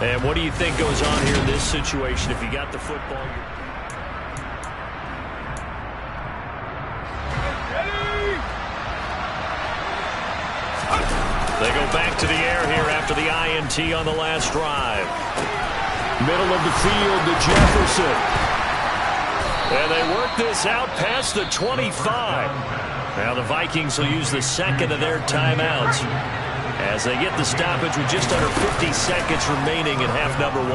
And what do you think goes on here in this situation if you got the football? They go back to the air here after the INT on the last drive. Middle of the field to Jefferson. And they work this out past the 25. Now the Vikings will use the 2nd of their timeouts as they get the stoppage with just under 50 seconds remaining in half number 1.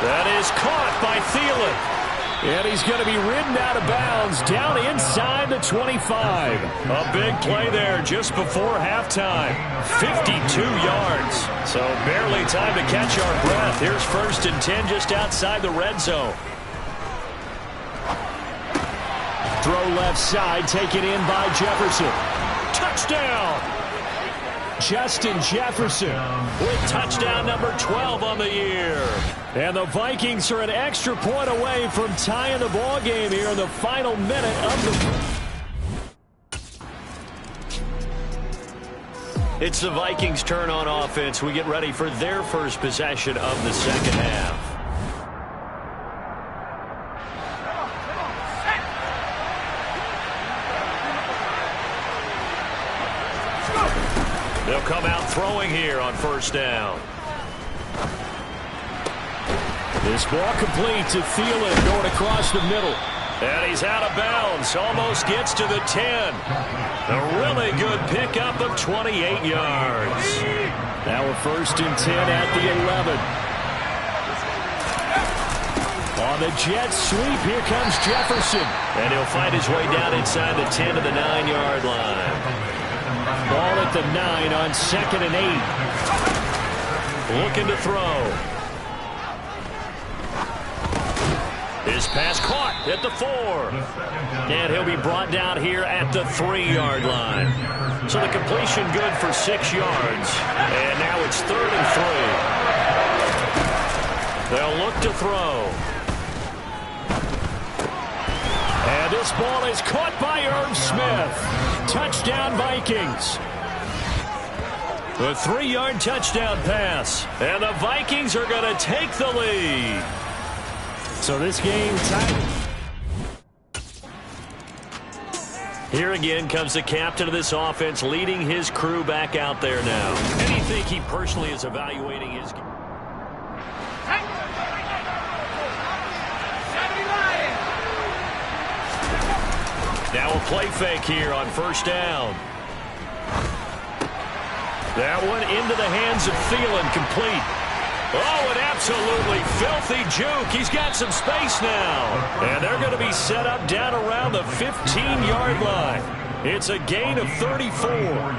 That is caught by Thielen. And he's going to be ridden out of bounds down inside the 25. A big play there just before halftime. 52 yards. So barely time to catch our breath. Here's 1st and 10 just outside the red zone. Throw left side, taken in by Jefferson. Touchdown! Justin Jefferson with touchdown number 12 on the year. And the Vikings are an extra point away from tying the ball game here in the final minute of the... It's the Vikings' turn on offense. We get ready for their first possession of the second half. They'll come out throwing here on first down. This ball complete to Thielen going across the middle. And he's out of bounds. Almost gets to the 10. A really good pickup of 28 yards. Now a 1st and 10 at the 11. On the jet sweep, here comes Jefferson. And he'll find his way down inside the 10 to the 9-yard line. Ball at the 9 on 2nd and 8. Looking to throw. His pass caught at the 4. And he'll be brought down here at the 3-yard line. So the completion good for 6 yards. And now it's 3rd and 3. They'll look to throw. And this ball is caught by Irv Smith. Touchdown Vikings. A 3-yard touchdown pass. And the Vikings are going to take the lead. So this game tied. Here again comes the captain of this offense leading his crew back out there now. And do you think he personally is evaluating his game? Now a play fake here on first down. That one into the hands of Thielen, complete. Oh, an absolutely filthy juke. He's got some space now. And they're going to be set up down around the 15-yard line. It's a gain of 34.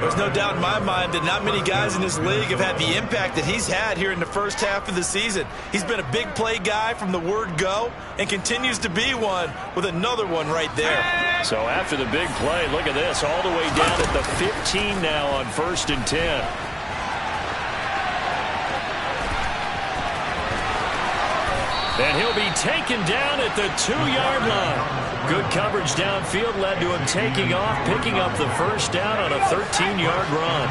There's no doubt in my mind that not many guys in this league have had the impact that he's had here in the first half of the season. He's been a big play guy from the word go and continues to be one with another one right there. So after the big play, look at this, all the way down at the 15 now on 1st and 10. And he'll be taken down at the 2-yard line. Good coverage downfield led to him taking off, picking up the first down on a 13-yard run.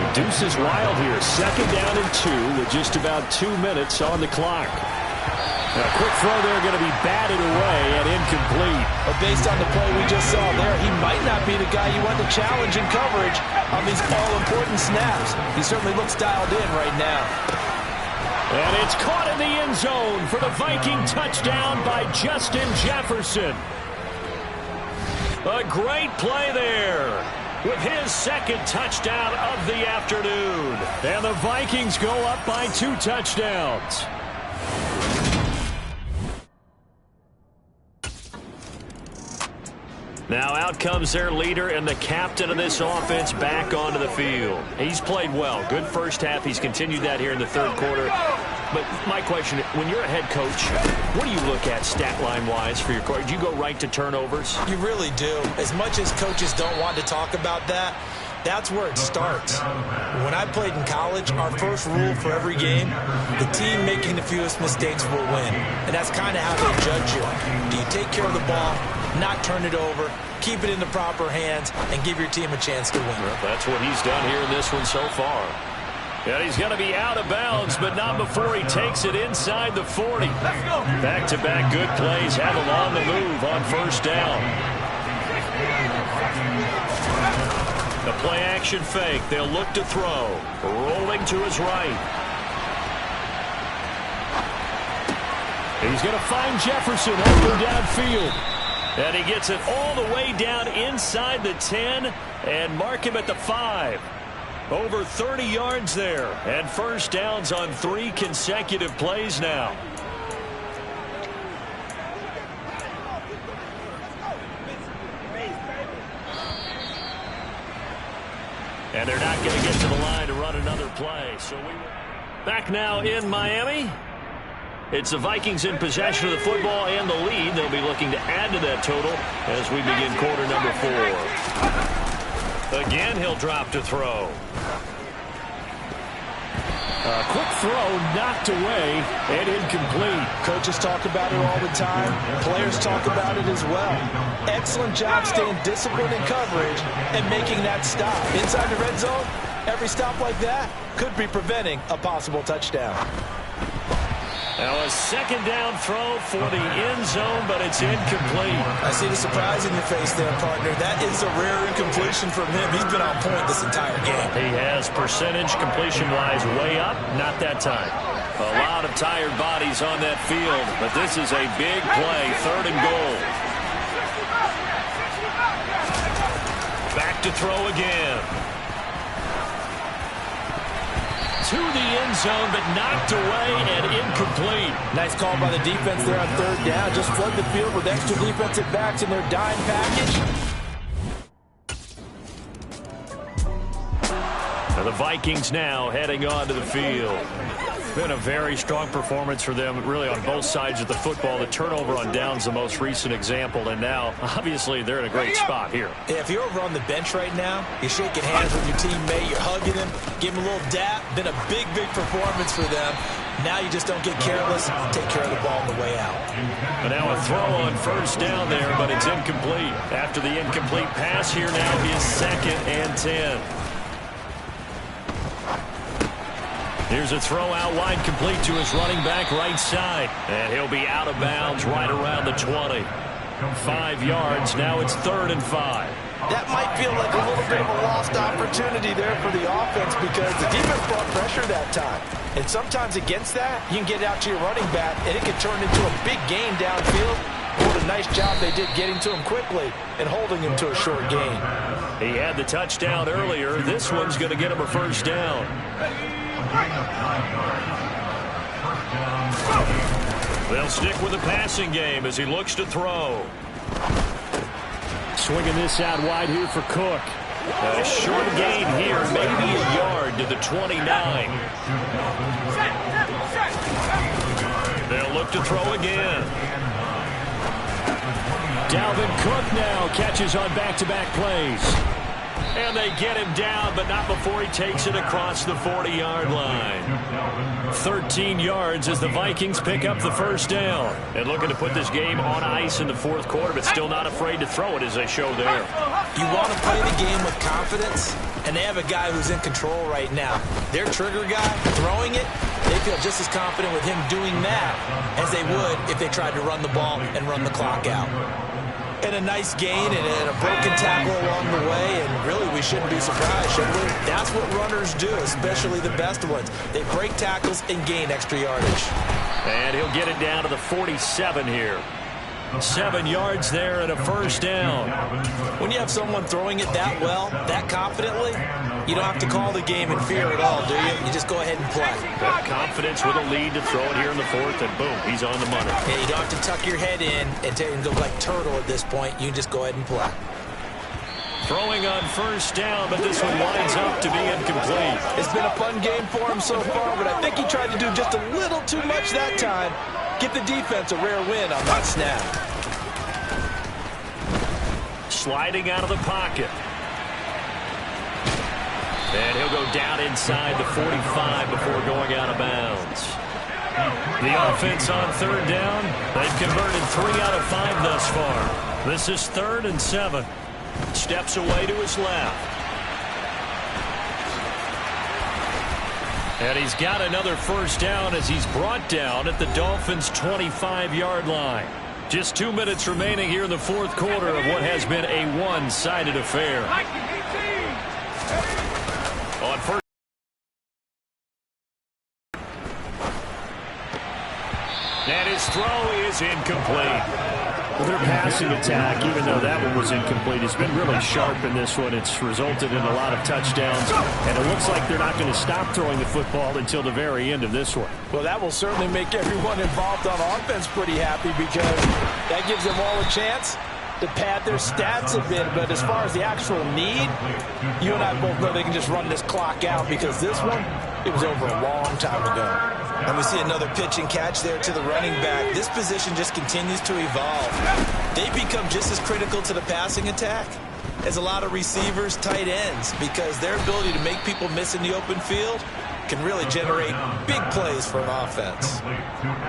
The deuce is wild here. 2nd down and 2 with just about 2 minutes on the clock. And a quick throw there going to be batted away and incomplete. But based on the play we just saw there, he might not be the guy you want to challenge in coverage on these all-important snaps. He certainly looks dialed in right now. And it's caught in the end zone for the Viking touchdown by Justin Jefferson. A great play there with his 2nd touchdown of the afternoon. And the Vikings go up by 2 touchdowns. Now out comes their leader and the captain of this offense back onto the field. He's played well. Good first half. He's continued that here in the 3rd quarter. But my question, when you're a head coach, what do you look at stat line-wise for your coach? Do you go right to turnovers? You really do. As much as coaches don't want to talk about that, that's where it starts. When I played in college, our first rule for every game, the team making the fewest mistakes will win. And that's kind of how they judge you. Do you take care of the ball, not turn it over, keep it in the proper hands, and give your team a chance to win? Well, that's what he's done here in this one so far. And he's going to be out of bounds, but not before he takes it inside the 40. Back-to-back good plays have him on the move on first down. The play-action fake. They'll look to throw. Rolling to his right. He's going to find Jefferson over downfield. And he gets it all the way down inside the 10 and mark him at the 5. Over 30 yards there. And first downs on 3 consecutive plays now. And they're not going to get to the line to run another play. So back now in Miami. It's the Vikings in possession of the football and the lead. They'll be looking to add to that total as we begin quarter number 4. Again, he'll drop to throw. A quick throw knocked away and incomplete. Coaches talk about it all the time. Players talk about it as well. Excellent job staying disciplined in coverage and making that stop. Inside the red zone, Every stop like that could be preventing a possible touchdown. Now a second down throw for the end zone, but it's incomplete. I see the surprise in your face there, partner. That is a rare incompletion from him. He's been on point this entire game. He has percentage completion-wise way up, not that time. A lot of tired bodies on that field, but this is a big play, 3rd and goal. Back to throw again. To the end zone, but knocked away and incomplete. Nice call by the defense there on 3rd down. Just flood the field with extra defensive backs in their dime package. And the Vikings now heading onto the field. Been a very strong performance for them, really, on both sides of the football. The turnover on downs, the most recent example, and now, obviously, they're in a great spot here. Yeah, if you're over on the bench right now, you're shaking hands with your teammate, you're hugging him, give him a little dap. Been a big, big performance for them. Now you just don't get careless, take care of the ball on the way out. And now a throw on 1st down there, but it's incomplete. After the incomplete pass, here now is 2nd and 10. Here's a throw out wide, complete to his running back right side. And he'll be out of bounds right around the 20. 5 yards. Now it's 3rd and 5. That might feel like a little bit of a lost opportunity there for the offense because the defense brought pressure that time. And sometimes against that, you can get out to your running back, and it can turn into a big gain downfield. What a nice job they did getting to him quickly and holding him to a short gain. He had the touchdown earlier. This one's going to get him a 1st down. They'll stick with the passing game as he looks to throw. Swinging this out wide here for Cook. A short gain here, maybe a yard to the 29. They'll look to throw again. Dalvin Cook now catches on back-to-back plays. And they get him down, but not before he takes it across the 40-yard line. 13 yards as the Vikings pick up the 1st down. And looking to put this game on ice in the 4th quarter, but still not afraid to throw it as they show there. You want to play the game with confidence, and they have a guy who's in control right now. Their trigger guy, throwing it, they feel just as confident with him doing that as they would if they tried to run the ball and run the clock out. And a nice gain and a broken tackle along the way, and really we shouldn't be surprised, should we? That's what runners do, especially the best ones. They break tackles and gain extra yardage. And he'll get it down to the 47 here. 7 yards there and a 1st down. When you have someone throwing it that well, that confidently, you don't have to call the game in fear at all, do you? You just go ahead and play. Got confidence with a lead to throw it here in the 4th, and boom, he's on the money. Yeah, you don't have to tuck your head in and go like turtle at this point. You can just go ahead and play. Throwing on 1st down, but this one winds up to be incomplete. It's been a fun game for him so far, but I think he tried to do just a little too much that time. Give the defense a rare win on that snap. Sliding out of the pocket. And he'll go down inside the 45 before going out of bounds. The offense on 3rd down. They've converted 3 out of 5 thus far. This is 3rd and 7. Steps away to his left. And he's got another 1st down as he's brought down at the Dolphins' 25-yard line. Just 2 minutes remaining here in the 4th quarter of what has been a one-sided affair. On 1st. And his throw is incomplete. Well, their passing attack, even though that one was incomplete, has been really sharp in this one. It's resulted in a lot of touchdowns, and it looks like they're not going to stop throwing the football until the very end of this one. Well, that will certainly make everyone involved on offense pretty happy because that gives them all a chance to pad their stats a bit. But as far as the actual need, you and I both know they can just run this clock out because this one, it was over a long time ago. And we see another pitch and catch there to the running back. This position just continues to evolve. They become just as critical to the passing attack as a lot of receivers, tight ends, because their ability to make people miss in the open field can really generate big plays for an offense.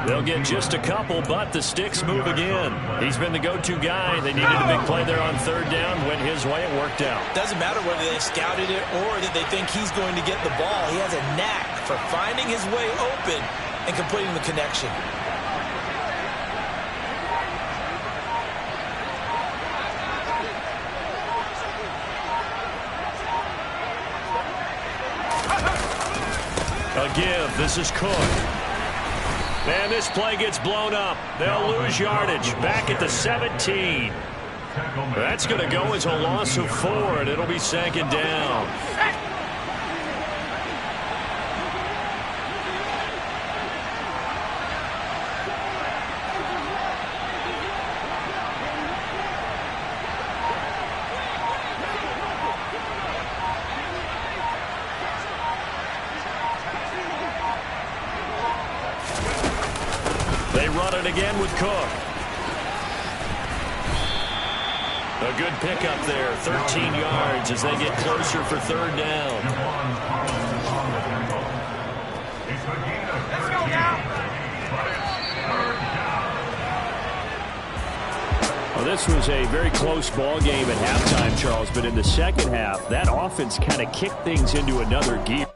They'll get just a couple, but the sticks move again. He's been the go-to guy. They needed a big play there on third down. Went his way. It worked out. Doesn't matter whether they scouted it or that they think he's going to get the ball. He has a knack for finding his way open and completing the connection. A give. This is Cook. And this play gets blown up. They'll lose yardage. Back at the 17. That's going to go as a loss of 4, and it'll be second down. They run it again with Cook. A good pickup there, 13 yards as they get closer for third down. Let's go now. Well, this was a very close ball game at halftime, Charles, but in the second half, that offense kind of kicked things into another gear.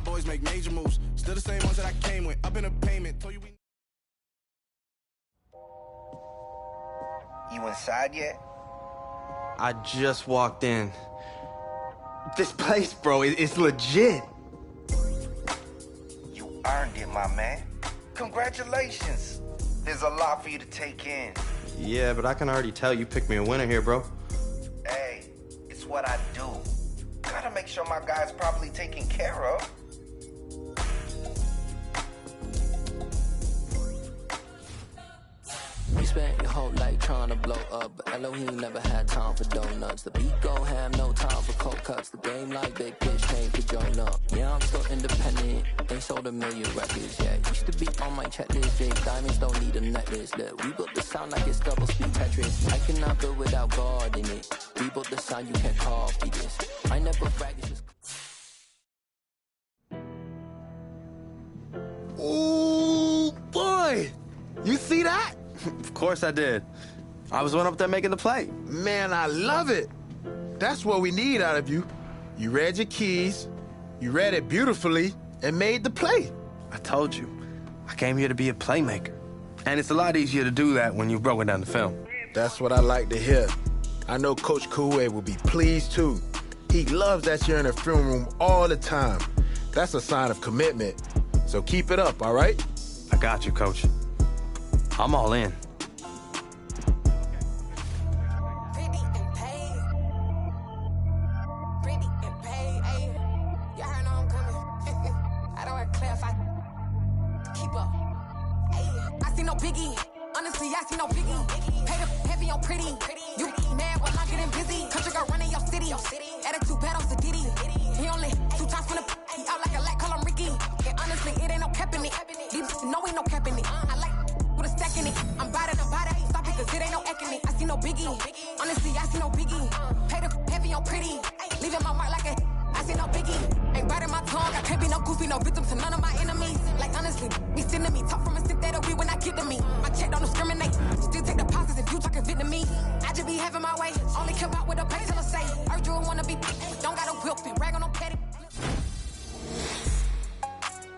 Boys make major moves. Still the same ones that I came with. Up in a payment. Told you we... You inside yet? I just walked in. This place, bro, it's legit. You earned it, my man. Congratulations. There's a lot for you to take in. Yeah, but I can already tell you picked me a winner here, bro. Hey, it's what I do. Gotta make sure my guy's properly taken care of. You spent your whole life trying to blow up, but Elohim never had time for donuts. The beat go ham, no time for cold cuts. The game like big pitch came to join up. Yeah, I'm still independent. They sold 1 million records, yeah. Used to be on my checklist. Big diamonds don't need a necklace. Look, we built the sound like it's double speed Tetris. I cannot build without God in it. We built the sound, you can't copy this. I never brag, it's just... Ooh, boy! You see that? Of course I did. I was one up there making the play. Man, I love it. That's what we need out of you. You read your keys, you read it beautifully, and made the play. I told you. I came here to be a playmaker. And it's a lot easier to do that when you've broken down the film. That's what I like to hear. I know Coach Koué will be pleased, too. He loves that you're in the film room all the time. That's a sign of commitment. So keep it up, all right? I got you, Coach. I'm all in.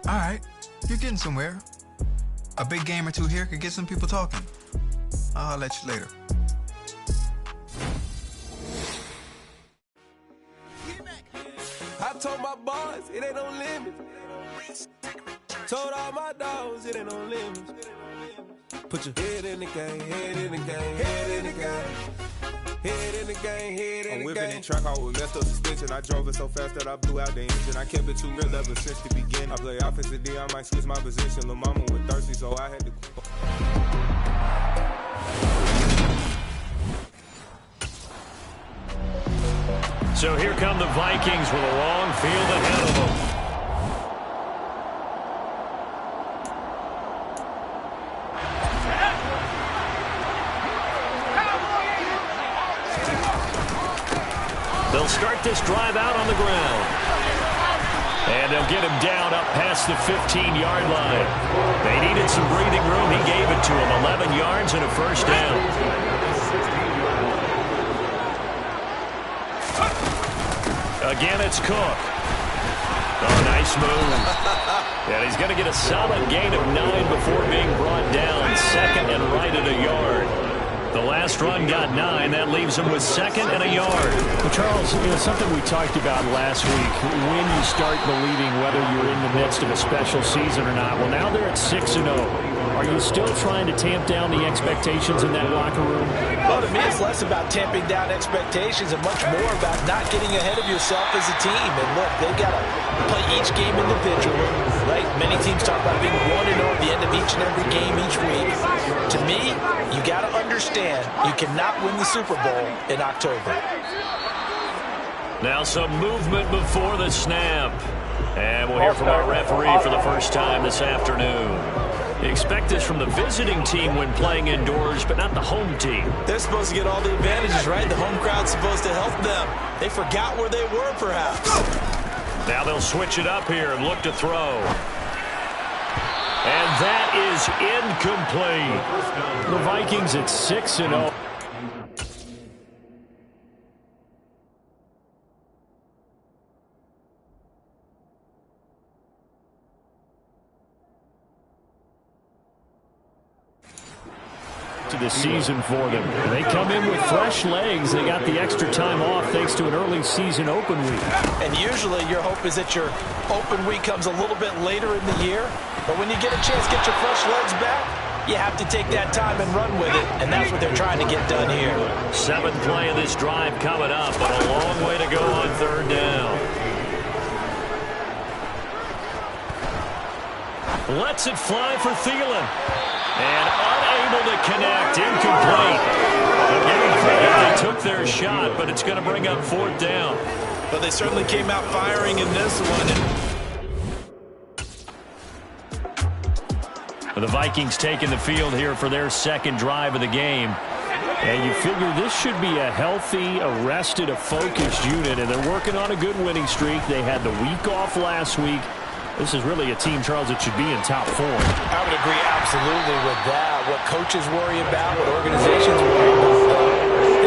All right, you're getting somewhere. A big game or two here could get some people talking. I'll let you later. I told my boys it ain't no limit. Told all my dogs it ain't no limit. Put your head in the game, head in the game, head in the game. Head in the game, head in the game. I'm whipping in track, I was messed up suspension. I drove it so fast that I blew out the engine. I kept it too real ever since the beginning. I play offensive D, I might switch my position. Lil' mama was thirsty, so I had to... So here come the Vikings with a long field ahead of them. They'll start this drive out on the ground. And they'll get him down up past the 15-yard line. They needed some breathing room. He gave it to him. 11 yards and a first down. Again, it's Cook. Oh, nice move. And he's going to get a solid gain of 9 before being brought down. Second and right at a yard. The last run got 9. That leaves him with second and a yard. Well, Charles, something we talked about last week, when you start believing whether you're in the midst of a special season or not. Well, now they're at 6-0. Are you still trying to tamp down the expectations in that locker room? Well, to me, it's less about tamping down expectations and much more about not getting ahead of yourself as a team. And look, they've got to play each game individually, right? Many teams talk about being 1-0 at the end of each and every game each week. To me, you got to understand you cannot win the Super Bowl in October. Now some movement before the snap. And we'll hear from our referee for the first time this afternoon. You expect this from the visiting team when playing indoors, but not the home team. They're supposed to get all the advantages, right? The home crowd's supposed to help them. They forgot where they were, perhaps. Now they'll switch it up here and look to throw. And that is incomplete. The Vikings at 6-0. To the season for them. They come in with fresh legs. They got the extra time off thanks to an early season open week. And usually your hope is that your open week comes a little bit later in the year. But when you get a chance to get your fresh legs back, you have to take that time and run with it. And that's what they're trying to get done here. 7th play of this drive coming up, but a long way to go on 3rd down. Lets it fly for Thielen. And unable to connect, incomplete. Again, they took their shot, but it's going to bring up 4th down. But they certainly came out firing in this one. The Vikings taking the field here for their second drive of the game. And you figure this should be a healthy, arrested, a focused unit, and they're working on a good winning streak. They had the week off last week. This is really a team, Charles, that should be in top 4. I would agree absolutely with that. What coaches worry about, what organizations worry about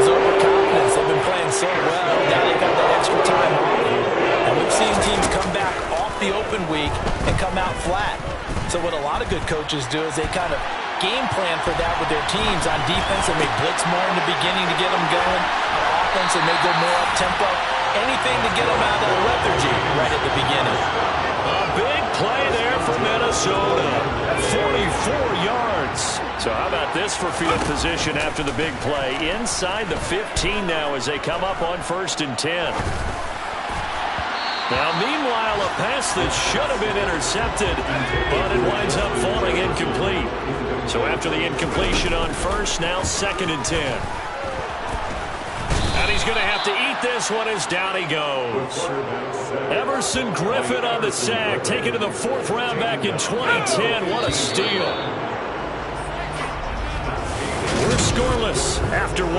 is overconfidence. They've been playing so well. Now they've got that extra time off. And we've seen teams come back off the open week and come out flat. So what a lot of good coaches do is they kind of game plan for that with their teams. On defense, they may blitz more in the beginning to get them going. On offense, they may go more up-tempo. Anything to get them out of the lethargy right at the beginning. Big play there for Minnesota. 44 yards. So how about this for field position after the big play? Inside the 15 now as they come up on 1st and 10. Now, meanwhile, a pass that should have been intercepted, but it winds up falling incomplete. So after the incompletion on 1st, now 2nd and 10. And he's going to have to eat this one as down he goes. Everson Griffin on the sack, taken to the 4th round back in 2010. What a steal. We're scoreless after 1.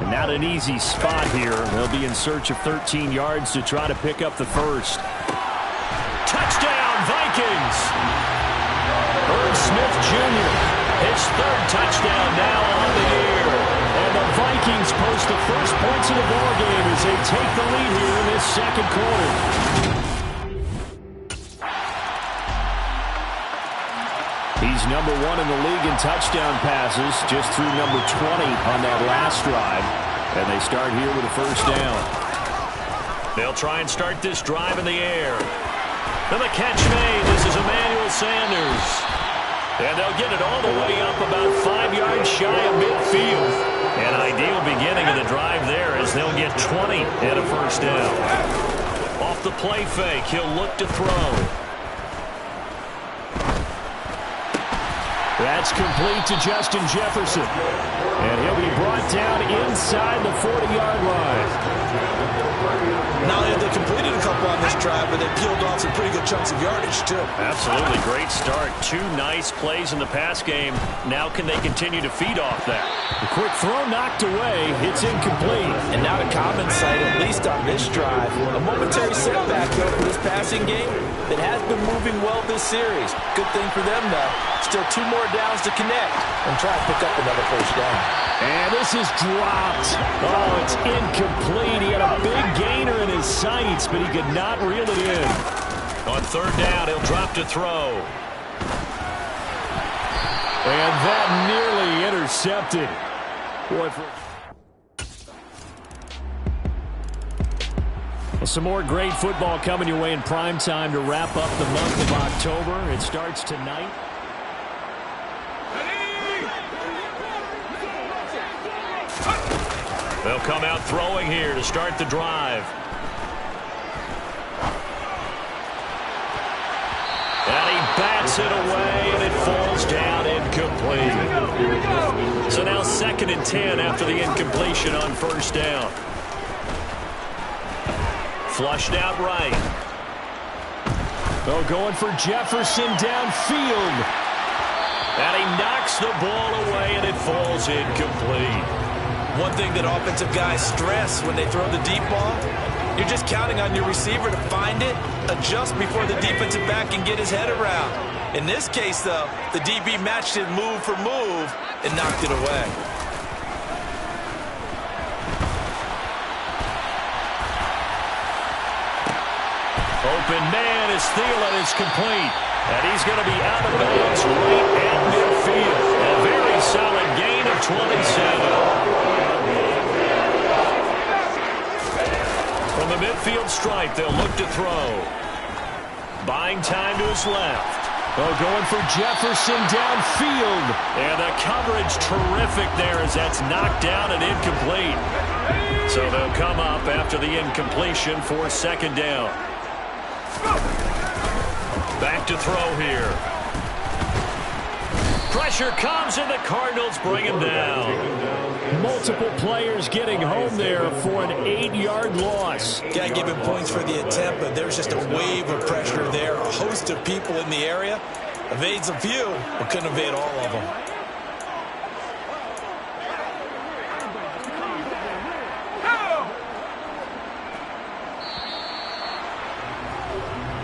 And not an easy spot here. They'll be in search of 13 yards to try to pick up the 1st. Touchdown, Vikings. Irv Smith Jr. His 3rd touchdown now on the year. And the Vikings post the first points of the ballgame as they take the lead here in this 2nd quarter. He's number 1 in the league in touchdown passes, just through number 20 on that last drive. And they start here with a 1st down. They'll try and start this drive in the air. And the catch made. This is Emmanuel Sanders. And they'll get it all the way up about 5 yards shy of midfield. An ideal beginning of the drive there as they'll get 20 and a 1st down. Off the play fake, he'll look to throw. That's complete to Justin Jefferson. And he'll be brought down inside the 40-yard line. Not only have they completed a couple on this drive, but they peeled off some pretty good chunks of yardage, too. Absolutely great start. 2 nice plays in the pass game. Now can they continue to feed off that? The quick throw knocked away. It's incomplete. And not a common sight, at least on this drive. A momentary setback, though, for this passing game that has been moving well this series. Good thing for them, though. Still 2 more downs to connect and try to pick up another first down. And this is dropped. Oh, it's incomplete. He had a big gainer in his sights, but he could not reel it in. On 3rd down, he'll drop to throw. And that nearly intercepted. Boy, well, some more great football coming your way in prime time to wrap up the month of October. It starts tonight. They'll come out throwing here to start the drive. And he bats it away, and it falls down incomplete. So now 2nd and 10 after the incompletion on 1st down. Flushed out right. Oh, going for Jefferson downfield. And he knocks the ball away, and it falls incomplete. One thing that offensive guys stress when they throw the deep ball, you're just counting on your receiver to find it, adjust before the defensive back can get his head around. In this case, though, the DB matched it move for move and knocked it away. Open man is Thielen. It's complete. And he's going to be out of bounds right at midfield. A very solid gain of 27. From the midfield stripe, they'll look to throw. Buying time to his left. Oh, going for Jefferson downfield. And the coverage terrific there as that's knocked down and incomplete. So they'll come up after the incompletion for 2nd down. Back to throw here. Pressure comes and the Cardinals bring him down. Multiple players getting home there for an 8-yard loss. Got to give him points for the attempt, but there's just a wave of pressure there. A host of people in the area. Evades a few, but couldn't evade all of them.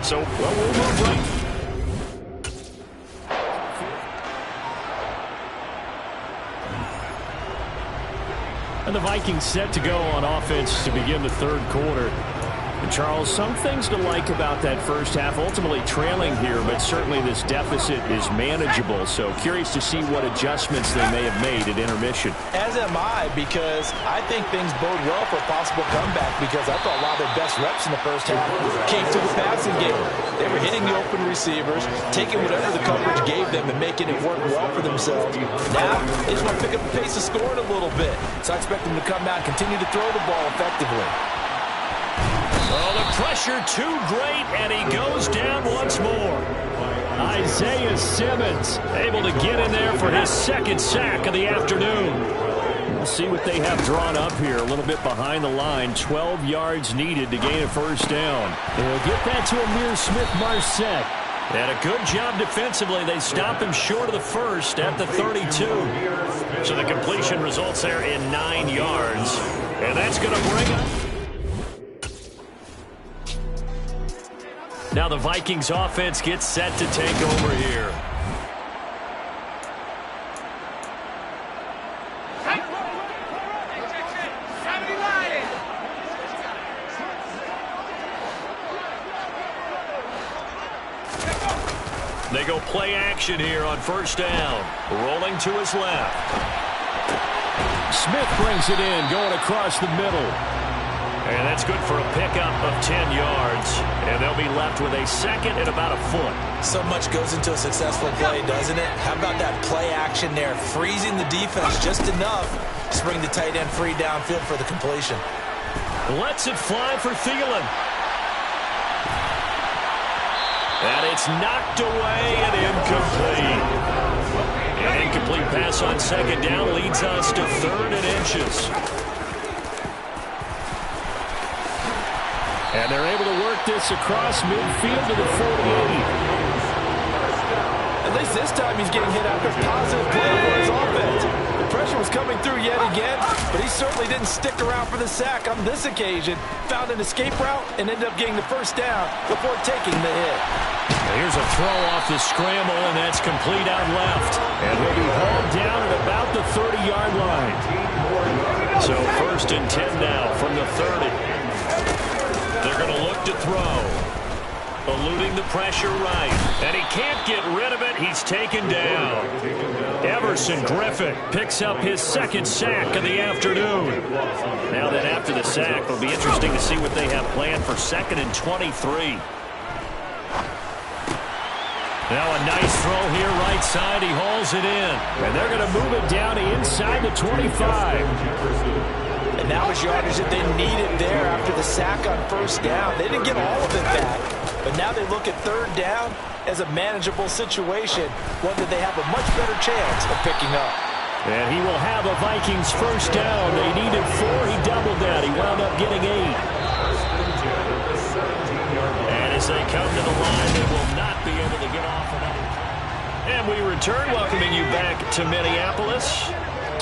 So, well, we'll move right. And the Vikings set to go on offense to begin the 3rd quarter. And Charles, some things to like about that first half. Ultimately trailing here, but certainly this deficit is manageable. So curious to see what adjustments they may have made at intermission. As am I, because I think things bode well for a possible comeback, because I thought a lot of their best reps in the first half came through the passing game. They were hitting the open receivers, taking whatever the coverage gave them and making it work well for themselves. Now, they just want to pick up the pace of scoring a little bit. So I expect them to come out and continue to throw the ball effectively. Oh, the pressure too great, and he goes down once more. Isaiah Simmons able to get in there for his 2nd sack of the afternoon. We'll see what they have drawn up here. A little bit behind the line. 12 yards needed to gain a 1st down. They'll get that to Amir Smith-Marset. And a good job defensively. They stop him short of the 1st at the 32. So the completion results there in 9 yards. And that's going to bring up. Now the Vikings offense gets set to take over here. They go play action here on 1st down. Rolling to his left. Smith brings it in, going across the middle. And that's good for a pickup of 10 yards. And they'll be left with a 2nd and about a foot. So much goes into a successful play, doesn't it? How about that play action there? Freezing the defense just enough to bring the tight end free downfield for the completion. Lets it fly for Thielen. And it's knocked away and incomplete. Incomplete pass on second down leads us to 3rd and inches. And they're able to work this across midfield to the 48. At least this time he's getting hit after a positive play for his offense. The pressure was coming through yet again, but he certainly didn't stick around for the sack on this occasion. Found an escape route and ended up getting the first down before taking the hit. Here's a throw off the scramble, and that's complete out left. And he'll be hauled down at about the 30-yard line. So 1st and 10 now from the 30. They're going to look to throw. Eluding the pressure right. And he can't get rid of it. He's taken down. Everson Griffin picks up his 2nd sack of the afternoon. Now that after the sack, it'll be interesting to see what they have planned for 2nd and 23. Now a nice throw here right side. He hauls it in. And they're going to move it down inside the 25. And that was yardage that they needed there after the sack on 1st down. They didn't get all of it back. But now they look at 3rd down as a manageable situation, one that they have a much better chance of picking up. And he will have a Vikings 1st down. They needed 4. He doubled that. He wound up getting 8. And as they come to the line, they will not be able to get off another. And we return, welcoming you back to Minneapolis.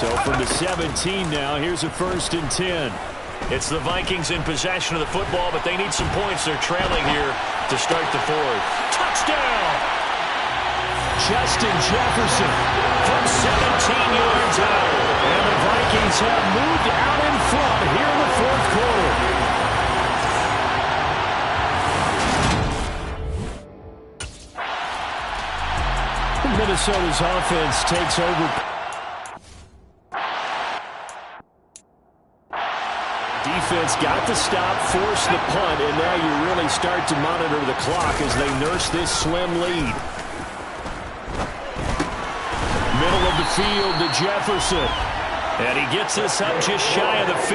So from the 17 now, here's a 1st and 10. It's the Vikings in possession of the football, but they need some points. They're trailing here to start the 4th. Touchdown! Justin Jefferson from 17 yards out. And the Vikings have moved out in front here in the 4th quarter. Minnesota's offense takes over. Defense got the stop, forced the punt, and now you really start to monitor the clock as they nurse this slim lead. Middle of the field to Jefferson. And he gets this up just shy of the 15.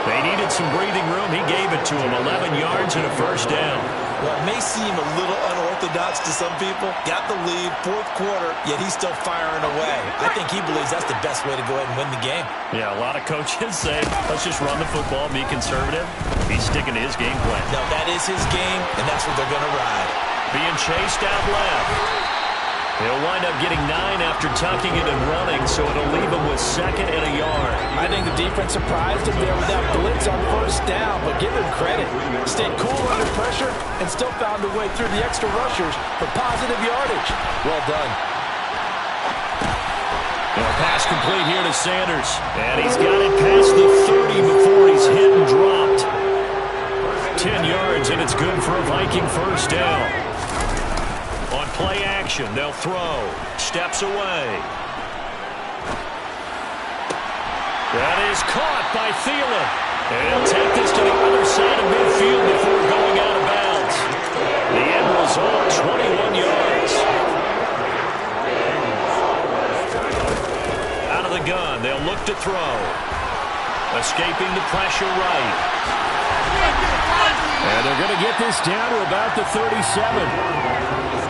They needed some breathing room. He gave it to him. 11 yards and a 1st down. Well, it may seem a little unorthodox to some people. Got the lead, 4th quarter, yet he's still firing away. I think he believes that's the best way to go ahead and win the game. Yeah, a lot of coaches say, let's just run the football, be conservative. He's sticking to his game plan. No, that is his game, and that's what they're going to ride. Being chased out left. He'll wind up getting 9 after tucking it and running, so it'll leave him with 2nd and a yard. I think the defense surprised him there with that blitz on 1st down, but give him credit. Stayed cool under pressure and still found a way through the extra rushers for positive yardage. Well done. And a pass complete here to Sanders. And he's got it past the 30 before he's hit and dropped. 10 yards, and it's good for a Viking 1st down. On play action, they'll throw. Steps away. That is caught by Thielen. And he'll take this to the other side of midfield before going out of bounds. The end result, 21 yards. Out of the gun, they'll look to throw. Escaping the pressure right. And they're going to get this down to about the 37.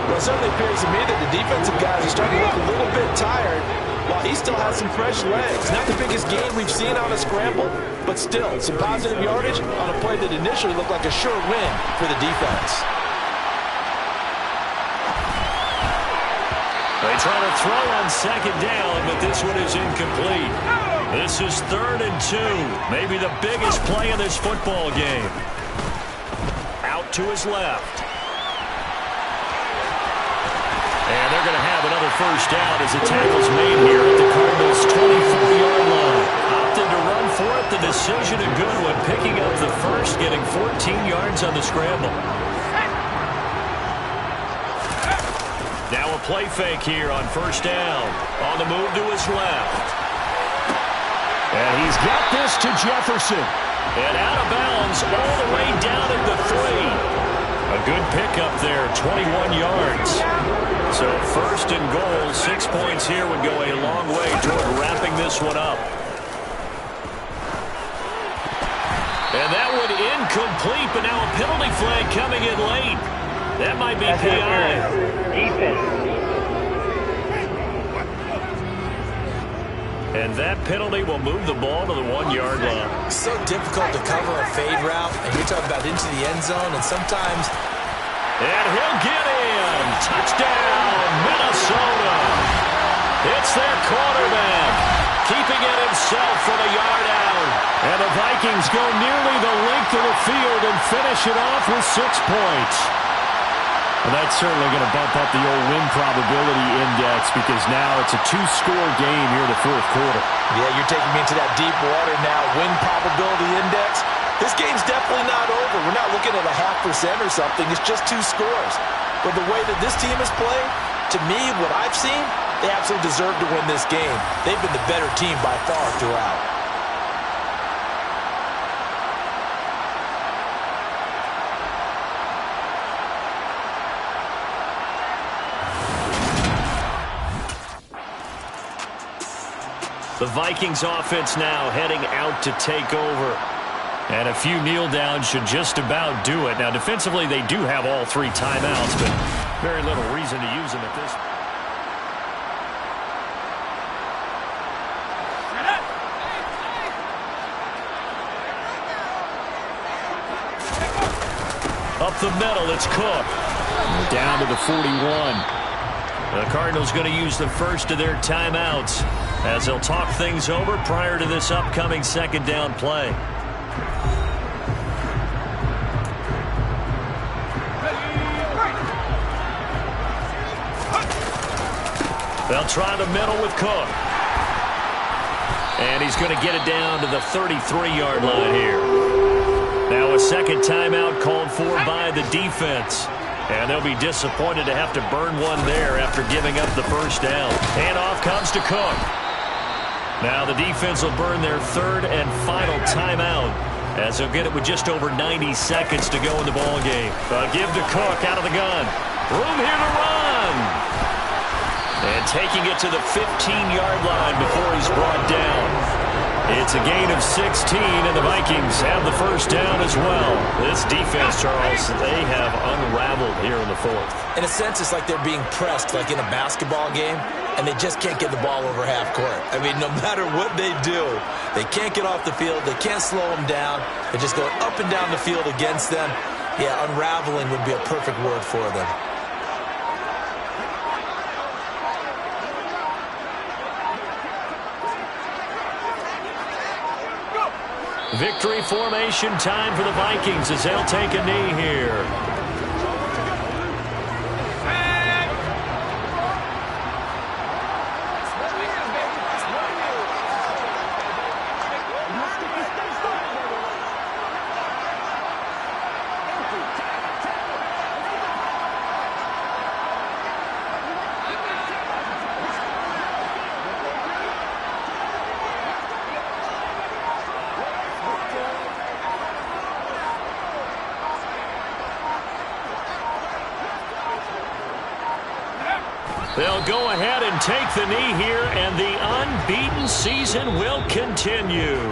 Well, it certainly appears to me that the defensive guys are starting to look a little bit tired while he still has some fresh legs. Not the biggest gain we've seen on a scramble, but still some positive yardage on a play that initially looked like a sure win for the defense. They try to throw on 2nd down, but this one is incomplete. This is 3rd and 2. Maybe the biggest play of this football game. Out to his left. And they're going to have another 1st down as the tackle's made here at the Cardinals' 24-yard line. Opted to run for it. The decision a good one. Picking up the 1st, getting 14 yards on the scramble. Now a play fake here on 1st down. On the move to his left. And he's got this to Jefferson. And out of bounds all the way down at the 3. A good pickup there, 21 yards. So 1st and goal, 6 points here would go a long way toward wrapping this one up. And that one incomplete, but now a penalty flag coming in late. That might be PI. Defense. And that penalty will move the ball to the 1-yard line. It's so difficult to cover a fade route, and you're talking about into the end zone, and sometimes... And he'll get in. Touchdown, Minnesota. It's their quarterback, keeping it himself from a yard out. And the Vikings go nearly the length of the field and finish it off with 6 points. And that's certainly going to bump up the old win probability index because now it's a 2-score game here in the fourth quarter. Yeah, you're taking me into that deep water now. Win probability index. This game's definitely not over. We're not looking at a 0.5% or something. It's just 2 scores. But the way that this team is playing, to me, what I've seen, they absolutely deserve to win this game. They've been the better team by far throughout. The Vikings offense now heading out to take over. And a few kneel downs should just about do it. Now, defensively, they do have all 3 timeouts, but very little reason to use them at this point. Up the middle, it's Cook. Down to the 41. The Cardinals going to use the first of their timeouts as they'll talk things over prior to this upcoming 2nd down play. They'll try the middle with Cook. And he's going to get it down to the 33-yard line here. Now a 2nd timeout called for by the defense. And they'll be disappointed to have to burn one there after giving up the 1st down. And off comes to Cook. Now the defense will burn their 3rd and final timeout as they'll get it with just over 90 seconds to go in the ball game. Give to Cook out of the gun. Room here to run. And taking it to the 15-yard line before he's brought down. It's a gain of 16, and the Vikings have the 1st down as well. This defense, Charles, they have unraveled here in the 4th. In a sense, it's like they're being pressed like in a basketball game, and they just can't get the ball over half court. I mean, no matter what they do, they can't get off the field. They can't slow them down. They're just going up and down the field against them. Yeah, unraveling would be a perfect word for them. Victory formation time for the Vikings as they'll take a knee here. They'll go ahead and take the knee here, and the unbeaten season will continue.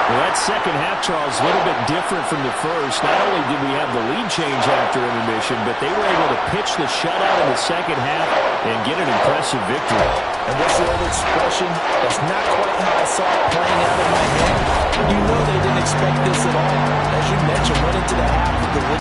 Well, that second half, Charles, a little bit different from the first. Not only did we have the lead change after intermission, but they were able to pitch the shutout in the second half and get an impressive victory. And what's the old expression? That's not quite how I saw it playing out in my head. You know they didn't expect this at all. As you mentioned, went into the half with the lead.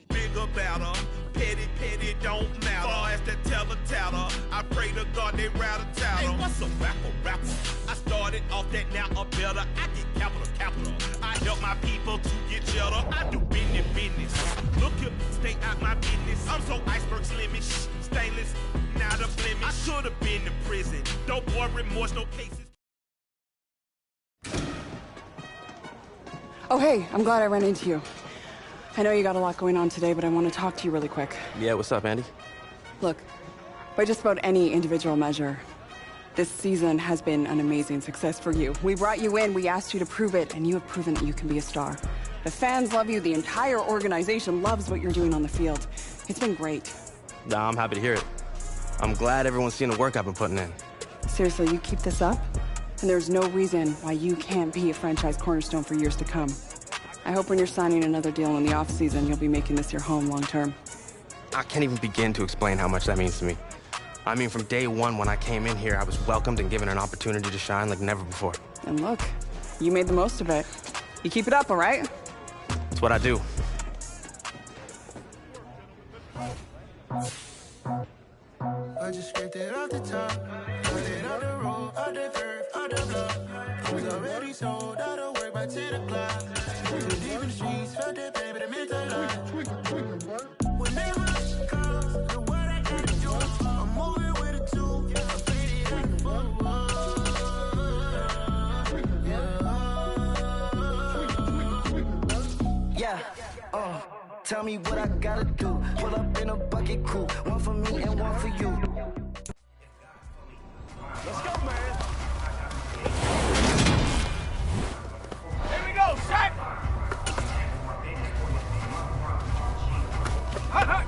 Bigger, better, petty, don't matter. Far as the teller, I pray to God they rattle tattle. Hey, what's a rapper? I started off that, now I'm better. I get capital. I help my people to get cheddar. I do business. Look here, stay out my business. I'm so iceberg slimmish, stainless, not a blemish. I should have been in prison. Don't boy remorse, no cases. Oh, hey, I'm glad I ran into you. I know you got a lot going on today, but I want to talk to you really quick. Yeah, what's up, Andy? Look, by just about any individual measure, this season has been an amazing success for you. We brought you in, we asked you to prove it, and you have proven that you can be a star. The fans love you, the entire organization loves what you're doing on the field. It's been great. I'm happy to hear it. I'm glad everyone's seen the work I've been putting in. Seriously, you keep this up, And there's no reason why you can't be a franchise cornerstone for years to come. I hope when you're signing another deal in the offseason, you'll be making this your home long term. I can't even begin to explain how much that means to me. I mean, from day one when I came in here, I was welcomed and given an opportunity to shine like never before. And look, you made the most of it. You keep it up, all right? It's what I do. I just scraped it off the top, put it on the road, on the curve, on the block. We already sold out of work by 10 o'clock. We were deep in the streets, felt that baby, that meant a lot. Whenever it comes, the what I gotta do, I'm moving with a two. I'm faded at the boat. Yeah, tell me what I gotta do. Pull up in a bucket crew, one for me and one for you. Let's go, man. Here we go, Shaq. Hut, hut.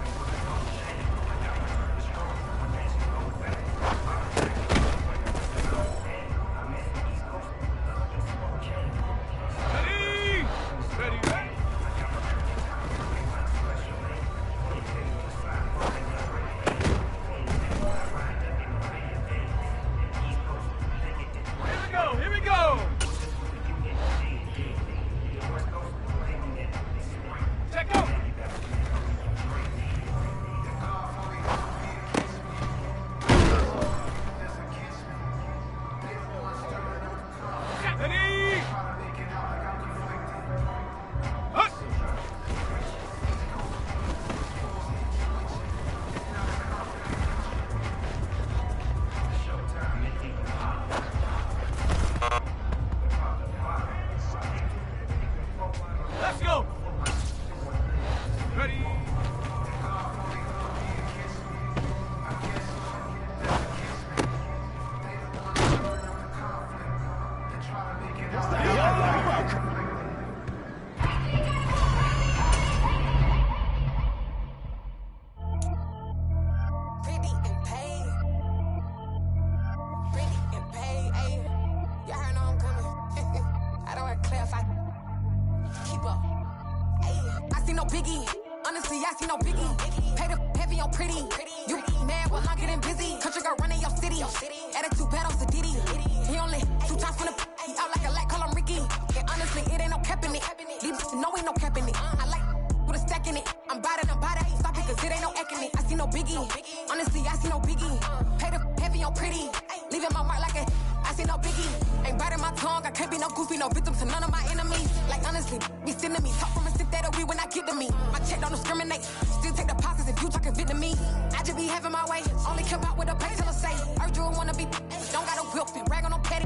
Only come out with a pay till I say, urge you wanna be, don't gotta whip and brag on no petty.